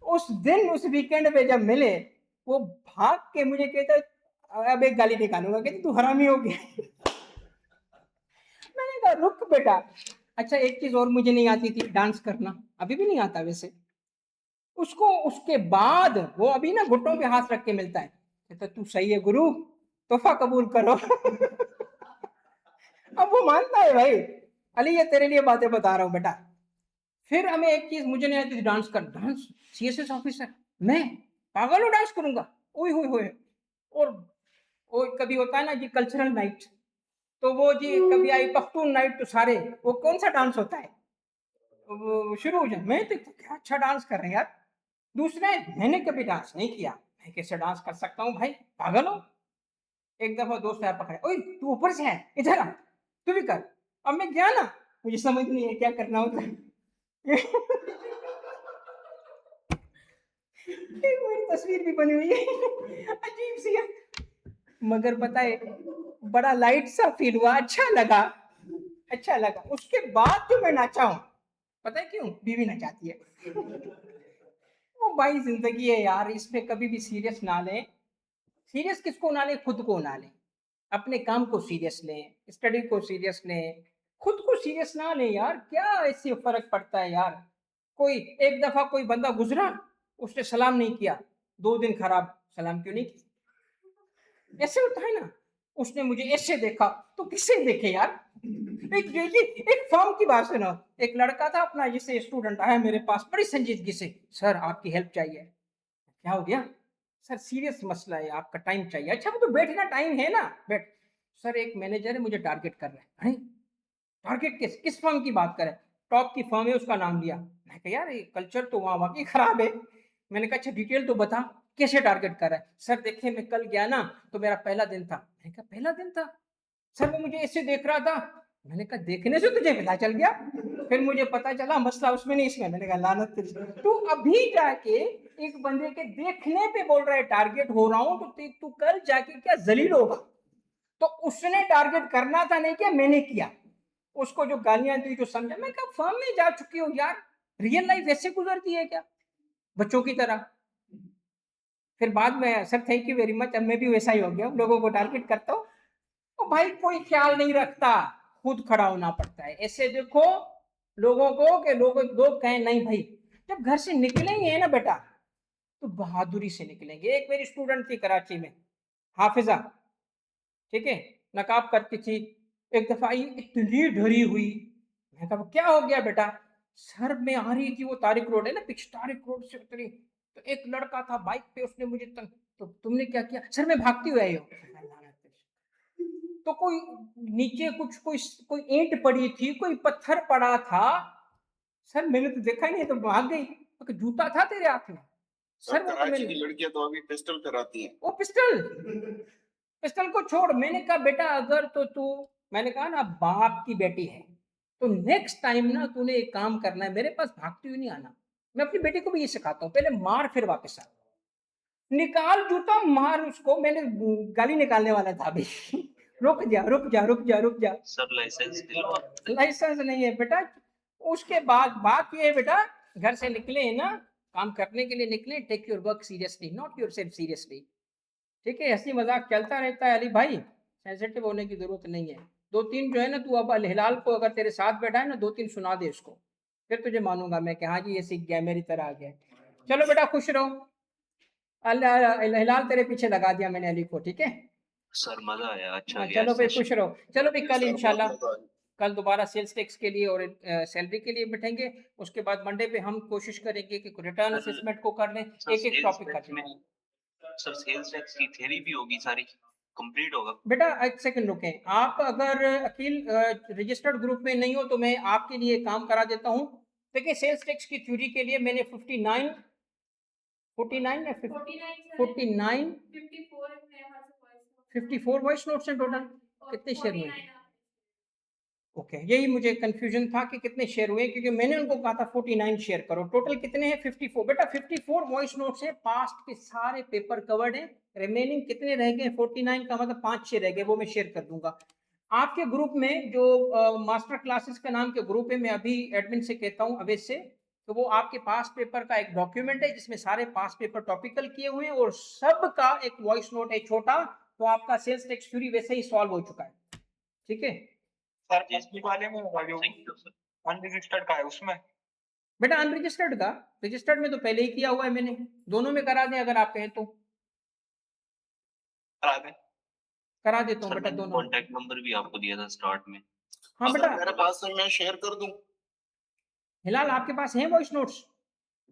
उस दिन उस वीकेंड पे जब मिले, वो भाग के मुझे कहता अब एक गाली निकालूंगा, कहते तू हरामी हो गया। मैंने कहा रुक बेटा। अच्छा एक चीज और मुझे नहीं आती थी, डांस करना, अभी भी नहीं आता वैसे। उसको उसके बाद वो अभी ना घुटनों पे हाथ रख के मिलता है, कहता तू सही है गुरु, तोहफा कबूल करो। अब वो मानता है भाई, अली ये तेरे लिए बातें बता रहा हूँ बेटा। फिर हमें एक चीज मुझे नहीं आती थी, डांस कर, डांस सीएसएस ऑफिसर मैं पागल हूँ डांस करूंगा, ओए होए होए। और वो कभी होता है ना जी कल्चरल नाइट, तो वो जी कभी आई पख्तून नाइट, तो सारे वो कौन सा डांस होता है वो शुरू हो जाए, मैं तो क्या अच्छा डांस कर रहे हैं यार। दूसरे मैंने कभी डांस नहीं किया, मैं कैसे डांस कर सकता हूँ भाई, पागल हो। एक दफा दोस्त आया पकड़े, ओए तू ऊपर से है इधर आ, तू भी कर। अब मैं गया ना, मुझे समझ नहीं है क्या करना होता है। एक मेरी तस्वीर भी बनी हुई है, अजीब सी है, मगर पता है बड़ा लाइट सा फील हुआ, अच्छा लगा, अच्छा लगा। उसके बाद जो मैं नाचा हूं, पता है क्यों, बीवी नचाती है। वो भाई जिंदगी है यार, इसमें कभी भी सीरियस ना लें। सीरियस किसको ना लें, खुद को ना लें। अपने काम को सीरियस लें, स्टडी को सीरियस लें, खुद को सीरियस ना लें यार। क्या इससे फर्क पड़ता है यार। कोई एक दफा कोई बंदा गुजरा, उसने सलाम नहीं किया, 2 दिन खराब, सलाम क्यों नहीं किया, ऐसे होता है ना। उसने मुझे ऐसे देखा, तो किसे देखे यार। एक फॉर्म की बात सुनो, एक लड़का था अपना, जिसे स्टूडेंट आया मेरे पास बड़ी संजीदगी से, सर आपकी हेल्प चाहिए। क्या हो गया, सर सीरियस मसला है, आपका टाइम चाहिए। अच्छा वो तो बैठना टाइम है ना, बैठ। सर एक मैनेजर है, मुझे टारगेट कर रहा है। टारगेट किस फर्म की बात करें, टॉप की फर्म है, उसका नाम लिया। मैं कहा यार ये कल्चर तो वहाँ वाकई खराब है। मैंने कहा अच्छा डिटेल तो बता, कैसे टारगेट कर रहा है। सर देखिए मैं कल गया ना, तो मेरा पहला दिन था। मैंने कहा पहला दिन था, सर वो मुझे ऐसे देख रहा था। मैंने कहा देखने से तुझे पता चल गया। फिर मुझे पता चला मसला उसमें नहीं इसमें। मैंने कहा लानत तुझे, तू अभी जाके एक बंदे के देखने पे बोल रहा है टारगेट हो रहा हूं, तो तू कल जाके क्या जलील होगा। तो उसने टारगेट करना था, नहीं किया, मैंने किया। उसको जो गालियां दी, जो समझा। मैं कहा फर्म में जा चुकी हो यार, रियल लाइफ ऐसे गुजरती है क्या, बच्चों की तरह। फिर बाद में sir thank you very much, अब मैं भी वैसा ही हो गया, लोगों को टारगेट करता हूँ। तो भाई कोई ख्याल नहीं रखता, खुद खड़ा होना पड़ता है। ऐसे देखो लोगों को कि लोग कहें नहीं भाई, जब घर से निकलेंगे ना बेटा, तो बहादुरी से निकलेंगे। एक मेरी स्टूडेंट थी कराची में, हाफिजा, ठीक है, नकाब करती थी। एक दफा आई इतनी डरी हुई, मैं कहा क्या हो गया बेटा। सर में आ रही थी, वो तारिक रोड है ना, पीछे तारिक रोड से उतरी, तो एक लड़का था बाइक पे, उसने मुझे तंग, तो तुमने क्या किया। सर मैं भागती हुई आई हो। तो कोई नीचे कुछ कोई कोई ईंट पड़ी थी, कोई पत्थर पड़ा था। सर मैंने तो देखा ही नहीं, तो भाग गई। तो जूता था तेरे हाथ में। सर वो तो कराची मैंने, की लड़कियां तो अभी पिस्टल कराती हैं। वो पिस्टल, पिस्टल को छोड़। मैंने कहा बेटा अगर तो तू मैंने कहा ना बाप की बेटी है, तो नेक्स्ट टाइम ना तूने एक काम करना है, मेरे पास भागती हुई नहीं आना। मैं अपनी बेटी को भी ये सिखाता हूँ, पहले मार फिर वापस आ, निकाल जूता मार उसको। मैंने गाली निकालने वाला था अभी रुक जा रुक जा रुक जा रुक जा। सर लाइसेंस दिलवा। लाइसेंस नहीं है बेटा। उसके बाद बात ये है बेटा, घर से निकले हैं ना, काम करने के लिए निकले, take your work seriously, not your self seriously. ठीक है, हंसी मजाक चलता रहता है अली भाई, सेंसिटिव होने की जरूरत नहीं है। दो तीन जो है ना, तू अब अल हिलाल को अगर तेरे साथ बैठा है ना, दो तीन सुना दे उसको, फिर तुझे मानूंगा मैं कि हाँ जी ये सीख गया, मेरी तरह आ गया। चलो बेटा खुश रहो, अल हिलाल तेरे पीछे लगा दिया मैंने अली को, ठीक है। सर मजा आया, अच्छा हाँ, गया चलो भाई सेशन। खुश रहो। चलो भाई कल सर, बहुत इंशाल्लाह, मजा आया। कल दोबारा सेल्स टैक्स के लिए और सैलरी के लिए बैठेंगे। उसके बाद मंडे पे हम कोशिश करेंगे कि रिटर्न सर, असेसमेंट को कर लें, सर एक एक सेल्स टॉपिक टैक्स कर लें। में, सर सेल्स टैक्स की थ्योरी भी होगी सारी, कंप्लीट होगा। बेटा एक सेकंड रुकें, आप अगर अकील रजिस्टर्ड ग्रुप में नहीं हो तो मैं आपके लिए काम करा देता हूँ। देखिए सेल्स टैक्स की थ्योरी के लिए मैंने 49 49 या 49 54 वॉइस नोट्स हैं टोटल। कितने शेयर हुए? ओके, यही मुझे कंफ्यूजन था कि कितने शेयर हुए, क्योंकि मैंने उनको कहा था 49 शेयर करो। टोटल कितने हैं? 54। बेटा 54 वॉइस नोट्स हैं, पास्ट के सारे पेपर कवर्ड हैं। रिमेनिंग कितने रह गए? 49 का मतलब 5 शेयर रह गए, वो मैं शेयर कर दूंगा आपके ग्रुप में। जो मास्टर क्लासेस के नाम के ग्रुप है, मैं अभी एडमिन से कहता हूँ, अवैध से, तो वो आपके पास पेपर का एक डॉक्यूमेंट है जिसमें सारे पास पेपर टॉपिकल किए हुए हैं और सबका एक वॉइस नोट है छोटा। तो आपका सेल्स टैक्स थ्योरी वैसे ही सॉल्व हो चुका है, ठीक है। सर पब्लिक वाले में होगा जो थैंक यू सर। अनरजिस्टर्ड का है उसमें? बेटा अनरजिस्टर्ड का, रजिस्टर्ड में तो पहले ही किया हुआ है मैंने, दोनों में करा दें अगर आप कहें तो। करा दें। करा देता हूँ सर बेटा मैंने दोनों। कॉन्टैक्ट नंबर भी आपको दिया था स्टार्ट में। हाँ सर, बेटा। मेरे पास है, मैं शेयर कर दूं? हिलाल आपके पास है वॉइस नोट्स?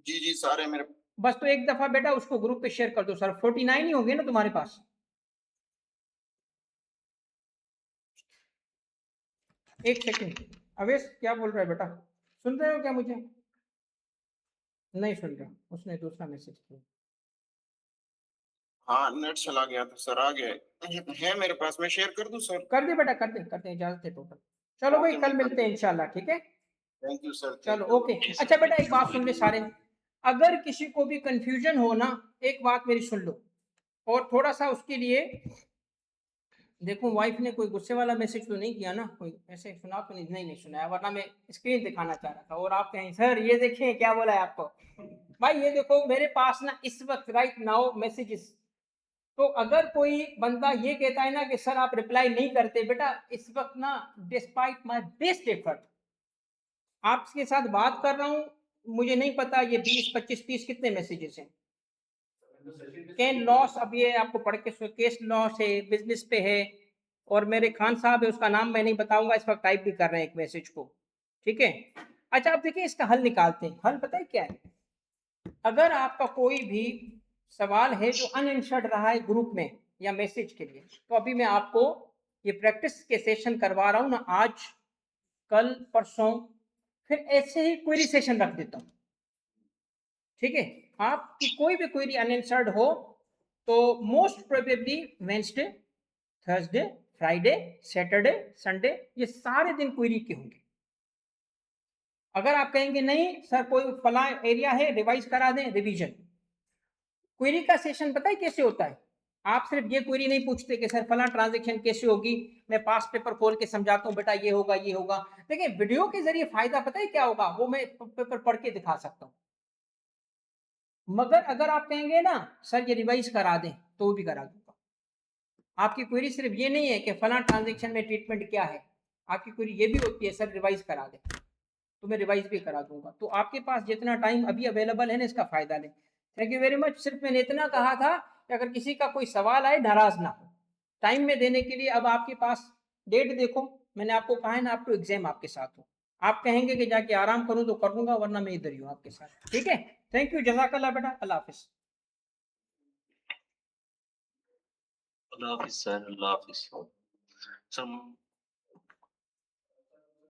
जी जी, सारे मेरे। बस तो एक दफा बेटा उसको ग्रुप पे शेयर कर दो सर। 49 ही होंगे ना तुम्हारे पास? एक सेकंड, अवेश क्या बोल रहा है बेटा? सुन रहे हो क्या मुझे? नहीं सुन रहा, उसने दूसरा मैसेज किया। हाँ, नेट चला गया था सर, आ गया है मेरे पास, मैं शेयर कर दूं सर? कर दे बेटा, कर दे, इजाजत है टोटल। चलो भाई ओके, कल मैं मिलते हैं इंशाल्लाह, ठीक है। थैंक यू सर, चलो थैंक यू। ओके। जी सर, अच्छा बेटा thank एक you। बात सुन ले सारे, अगर किसी को भी कंफ्यूजन हो ना, एक बात मेरी सुन लो, और थोड़ा सा उसके लिए देखो, वाइफ ने कोई गुस्से वाला मैसेज तो नहीं किया ना, कोई ऐसे सुना तो नहीं? नहीं सुनाया, वरना मैं स्क्रीन दिखाना चाह रहा था और आप कहें सर ये देखें क्या बोला है आपको। भाई ये देखो मेरे पास ना इस वक्त राइट नाउ मैसेजेस, तो अगर कोई बंदा ये कहता है ना कि सर आप रिप्लाई नहीं करते, बेटा इस वक्त ना डिस्पाइट माय बेस्ट एफर्ट आपके साथ बात कर रहा हूं। मुझे नहीं पता ये 20 25 30 कितने मैसेजेस हैं। कैन लॉस, अब ये आपको पढ़ के केस लॉस है, बिजनेस पे है, और मेरे खान साहब है, उसका नाम मैं नहीं बताऊंगा, इस वक्त टाइप भी कर रहे हैं एक मैसेज को, ठीक है। अच्छा अब देखिए इसका हल निकालते हैं। हल पता है क्या है? अगर आपका कोई भी सवाल है जो अनआंसर्ड रहा है ग्रुप में या मैसेज के लिए, तो अभी मैं आपको ये प्रैक्टिस के सेशन करवा रहा हूं ना, आज कल परसों, फिर ऐसे ही क्वेरी सेशन रख देता हूं, ठीक है। आपकी कोई भी क्वेरी अनआंसर्ड हो तो most probably Wednesday, Thursday, Friday, Saturday, Sunday, ये सारे दिन क्वेरी के होंगे। अगर आप कहेंगे नहीं सर कोई फला एरिया है रिवाइज करा दें, रिवीजन। क्वेरी का सेशन पता है कैसे होता है? आप सिर्फ ये क्वेरी नहीं पूछते कि सर फला ट्रांजैक्शन कैसे होगी, मैं पास पेपर खोल के समझाता हूँ बेटा ये होगा ये होगा। देखिए वीडियो के जरिए फायदा पता है क्या होगा, वो मैं पेपर पढ़ के दिखा सकता हूँ। मगर अगर आप कहेंगे ना सर ये रिवाइज करा दें, तो भी करा दूंगा। आपकी क्वेरी सिर्फ ये नहीं है कि फला ट्रांजैक्शन में ट्रीटमेंट क्या है, आपकी क्वेरी ये भी होती है सर रिवाइज करा दें, तो मैं रिवाइज भी करा दूंगा। तो आपके पास जितना टाइम अभी अवेलेबल है ना, इसका फायदा लें। Thank you very much. सिर्फ मैंने इतना कहा था कि अगर किसी का कोई सवाल आए नाराज ना हो, टाइम में देने के लिए। अब आपके पास डेट देखो, मैंने आपको कहा है ना आपको एग्जाम आपके साथ हो, आप कहेंगे कि जाके आराम करूं तो कर दूंगा, वरना मैं इधर ही हूं आपके साथ, ठीक है। थैंक यू, जज़ाकल्लाह बेटा, अल्लाह हाफिज। अल्लाह हाफिज सर, अल्लाह हाफिज सर।